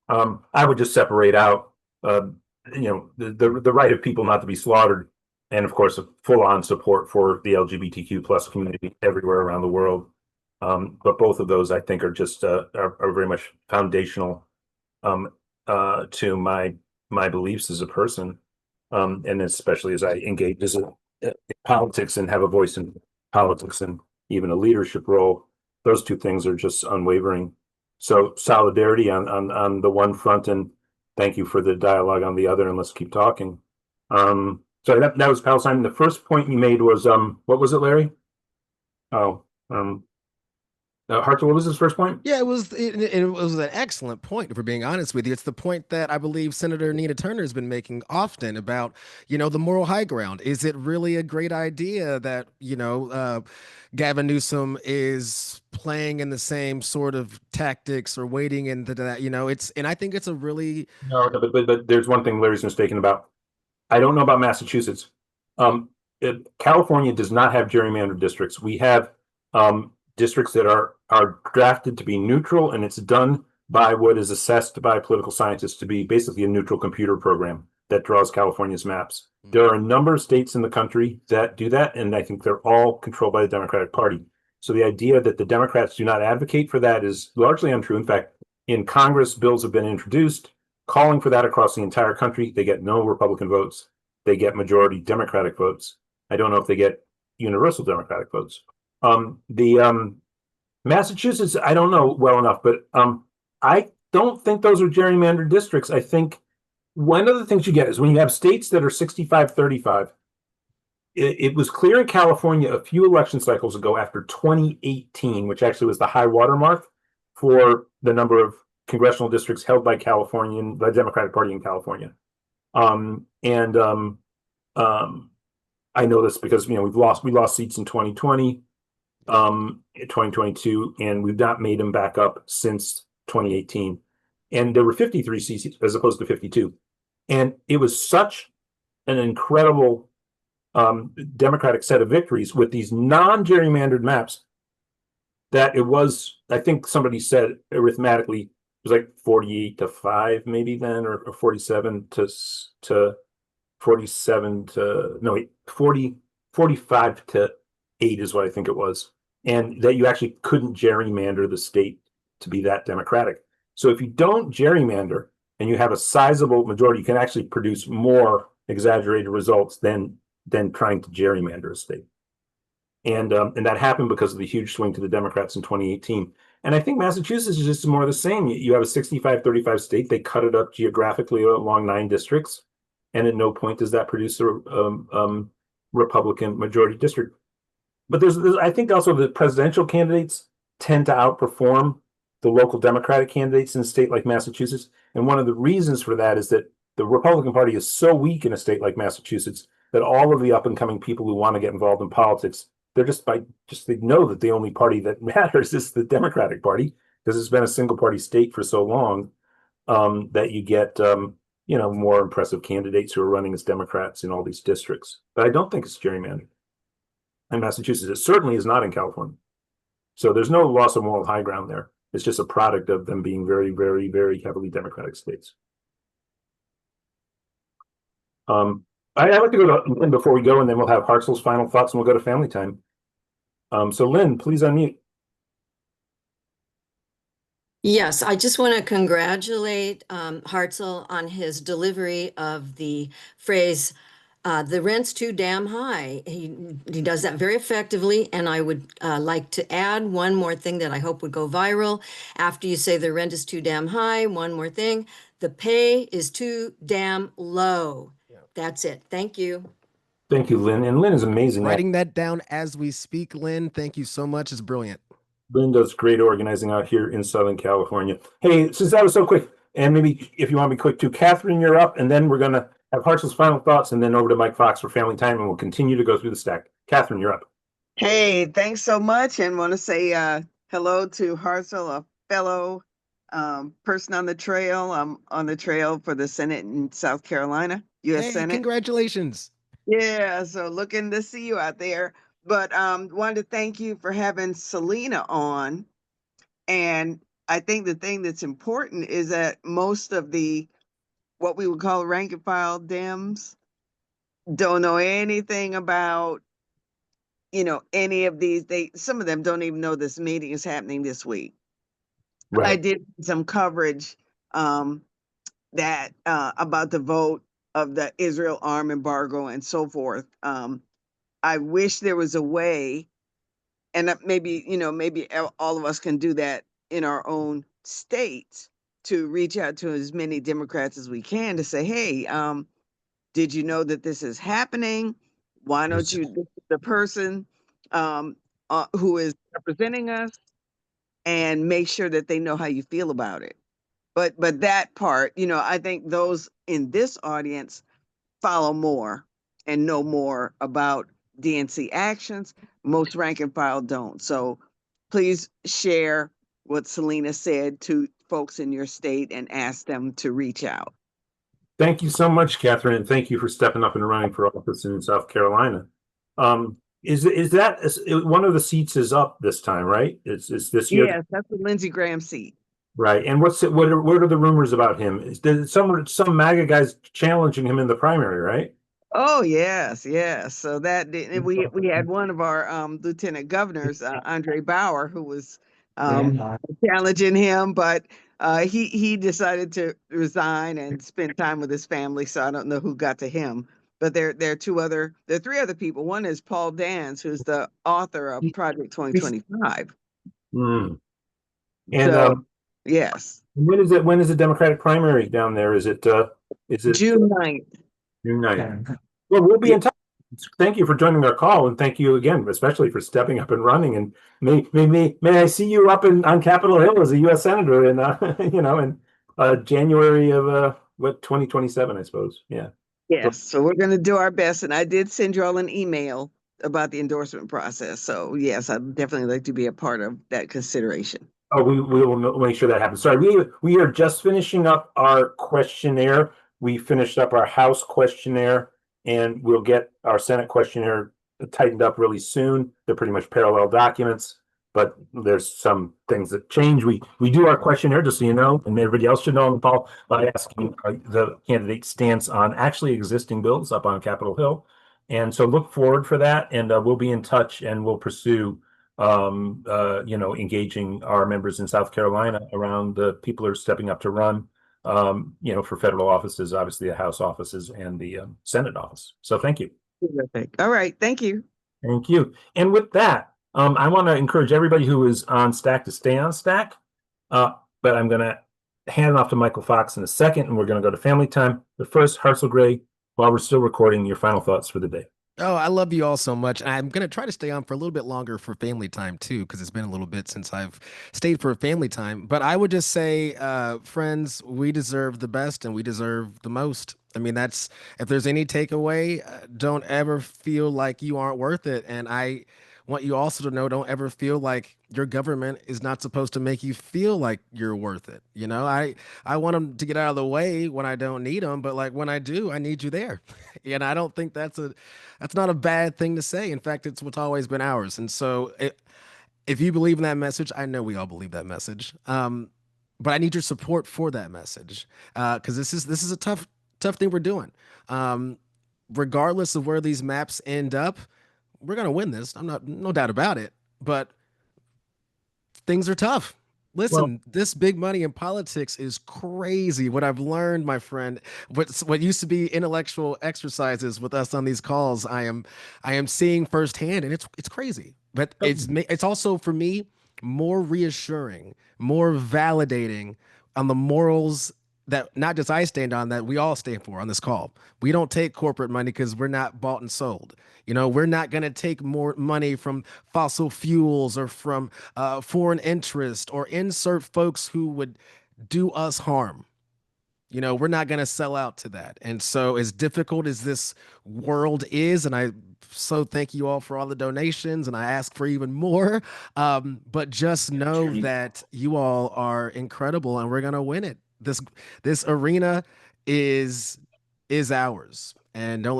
I would just separate out, the right of people not to be slaughtered, and of course, a full-on support for the LGBTQ plus community everywhere around the world. But both of those, I think, are just are very much foundational to my beliefs as a person, and especially as I engage as politics and have a voice in politics and even a leadership role. Those two things are just unwavering. So solidarity on the one front, and thank you for the dialogue on the other, and let's keep talking. So that was Palestine. The first point you made was what was it, Larry? Hartzell, what was his first point? Yeah, it was an excellent point, if we're being honest with you. It's the point that I believe Senator Nina Turner has been making often about, the moral high ground. Is it really a great idea that, Gavin Newsom is playing in the same sort of tactics or wading into that, and I think it's a really... No, but there's one thing Larry's mistaken about. I don't know about Massachusetts. California does not have gerrymandered districts. We have districts that are drafted to be neutral, and it's done by what is assessed by political scientists to be basically a neutral computer program that draws California's maps. There are a number of states in the country that do that, and I think they're all controlled by the Democratic Party. So the idea that the Democrats do not advocate for that is largely untrue. In fact, in Congress, bills have been introduced calling for that across the entire country. They get no Republican votes. They get majority Democratic votes. I don't know if they get universal Democratic votes. Massachusetts, I don't know well enough, but I don't think those are gerrymandered districts. I think one of the things you get is when you have states that are 65-35, it was clear in California a few election cycles ago after 2018, which actually was the high watermark for the number of congressional districts held by the Democratic Party in California. I know this because we lost seats in 2020, 2022, and we've not made them back up since 2018. And there were 53 seats as opposed to 52. And it was such an incredible Democratic set of victories with these non-gerrymandered maps that it was, I think somebody said arithmetically, it was like 48-5 maybe then, or 45 to 8 is what I think it was. And that you actually couldn't gerrymander the state to be that Democratic. So if you don't gerrymander and you have a sizable majority, you can actually produce more exaggerated results than trying to gerrymander a state. And that happened because of the huge swing to the Democrats in 2018. And I think Massachusetts is just more of the same. You have a 65-35 state. They cut it up geographically along 9 districts. And at no point does that produce a Republican majority district. But there's I think also the presidential candidates tend to outperform the local Democratic candidates in a state like Massachusetts. And one of the reasons for that is that the Republican Party is so weak in a state like Massachusetts that all of the up and coming people who want to get involved in politics, they're they know that the only party that matters is the Democratic Party, because it's been a single party state for so long, that you get more impressive candidates who are running as Democrats in all these districts. But I don't think it's gerrymandered in Massachusetts. It certainly is not in California. So there's no loss of moral high ground there. It's just a product of them being very, very, very heavily Democratic states. I'd like to go to Lynn before we go, and then we'll have Hartzell's final thoughts, and we'll go to family time. So Lynn, please unmute. Yes, I just want to congratulate Hartzell on his delivery of the phrase, the rent's too damn high. He does that very effectively, and I would like to add one more thing that I hope would go viral. After you say the rent is too damn high, one more thing, the pay is too damn low. Yeah. That's it. Thank you. Thank you, Lynn. And Lynn is amazing. Writing that down as we speak, Lynn. Thank you so much. It's brilliant. Lynn does great organizing out here in Southern California. Hey, since that was so quick, and maybe if you want to be quick too, Catherine, you're up, and then we're going to have Hartzell's final thoughts, and then over to Mike Fox for family time, and we'll continue to go through the stack. Catherine, you're up. Hey, thanks so much, and want to say hello to Hartzell, a fellow person on the trail. I'm on the trail for the Senate in South Carolina, U.S. Senate. Congratulations. Yeah, so looking to see you out there. But wanted to thank you for having Selina on. And I think the thing that's important is that most of the what we would call rank and file Dems don't know anything about, any of these. Some of them don't even know this meeting is happening this week. Right. I did some coverage that about the vote of the Israel arm embargo and so forth. I wish there was a way, and maybe all of us can do that in our own states, to reach out to as many Democrats as we can to say, hey, did you know that this is happening? Why don't you, this is the person who is representing us, and make sure that they know how you feel about it. But that part, I think those in this audience follow more and know more about DNC actions. Most rank and file don't. So please share what Selina said to folks in your state and ask them to reach out. Thank you so much, Catherine, and thank you for stepping up and running for office in South Carolina. Is that one of the seats is up this time, right? It's this year. Yes, that's the Lindsey Graham seat. Right. And what are the rumors about him? Is there some MAGA guys challenging him in the primary, right? Oh, yes. So that we had one of our lieutenant governors, Andre Bauer, who was challenging him, but he decided to resign and spend time with his family. So I don't know who got to him. But there are three other people. One is Paul Dance, who's the author of Project 2025. And so, yes. When is the Democratic primary down there? Is it June 9th? June 9th. Well, we'll be in touch. Thank you for joining our call, and thank you again, especially for stepping up and running. And may I see you up on Capitol Hill as a U.S. Senator in in January of 2027, I suppose. Yeah. Yes. So we're going to do our best, and I did send you all an email about the endorsement process. So yes, I'd definitely like to be a part of that consideration. Oh, we will make sure that happens. Sorry, we are just finishing up our questionnaire. We finished up our House questionnaire, and we'll get our Senate questionnaire tightened up really soon. They're pretty much parallel documents, but there's some things that change. We do our questionnaire, just so you know, and everybody else should know on the call, by asking the candidate's stance on actually existing bills up on Capitol Hill. And so look forward for that, and we'll be in touch, and we'll pursue engaging our members in South Carolina around the people who are stepping up to run, for federal offices, obviously the House offices and the Senate office. So thank you. All right. Thank you. Thank you. And with that, I want to encourage everybody who is on Stack to stay on Stack. But I'm going to hand it off to Michael Fox in a second, and we're going to go to family time. But first, Hartzell Gray, while we're still recording, your final thoughts for the day. Oh, I love you all so much. And I'm going to try to stay on for a little bit longer for family time too, because it's been a little bit since I've stayed for family time. But I would just say, friends, we deserve the best and we deserve the most. I mean, that's, if there's any takeaway, don't ever feel like you aren't worth it. And I want you also to know, don't ever feel like your government is not supposed to make you feel like you're worth it. You know, I want them to get out of the way when I don't need them, but like when I do, I need you there. And I don't think that's not a bad thing to say. In fact, it's what's always been ours. And so if you believe in that message, I know we all believe that message. But I need your support for that message. Because this is a tough thing we're doing. Regardless of where these maps end up, we're gonna win this. No doubt about it. But things are tough. Listen, this big money in politics is crazy. What I've learned, my friend, what used to be intellectual exercises with us on these calls, I am seeing firsthand, and it's crazy. But it's also for me more reassuring, more validating on the morals that not just I stand on, that we all stand for on this call. We don't take corporate money because we're not bought and sold. You know, we're not going to take more money from fossil fuels or from foreign interest or insert folks who would do us harm. You know, we're not going to sell out to that. And so as difficult as this world is, and I so thank you all for all the donations, and I ask for even more, but just know that you all are incredible and we're going to win it. This arena is ours, and don't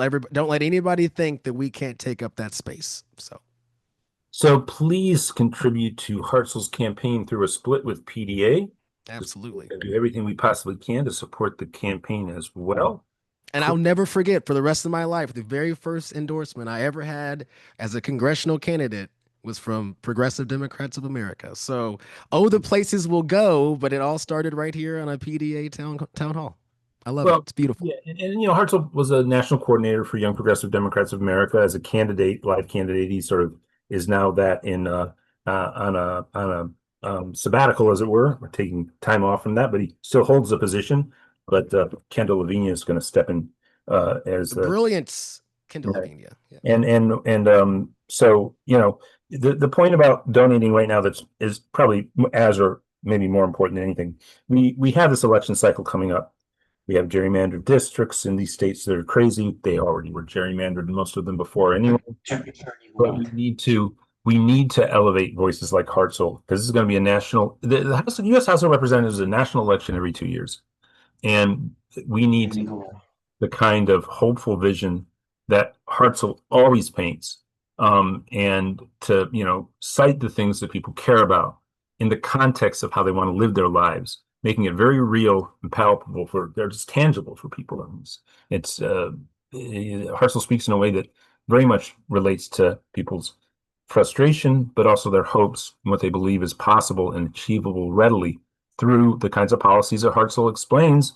let anybody think that we can't take up that space. So please contribute to Hartzell's campaign through a split with PDA. Absolutely. Do everything we possibly can to support the campaign as well. And I'll never forget, for the rest of my life, the very first endorsement I ever had as a congressional candidate was from Progressive Democrats of America. So, the places will go, but it all started right here on a PDA town hall. I love it. It's beautiful. Yeah, and you know, Hartzell was a national coordinator for Young Progressive Democrats of America as a candidate, live candidate. He sort of is now that in on a sabbatical, as it were, or taking time off from that, but he still holds the position. But Kendall Lavinia is going to step in as the brilliance, Kendall Lavinia. Yeah. And so, you know, the point about donating right now is probably as or maybe more important than anything. We have this election cycle coming up. We have gerrymandered districts in these states that are crazy. They already were gerrymandered, most of them before anyway. But we need to elevate voices like Hartzell, because this is going to be a national. The U.S. House of Representatives is a national election every 2 years, and we need the kind of hopeful vision that Hartzell always paints. And to, you know, cite the things that people care about in the context of how they want to live their lives, making it very real and palpable they're just tangible for people. It's Hartzell speaks in a way that very much relates to people's frustration, but also their hopes and what they believe is possible and achievable readily through the kinds of policies that Hartzell explains.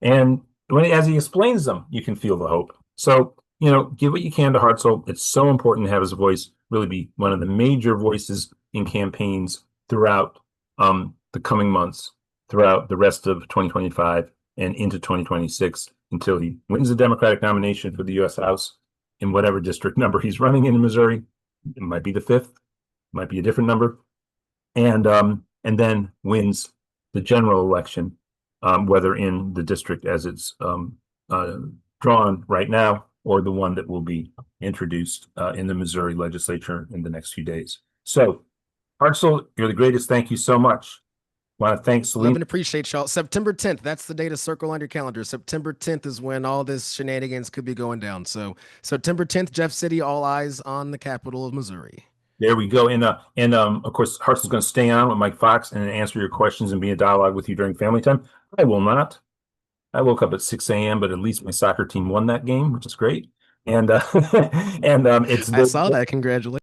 And as he explains them, you can feel the hope. So, you know, give what you can to Hartzell. It's so important to have his voice really be one of the major voices in campaigns throughout the coming months, throughout the rest of 2025 and into 2026, until he wins the Democratic nomination for the U.S. House in whatever district number he's running in Missouri. It might be the 5th, might be a different number, and then wins the general election, whether in the district as it's drawn right now, or the one that will be introduced in the Missouri legislature in the next few days. So, Hartzell, you're the greatest. Thank you so much. Want to thank Selina. Love and appreciate y'all. September 10th, that's the day to circle on your calendar. September 10th is when all this shenanigans could be going down. So September 10th, Jeff City, all eyes on the capital of Missouri. There we go. And of course, Hartzell's going to stay on with Mike Fox and answer your questions and be in dialogue with you during family time. I will not. I woke up at 6 a.m., but at least my soccer team won that game, which is great. And it's I saw that. Congratulations.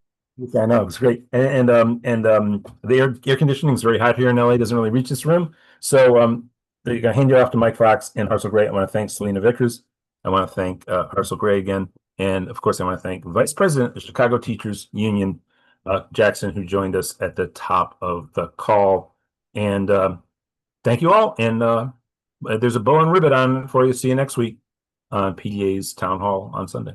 I know, it's great. And the air conditioning is very hot here in LA. Doesn't really reach this room. So they're going to hand you off to Mike Fox and Hartzell Gray. I want to thank Selina Vickers. I want to thank Hartzell Gray again. And of course, I want to thank Vice President of the Chicago Teachers Union, Jackson, who joined us at the top of the call. And thank you all. And there's a bow and ribbon on for you. See you next week on PDA's Town Hall on Sunday.